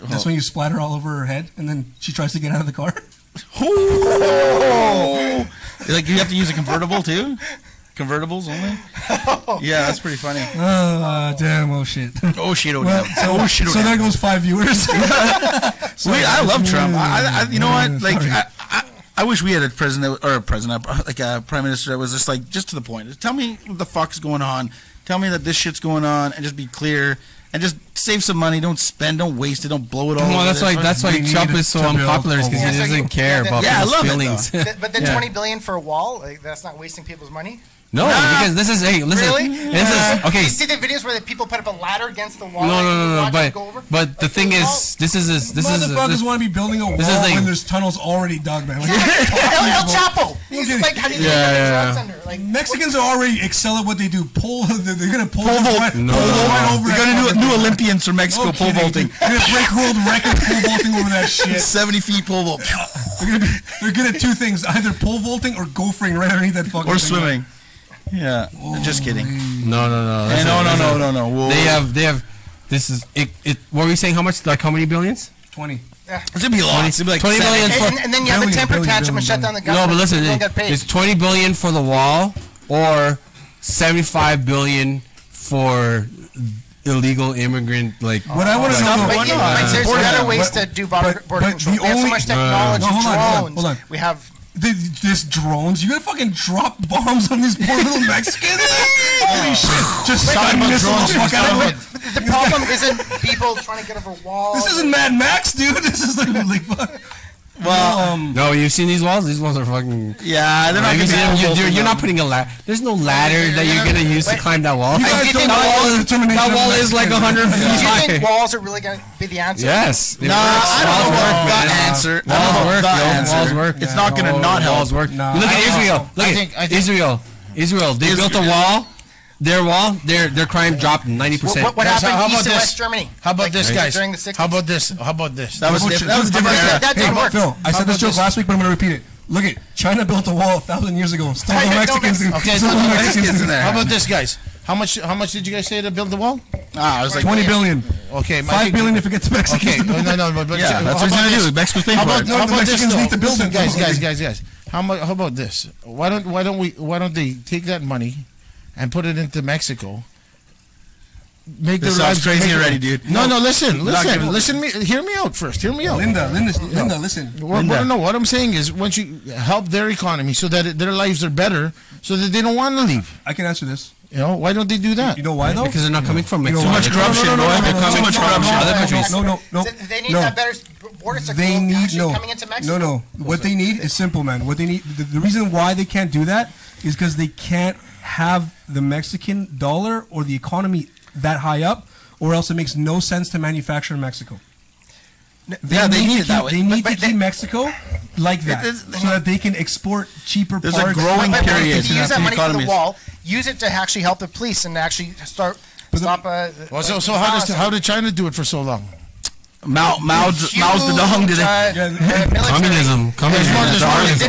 That's when you splatter all over her head, and then she tries to get out of the car. Oh. Like, you have to use a convertible too? Convertibles only? Yeah, that's pretty funny. Damn! Oh shit! Oh shit! Oh Well, damn! Oh shit! Oh so there damn! goes 5 viewers. I love Trump. You know what? Like, Sorry. I wish we had a president, like a prime minister that was just like, just to the point. Just tell me what the fuck's going on. Tell me that this shit's going on, and just be clear, and just save some money. Don't spend, don't waste it, don't blow it all. Well, over that's this. why Trump is so to build unpopular, is because Yeah, he so doesn't you- care yeah, about yeah, I people's love it, feelings. But then Yeah. 20 billion for a wall, like, that's not wasting people's money. No, because this is listen. Really? This is okay. You see the videos where the people put up a ladder against the wall? No, and you no, watch it go over? but the Like, thing the wall? is, this is Motherfuckers want to be building a wall this is like- when there's tunnels already dug, man. Like, El Chapo. He's Okay. like, how do you Yeah, get yeah. drugs under? Like, Mexicans are already excel at what they do. They're gonna pull Pole vault. right, No. pull right over. We're that gonna do fucking- new Olympians from Mexico No pole kidding. vaulting. They're gonna break world record pole vaulting over that shit. 70 feet pole vault. They're good at two things: either pole vaulting or gophering right underneath that fucking. Or thing. swimming. Yeah. Just kidding. no. Hey, listen, listen. no. Whoa. They have. This is it. What were we saying? How much? Like how many billions? 20. It's gonna be lots. It's gonna be like 20 billion seven. for- and then you have a Billion, temper billion, tantrum and shut billion. down the No, government. but listen, You don't get paid. it's 20 billion for the wall, or 75 billion for illegal immigrant like. What I want to Stop know. it. But, Why yeah, not? but there's But- better ways but- to do border but control. the We have so only- much technology, No, hold on. drones. We have. This drones, you gonna fucking drop bombs on these poor little Mexicans? Holy shit! Just Talking suck about missile the drones, fuck out of talking it. But the problem isn't people trying to get over walls. This isn't Mad Max, dude. This is like fuck. Well, No, you've seen these walls. These walls are fucking. yeah, they're not Have you gonna seen be them? pole vaulting You're not them. putting a ladder. There's no ladder that you're gonna use to Wait. climb that wall. You guys you don't think know that all wall- the determination That of wall is like Mexicans. 100 Do feet you high. think walls are really going to be the answer? Yes. it Nah, works. I don't Walls know work, about man. that answer. I don't Walls know work, about yo. that answer. Walls work. It's not gonna not help. Walls work. Nah. Look at I think- Israel. Look I at think- I think- Israel. Israel. They built a wall. Their wall. Their crime dropped 90%. What Guys, happened how east about and this? West Germany? How about Like, this, guys? During the 60s? How about this? How about this? That was a different era. That Hey, didn't work. Phil, I How said this about joke this? last week, but I'm gonna repeat it. Look at China built a wall 1,000 years ago. Still I no know Mexicans. Mexicans. Okay, Still so no the Mexicans Mexicans in there. How about this, guys? How much did you guys say to build the wall? I was like, 20 billion. Okay, 5 billion if it gets Mexicans. Okay, to build no, it. but yeah, how that's what he's about gonna this? do. Mexico's paying How for about, it. No, how the about this Mexicans though? need to build Listen, it. guys. How about this? Why don't they take that money and put it into Mexico? Make This their sounds lives crazy make- already, dude. No, listen. Not gonna- Hear me out first. Hear me out. Linda, listen. No, what I'm saying is, once you help their economy so that their lives are better, so that they don't want to leave. I can answer this. You know, why don't they do that? You know why though? Because they're not coming from You know Mexico. why? Too much corruption, No, no, bro. no, no, no, Too much no, corruption. Other countries. No. They need no. that better border sector They need actually coming into Mexico. No. What they need is simple, man. What they need, the reason why they can't do that is because they can't have the Mexican dollar or the economy that high up, or else it makes no sense to manufacture in Mexico. Yeah, they need to it that keep- way. They need But to keep Mexico like that, It is- so that they can export cheaper There's a parts. growing But period if you use that in money for the economies. wall, use it to actually help the police and actually stop. Well, so how did China do it for so long? Mao's the dong did it. Communism.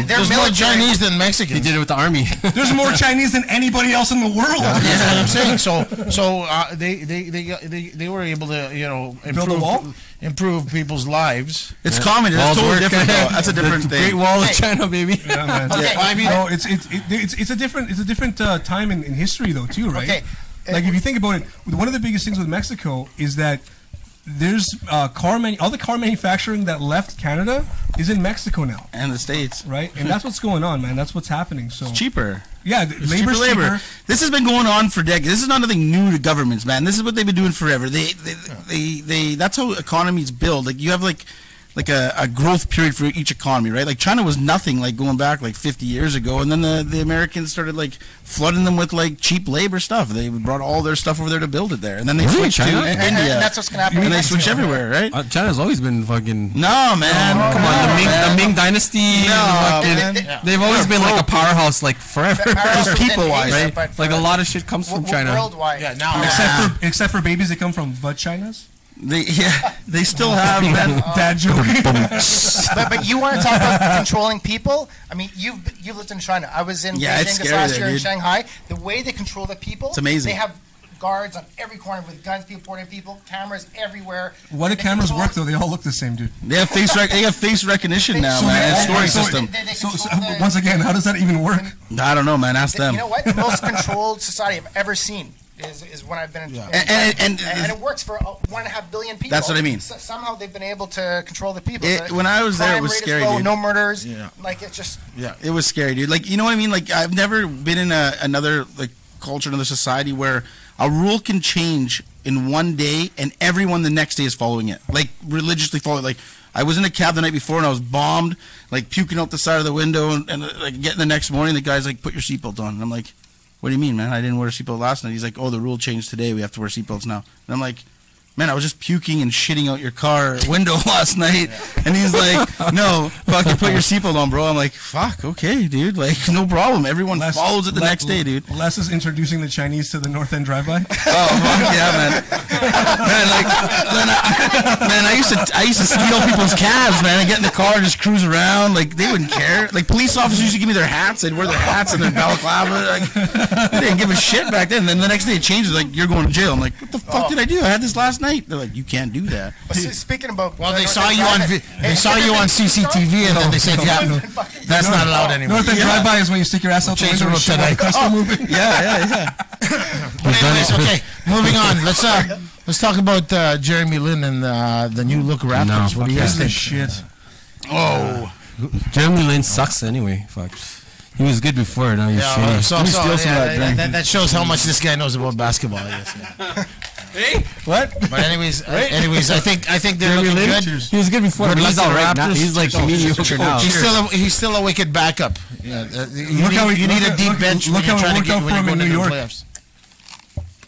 There's more Chinese than They Mexicans. did it with the army. There's more Chinese than anybody else in the world. That's what I'm saying. So they were able to Build a wall? improve people's lives. It's communism. It's Walls totally work. different. Though. That's a different The thing. Great Wall of China, baby. Yeah, man. Okay. I mean, No, it's a different time in history though too, right? Okay. Like if you think about it, one of the biggest things with Mexico is that there's all the car manufacturing that left Canada is in Mexico now, And the States. right? And that's what's going on, man. That's what's happening. So Cheaper. yeah, It's labor's cheaper cheaper. This has been going on for decades. This is not nothing new to governments, man. This is what they've been doing forever. They that's how economies build. Like you have like a growth period for each economy, right? Like China was nothing like going back like 50 years ago, and then the Americans started like flooding them with like cheap labor stuff. They brought all their stuff over there to build it there, and then they Really? switched China? to And India, that's what's gonna happen. and in they Mexico. switch everywhere, right? China's always been fucking. No, man. Come on, the Ming Dynasty. No, fucking- man. They've always been like a powerhouse, like forever. Powerhouse Just within people-wise, Asia, right? but Like a for- lot of shit comes from China. Worldwide. Yeah, now Except for babies that come from vaginas. They still have man. Dad joke. But you want to talk about controlling people? I mean, you've lived in China. I was in Yeah, it's Beijing this scary last there, year in dude. Shanghai. The way they control the people, It's amazing. They have guards on every corner with guns, people pointing at people, cameras everywhere. Why do They cameras control- work though? They all look the same, dude. They have face recognition now, So man. they- And scoring so- system. They So control the- once again, how does that even work? I don't know, man. Ask them. You know what? The most controlled society I've ever seen is when I've been in. And it works for 1.5 billion people. That's what I mean. Somehow they've been able to control the people. When I was there, it Crime was rate is scary, low, dude. no murders. Yeah. Like it's just. Yeah, it was scary, dude. Like, you know what I mean? Like, I've never been in another like culture, another society where a rule can change in one day and everyone the next day is following it, like religiously following. Like, I was in a cab the night before and I was bombed, like puking out the side of the window, and like getting the next morning, the guy's like, "Put your seatbelt on." And I'm like, "What do you mean, man? I didn't wear a seatbelt last night." He's like, "Oh, the rule changed today. We have to wear seatbelts now." And I'm like, "Man, I was just puking and shitting out your car window last night." And he's like, "No, fucking put your seatbelt on, bro." I'm like, "Fuck, okay, dude. Like, no problem. Everyone follows it the next day, dude." Les is introducing the Chinese to the North End drive-by. Oh, fuck yeah, man. Man, I used to steal people's cabs, man, and get in the car and just cruise around. Like, they wouldn't care. Like, police officers used to give me their hats. They'd wear their hats and their balaclava. Like, they didn't give a shit back then. Then the next day it changes. Like, you're going to jail. I'm like, what the fuck did I do? I had this last night. They're like, you can't do that. But speaking about Well, the they North saw End you on Drive-In, they saw you on CCTV, and then they said, "Yeah, no, that's not allowed anymore." North End Yeah. drive-by is when you stick your ass out the Change window the and shit route while the today. custom moving. Yeah. But anyways, okay, moving on. Let's talk about Jeremy Lin and the new look Raptors. No, What do you guys This is think? shit. Oh. Jeremy Lin sucks anyway. Fuck. He was good before. Now he's shitty. So, Let me steal some of that drink. that shows how much this guy knows about basketball. I guess. Yeah. Hey, what? But anyways, I think they're Jeremy looking Lin? good. He was good before. Good But luck he's to the all right now. Raptors. He's like mediocre now. He's still a wicked backup. Yeah, you need a deep bench look when you're how it trying to worked get out when for you're him going in to New the York. playoffs.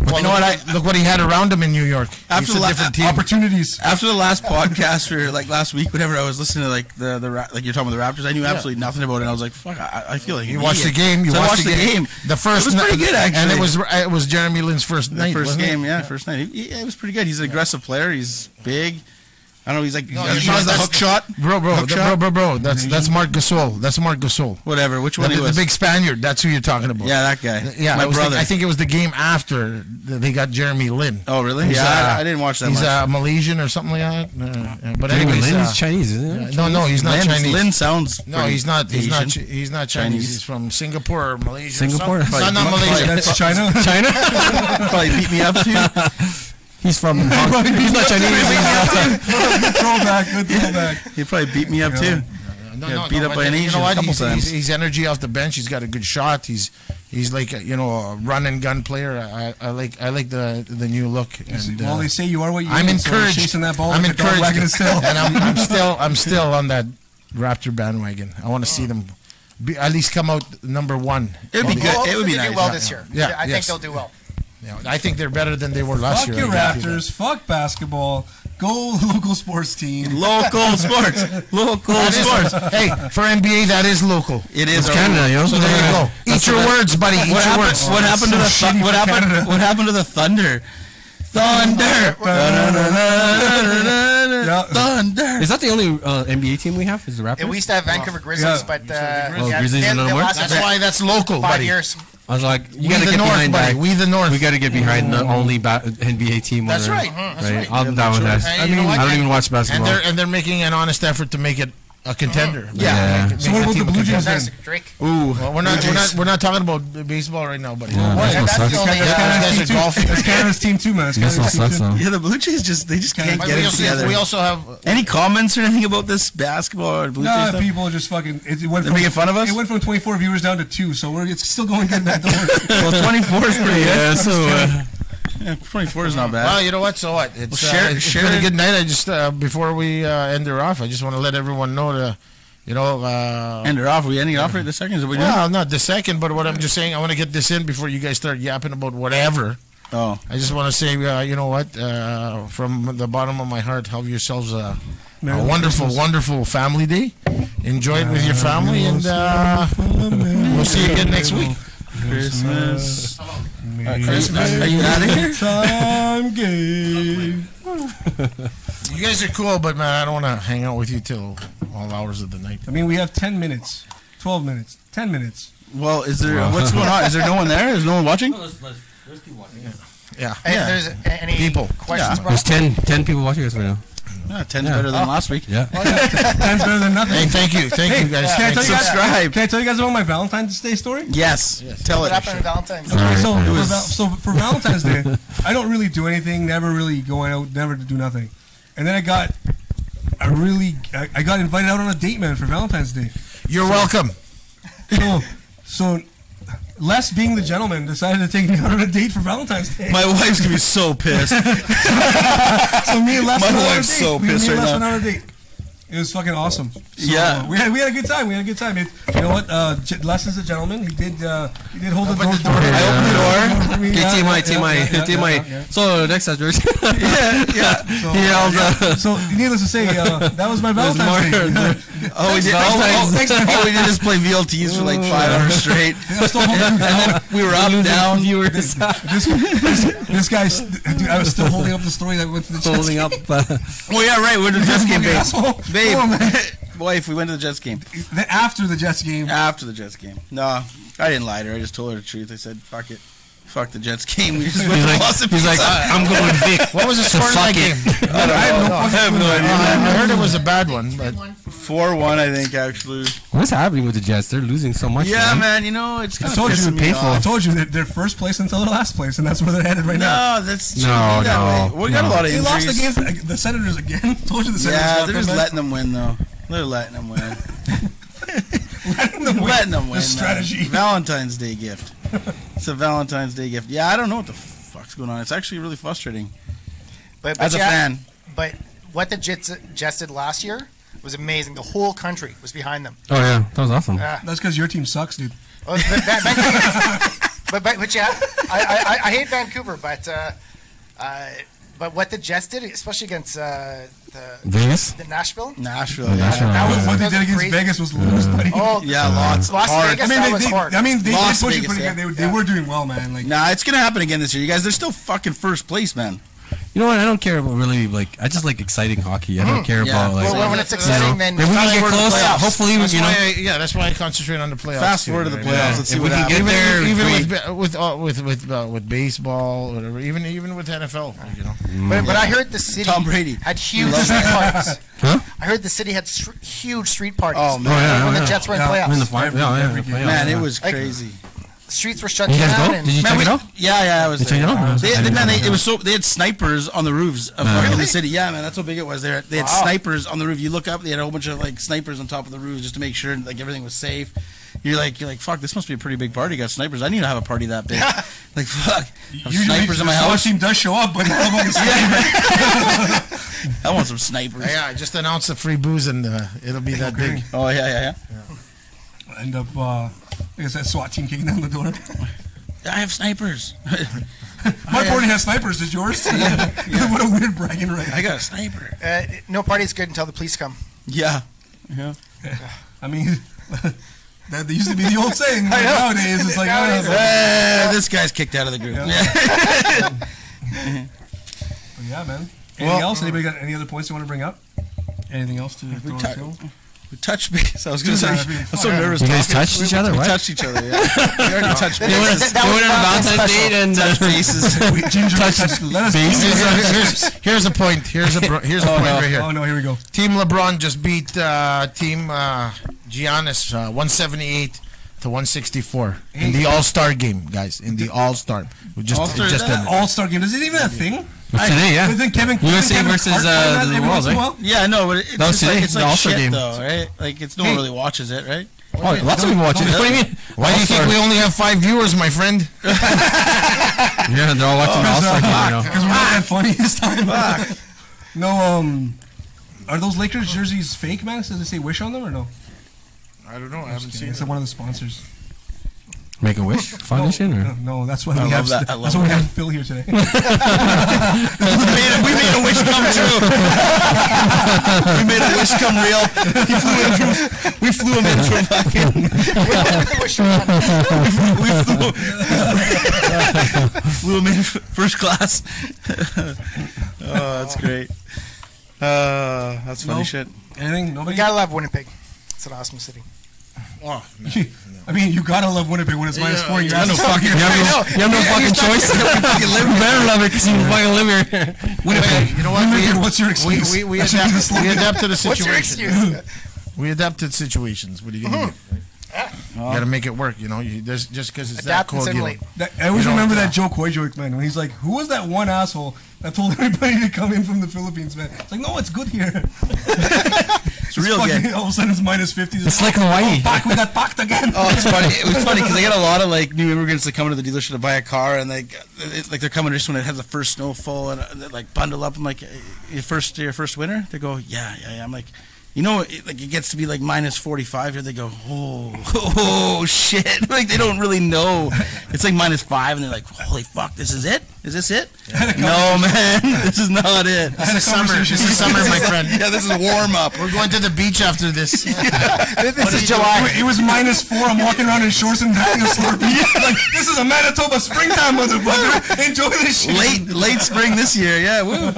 Well, you know what? Look what he had around him in New York. After It's a the different team. Opportunities. After the last podcast or like last week, whenever I was listening to like like you're talking about the Raptors, I knew absolutely nothing about it. And I was like, fuck, I feel like You watched the game. So I watched the game. The first It was pretty good, actually. and it was Jeremy Lin's first The night. first wasn't it? game, yeah, first night. It was pretty good. He's an aggressive player. He's big. I don't know. He's like he he's has the not- hook shot. Bro, Hook shot? bro. That's Mark Gasol. That's Mark Gasol. Whatever. Which one The, he was? the big Spaniard. That's who you're talking about. Yeah, that guy. Yeah, my it was brother. I think it was the game after they got Jeremy Lin. Oh, really? He's, Yeah, I didn't watch that He's much. Malaysian or something like that. But Jeremy anyways, Lin is Chinese, isn't it? no, he's not Chinese. Lin sounds. No, pretty he's not. He's not. Asian. He's not Chinese. Chinese. He's from Singapore or Malaysia. Singapore? Or something. No, not Probably- Malaysia. That's China. China? Probably beat me up too. He's from. He's not Chinese. Good throwback. Good throwback. He probably beat me up too. No, beat up but by an you Asian know what? a couple He's times. He's energy off the bench. He's got a good shot. He's like a run and gun player. I like the new look. And, Well, they say you are what you I'm eat, so encouraged. chasing that ball I'm like a dog wagging encouraged, his tail. and I'm still on that Raptor bandwagon. I want to see them at least come out number one. It would be good. It would be They nice. do well this year. Yeah, I think yes. they'll do well. Yeah, I think they're better than they were last Fuck year. your I guarantee Raptors. Fuck basketball. Go local sports team. Local sports. Local sports. that. Hey, for NBA, that is local. It is It's Canada, yo. So there you go. Eat your words, buddy. Eat What your happened? words. What happened to the so shitty What for happened? Canada. What happened to the Thunder? Thunder. Yeah. Thunder. Is that the only NBA team we have? Is the Raptors? Yeah, we used to have Vancouver Grizzlies, Yeah. but Grizzlies are no more? That's why that's local, 5 buddy. years. I was like, We you gotta the get North, behind buddy. that. We the North. We gotta get behind the only NBA team. That's on right. Earth, That's right. I'm down with that. Hey, you know what? I don't even watch And basketball. they're making an honest effort to make it a contender. Yeah. Make So what the about team the a Blue contender. Jays then? Fantastic, Drake. Ooh, Well, we're not talking about baseball right now, buddy. Yeah, Well, baseball that's sucks. the only, These guys are golfing. That's Canada's team too, man. That's Baseball Canada's team sucks too. though. Yeah, the Blue Jays they just can't But get we it also, together. we also have Any comments or anything about this basketball or Blue Jays No, stuff? people just fucking. It went They're from, making fun of us? It went from 24 viewers down to 2, so it's still going good. That door. Well, 24 is pretty good. Yeah, so Yeah, 24 is not bad. well, you know what? So what? It's, it's been a good night. I just before we end her off, I just want to let everyone know to, you know, End her off. Are we ending it off right this second? Is that what we doing? well, not the second, but what I'm just saying, I want to get this in before you guys start yapping about whatever. Oh. I just want to say, you know what? From the bottom of my heart, have yourselves a Merry wonderful, Christmas. wonderful family day. Enjoy it with your family, and we'll see you again next week. Christmas. Christmas. Are you out of here? Time game. You guys are cool, but man, I don't want to hang out with you till all hours of the night. I mean, we have 10 minutes, 12 minutes, 10 minutes. Well, is there what's going on? Is there no one there? Is no one watching? Yeah. Hey, Yeah. there's any People. questions, Yeah. bro? there's 10 people watching us right now. Yeah, 10's better than last week. Yeah. 10's better than nothing. Hey, thank you guys. Can I tell you guys? Subscribe. Can I tell you guys about my Valentine's Day story? Yes. Tell What it. happened on Valentine's Day? Okay, so, It for, was- so for Valentine's Day, I don't really do anything. Never really going out. Never to do nothing. And then I got invited out on a date, man, for Valentine's Day. You're welcome. So Les, being the gentleman, decided to take me out on a date for Valentine's Day. My wife's gonna be so pissed. So me and Les My went on a wife's date. so Me and pissed Les right went now. on a date. It was fucking awesome. So, Yeah. we had a good time. You know what? Les is a gentleman. He did hold the door for me. I opened the door. I mean, Okay, yeah, TMI. yeah. So next address. Yeah. So, He yelled, so needless to say, that was my Valentine's Day. Oh, we did. Oh, we did just play VLTs for like 5 hours straight. I was still holding, We were up, down. viewers this guy, dude, I was still holding up the story that went to the Jets holding game. up. Oh yeah, right. We went to the Jets game, babe. Asshole. Babe, Come on, man. wife, we went to the Jets game. Then after the Jets game, After the Jets game. No, I didn't lie to her. I just told her the truth. I said, fuck it. Fuck the Jets game. We just went to Boston. He's like, I'm going with Vic. What was the score of that game? I have no idea. I heard it was a bad one, but 4-1, I think, actually. What's happening with the Jets? They're losing so much. Yeah, man. You know, it's I kind of told you, pissing me I off. told you that they're first place until they're last place, and that's where they're headed right now. No, that's No, shouldn't be that no, way. We got a lot of They injuries. lost against the Senators again. Told you the Senators. Yeah, got they're them just back. letting them win, though. They're letting them win. Letting them win. Letting them win. The man. strategy. Valentine's Day gift. It's a Valentine's Day gift. Yeah, I don't know what the fuck's going on. It's actually really frustrating. But As a yeah, fan. But what the Jets did last year was amazing. The whole country was behind them. Oh yeah, that was awesome. Yeah. That's because your team sucks, dude. Oh, but yeah, I hate Vancouver, but what the Jets did, especially against Vegas. the Nashville. Nashville. Nashville. Yeah. That was What they that did was against crazy. Vegas was lose, buddy. Oh, Yeah, lots. Las Hard. Vegas. I mean, that was hard. they Las did push it Vegas, pretty yeah. good. They were doing well, man. Like, Nah, it's gonna happen again this year. You guys, they're still fucking first place, man. You know what? I don't care about really I just like exciting hockey. I don't care Yeah. about like. Well, when it's you know, exciting, then if we can Fast get forward to the close, playoffs. hopefully, That's you know. why that's why I concentrate on the playoffs. Fast too, forward to the right? playoffs. Let's see If what we can happens. get there, Even great. with baseball, whatever. Even with NFL, you know. But I heard the city Tom Brady. had huge street parties. Huh? I heard the city had huge street parties. Oh, man. Oh, yeah, when yeah. the Jets were in Yeah. playoffs. In the final, Every the game. playoffs, Man, yeah. it was Like- crazy. The streets were shut You guys down. go? And Did you check it out? Yeah, I was You check it there. out? They, I didn't man, check it it out. was so they had snipers on the roofs of fucking Really? the city. Yeah, man, that's how big it was. They had Wow. snipers on the roof. You look up, they had a whole bunch of like snipers on top of the roofs just to make sure like everything was safe. You're like, fuck, this must be a pretty big party. Got snipers. I need to have a party that big. Like, fuck, have usually snipers in my the SWAT house. team does show up, but not about the I want some snipers. Yeah, I just announced the free booze and it'll be that Okay. big. Oh yeah. End up, like I said, SWAT team kicking down the door. I have snipers. My party has snipers. Does yours? What a weird bragging right. I got a sniper. no party's good until the police come. Yeah. I mean, that used to be the old saying. But nowadays, it's like, Nowadays, This guy's kicked out of the group. yeah, man. Anything else? Anybody got any other points you want to bring up? Anything else to throw on the table? Touch base. I was gonna say. I'm so nervous. You guys talking. touched each other? We What? touched each other. Yeah. We already touched They base. went on a Valentine's date and Touch bases. Let us Here's a point. Here's a point right here. Oh no, here we go. Team LeBron just beat Team Giannis 178 to 164 in the All-Star game, guys. In the All-Star, All-Star, just that ended. All-Star game. Is it even a thing? today, yeah. Isn't Kevin USA Kevin versus Hart play that the every world, once in a right? while? Yeah, no, but it's That was just like, today, it's the like All-Star shit game. though, right? Like no one really watches it, right? Oh, lots of people watching it. What do you mean? Why do you think we only have 5 viewers, my friend? Yeah, they're all watching the All-Star game right now. Because we're not that funny this time. No, are those Lakers jerseys fake, man? Does it say Wish on them or no? I don't know. I haven't seen It's it. one of the sponsors. Make a Wish Foundation, or No, that's why I we love have. that. I That's love why we that. have Phil here today. we made a wish come true. We made a wish come real. We flew him in from fucking. we flew him in first class. Oh, that's great. That's funny No. shit. Anything? We Nobody? gotta love Winnipeg. It's an awesome city. Oh, I mean, you gotta love Winnipeg when it's minus 4. You're no asking fucking, you have no fucking choice. You better love it because you fucking live here. Winnipeg. you know what? Winnipeg, what's your excuse? We That should be the slogan. adapt to the What's your situation. excuse? We adapted situations. What are you gonna do? You gotta make it work. You know, just because it's Adapt that and cold. You know. assimilate. I always You know, remember that Joe Coy joke, man, when he's like, who was that one asshole that told everybody to come in from the Philippines, man? It's like, no, it's good here. It's real Fucking- good. All of a sudden it's minus 50. It's like Hawaii. Back, we got packed again. Oh, it's funny. It was funny because they get a lot of like new immigrants that come into the dealership to buy a car, and like they're coming just when it has the first snowfall, and they like bundle up. I'm like, your first winter? They go, yeah. I'm like, you know, like it gets to be like minus 45 here. They go, oh shit! Like they don't really know. It's like minus 5, and they're like, holy fuck, this is it? Is this it? No, man, this is not it. This is summer. This is summer, my friend. Yeah, this is warm up. We're going to the beach after this. This is July. It was minus 4. I'm walking around in shorts and having a Slurpee. Like, this is a Manitoba springtime, motherfucker. Enjoy this shit. Late spring this year. Yeah, woo.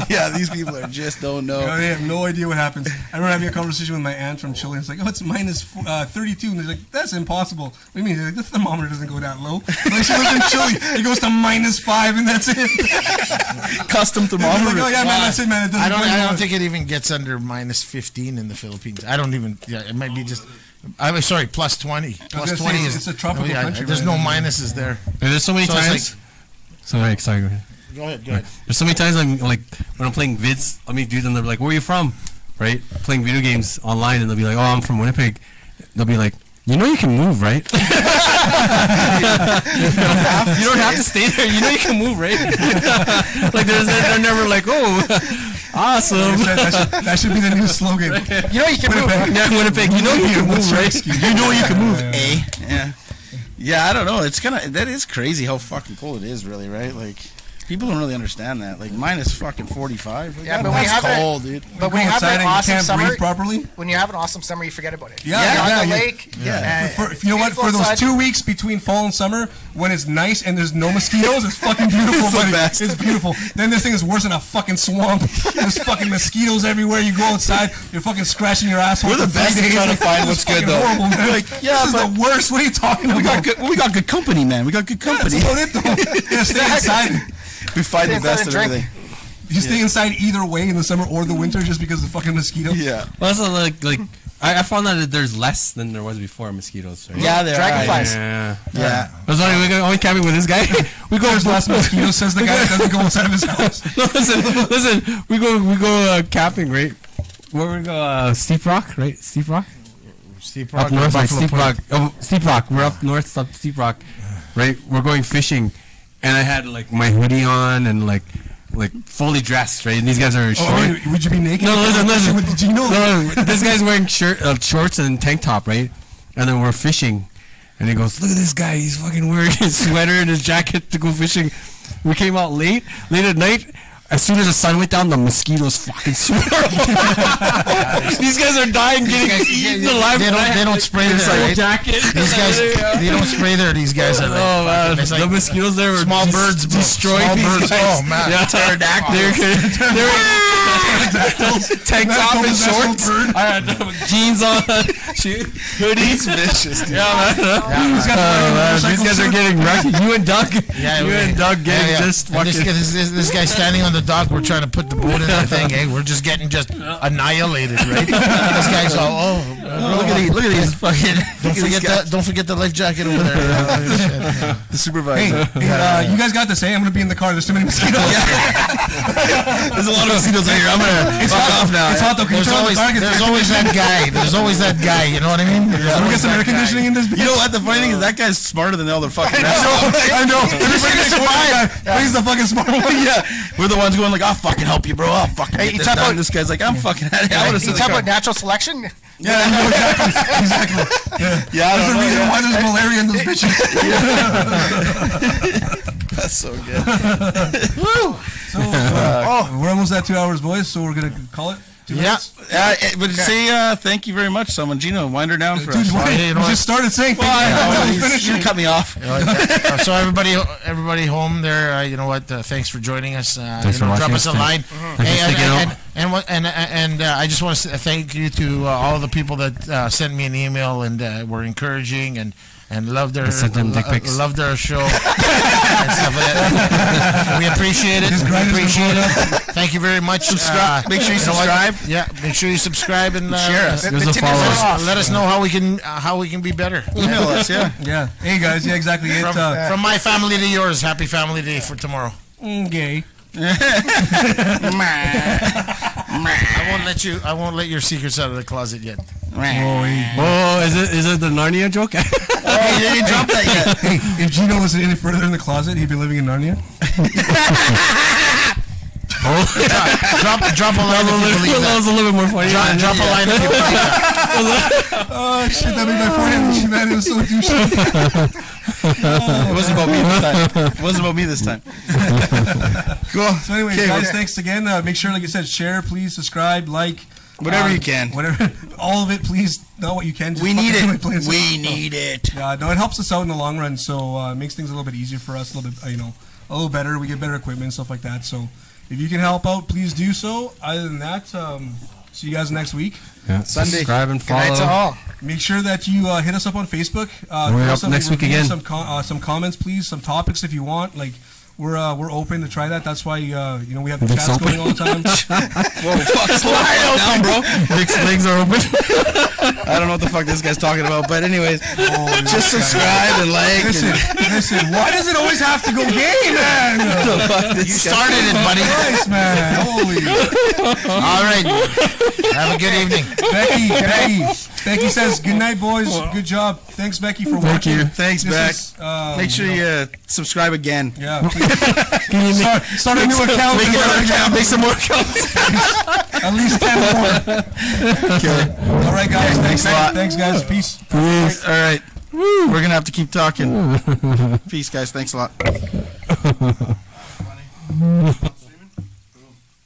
Yeah, these people are just don't know. They have no idea what happens. I remember having a conversation with my aunt from Chile. It's like, oh, it's minus 32. And they're like, that's impossible. What do you mean? They're like, the thermometer doesn't go that low. Like, she lives in Chile. It goes to minus 5, and that's it. Custom They're thermometer. like, oh, yeah, man, that's it, man. It doesn't go I anywhere. don't think it even gets under minus 15 in the Philippines. I don't even. Yeah, it might be just. I'm sorry, plus 20. Plus gonna say, 20 it's a tropical country, There's right? no minuses there. And there's so many So it's times. Sorry. Go ahead. Go ahead. There's so many times I'm like when I'm playing vids, I'll meet dudes and they're like, "Where are you from?" Right? Playing video games online, and they'll be like, "Oh, I'm from Winnipeg." They'll be like, "You know you can move, right?" You don't have to stay there. You know you can move, right? Like they're never like, "Oh, awesome." That should be the new slogan. You know you can move. Yeah, Winnipeg. You know you can move, right? You know you can move. Yeah. Yeah, I don't know. It's kind of that is crazy how fucking cold it is, really, right? Like people don't really understand that. Like minus fucking 45. Like, Yeah, but when you that's have cold, dude. But when you have outside an and you awesome can't summer, breathe properly. when you have an awesome summer, you forget about it. Yeah, You're yeah, on the yeah. lake. Yeah. You know what? For those outside. 2 weeks between fall and summer, when it's nice and there's no mosquitoes, it's fucking beautiful, It's the buddy. best. It's beautiful. Then this thing is worse than a fucking swamp. There's fucking mosquitoes everywhere. You go outside, you're fucking scratching your asshole. We're the for 3 best at days. trying to Like, find this what's is good, fucking though. Horrible, man. Like, yeah, this is but the worst. What are you talking about? we got good company, man. We got good company. That's about it, though. Yeah, stay inside. We find the Stay inside best and of drink. everything. You stay inside either way in the summer or the winter just because of the fucking mosquitoes. Yeah. Well, also like I found out that there's less than there was before mosquitoes. Right? Yeah, there Dragonflies. Yeah. Yeah. I was wondering, we go camping with this guy. We go There's less mosquitoes, says the guy that doesn't go inside of his house. No, listen. We go camping, right? Where we go? Steep Rock, right? Steep Rock. Steep Up Rock, north, like Buffalo Steep Point. Rock. Oh, Steep Rock. We're up north, up Steep Rock, right? We're going fishing, and I had like my hoodie on and like fully dressed, right? And these guys are short. Oh, would you be naked? No, listen. With the Gino? No, this guy's wearing shorts and tank top, right? And then we're fishing, and he goes, "Look at this guy. He's fucking wearing his sweater and his jacket to go fishing." We came out late at night. as soon as the sun went down, the mosquitoes fucking swarmed. These guys are dying, getting eaten alive. They don't spray there, right? Jacket. These guys, they don't spray there. These guys are like, Oh man, it's like the mosquitoes there were small birds, bro. destroying Small these birds. guys. Oh man, Yeah, tank top and shorts. I had jeans on, hoodies. Vicious. Yeah, man. These guys are getting wrecked. You and Doug. You and Doug getting just And fucking. this guy standing on the dock. We're trying to put the boat in the thing. Hey, we're just getting annihilated, right? This guy's all, Look at these fucking. don't forget the life jacket over there. The supervisor. Hey, you guys got to say I'm gonna be in the car. There's too many mosquitoes. There's a lot of mosquitoes out here. I'm gonna fuck off now. It's hot though. Can you turn on the car? There's always that guy. There's always that guy. You know what I mean? There's Can we always get some that air conditioning in this? You know what? The funny thing is that guy's smarter than all the fucking rest. I know. He's the fucking smart one. Yeah, we're the ones going like, I'll fucking help you, bro. I'll fucking Hey, get you this talk done. about- This guy's like, I'm fucking at it. I would have You said talk about natural selection. Yeah, no, exactly. yeah, I There's don't a know, reason yeah. why there's malaria in those bitches. That's so good. So, we're almost at 2 hours, boys. So we're gonna call it. 2 minutes. But say thank you very much, someone. Gino, wind her down for Dude, us. why, you know we what? just started saying Well, I know, things. you- Finish you it. cut me off. So everybody home there, you know what? Thanks for joining us. Thanks you know, for drop watching us a us. line. for sticking out. And I just want to thank you to all the people that sent me an email and were encouraging and loved their sent them dick pics. loved our show and stuff like that. We appreciate it. We appreciate it. Thank you very much. Subscribe. Make sure you know what? subscribe. Yeah, make sure you subscribe and Share us. The There's a Tinder's follow. off. let us know how we can be better. Email us, yeah. Yeah. Hey guys. Yeah, exactly. It, From my family to yours. Happy Family Day for tomorrow. gay. I won't let your secrets out of the closet yet. Oh, is it the Narnia joke? Oh, you didn't drop that yet. Hey, if Gino was any further in the closet, he'd be living in Narnia. Drop a line if you believe That that. was a little bit more funny. Drop a line if you believe that. Oh shit, that made my forehead. Man, it was so douchey. It wasn't about me this time. It wasn't about me this time. Cool. So anyways, Okay, guys, thanks again. Make sure, like I said, share, please, subscribe, like. Whatever you can. Whatever. All of it, please. Not what you can. Just We need fucking it. play stuff. We need it. Yeah, no, it helps us out in the long run, so it makes things a little bit easier for us, a little bit, a little better. We get better equipment and stuff like that. So if you can help out, please do so. Other than that, see you guys next week. Yeah, Sunday. subscribe and Good night to follow. all. Make sure that you hit us up on Facebook. We're throw up some next week reviews, again. Some comments, please. Some topics if you want. Like we're open to try that. That's why we have the Vic's chats open. going all the time. Whoa, fuck, slow down, bro. Vic's legs are open. I don't know what the fuck this guy's talking about, but anyways, just subscribe and like. Listen. Why does it always have to go gay, man? You started it, buddy. Christ, man. Holy. All right. Have a good evening. Becky says, good night, boys. Good job. Thanks, Becky, for watching. you. Thanks, This Beck. is, Make sure you subscribe again. Yeah. Please. Start a new account. Make another account. Make some more accounts. At least 10 more. All right, guys. Thanks a lot. Thanks, guys. Peace. All right. We're going to have to keep talking. Peace, guys. Thanks a lot.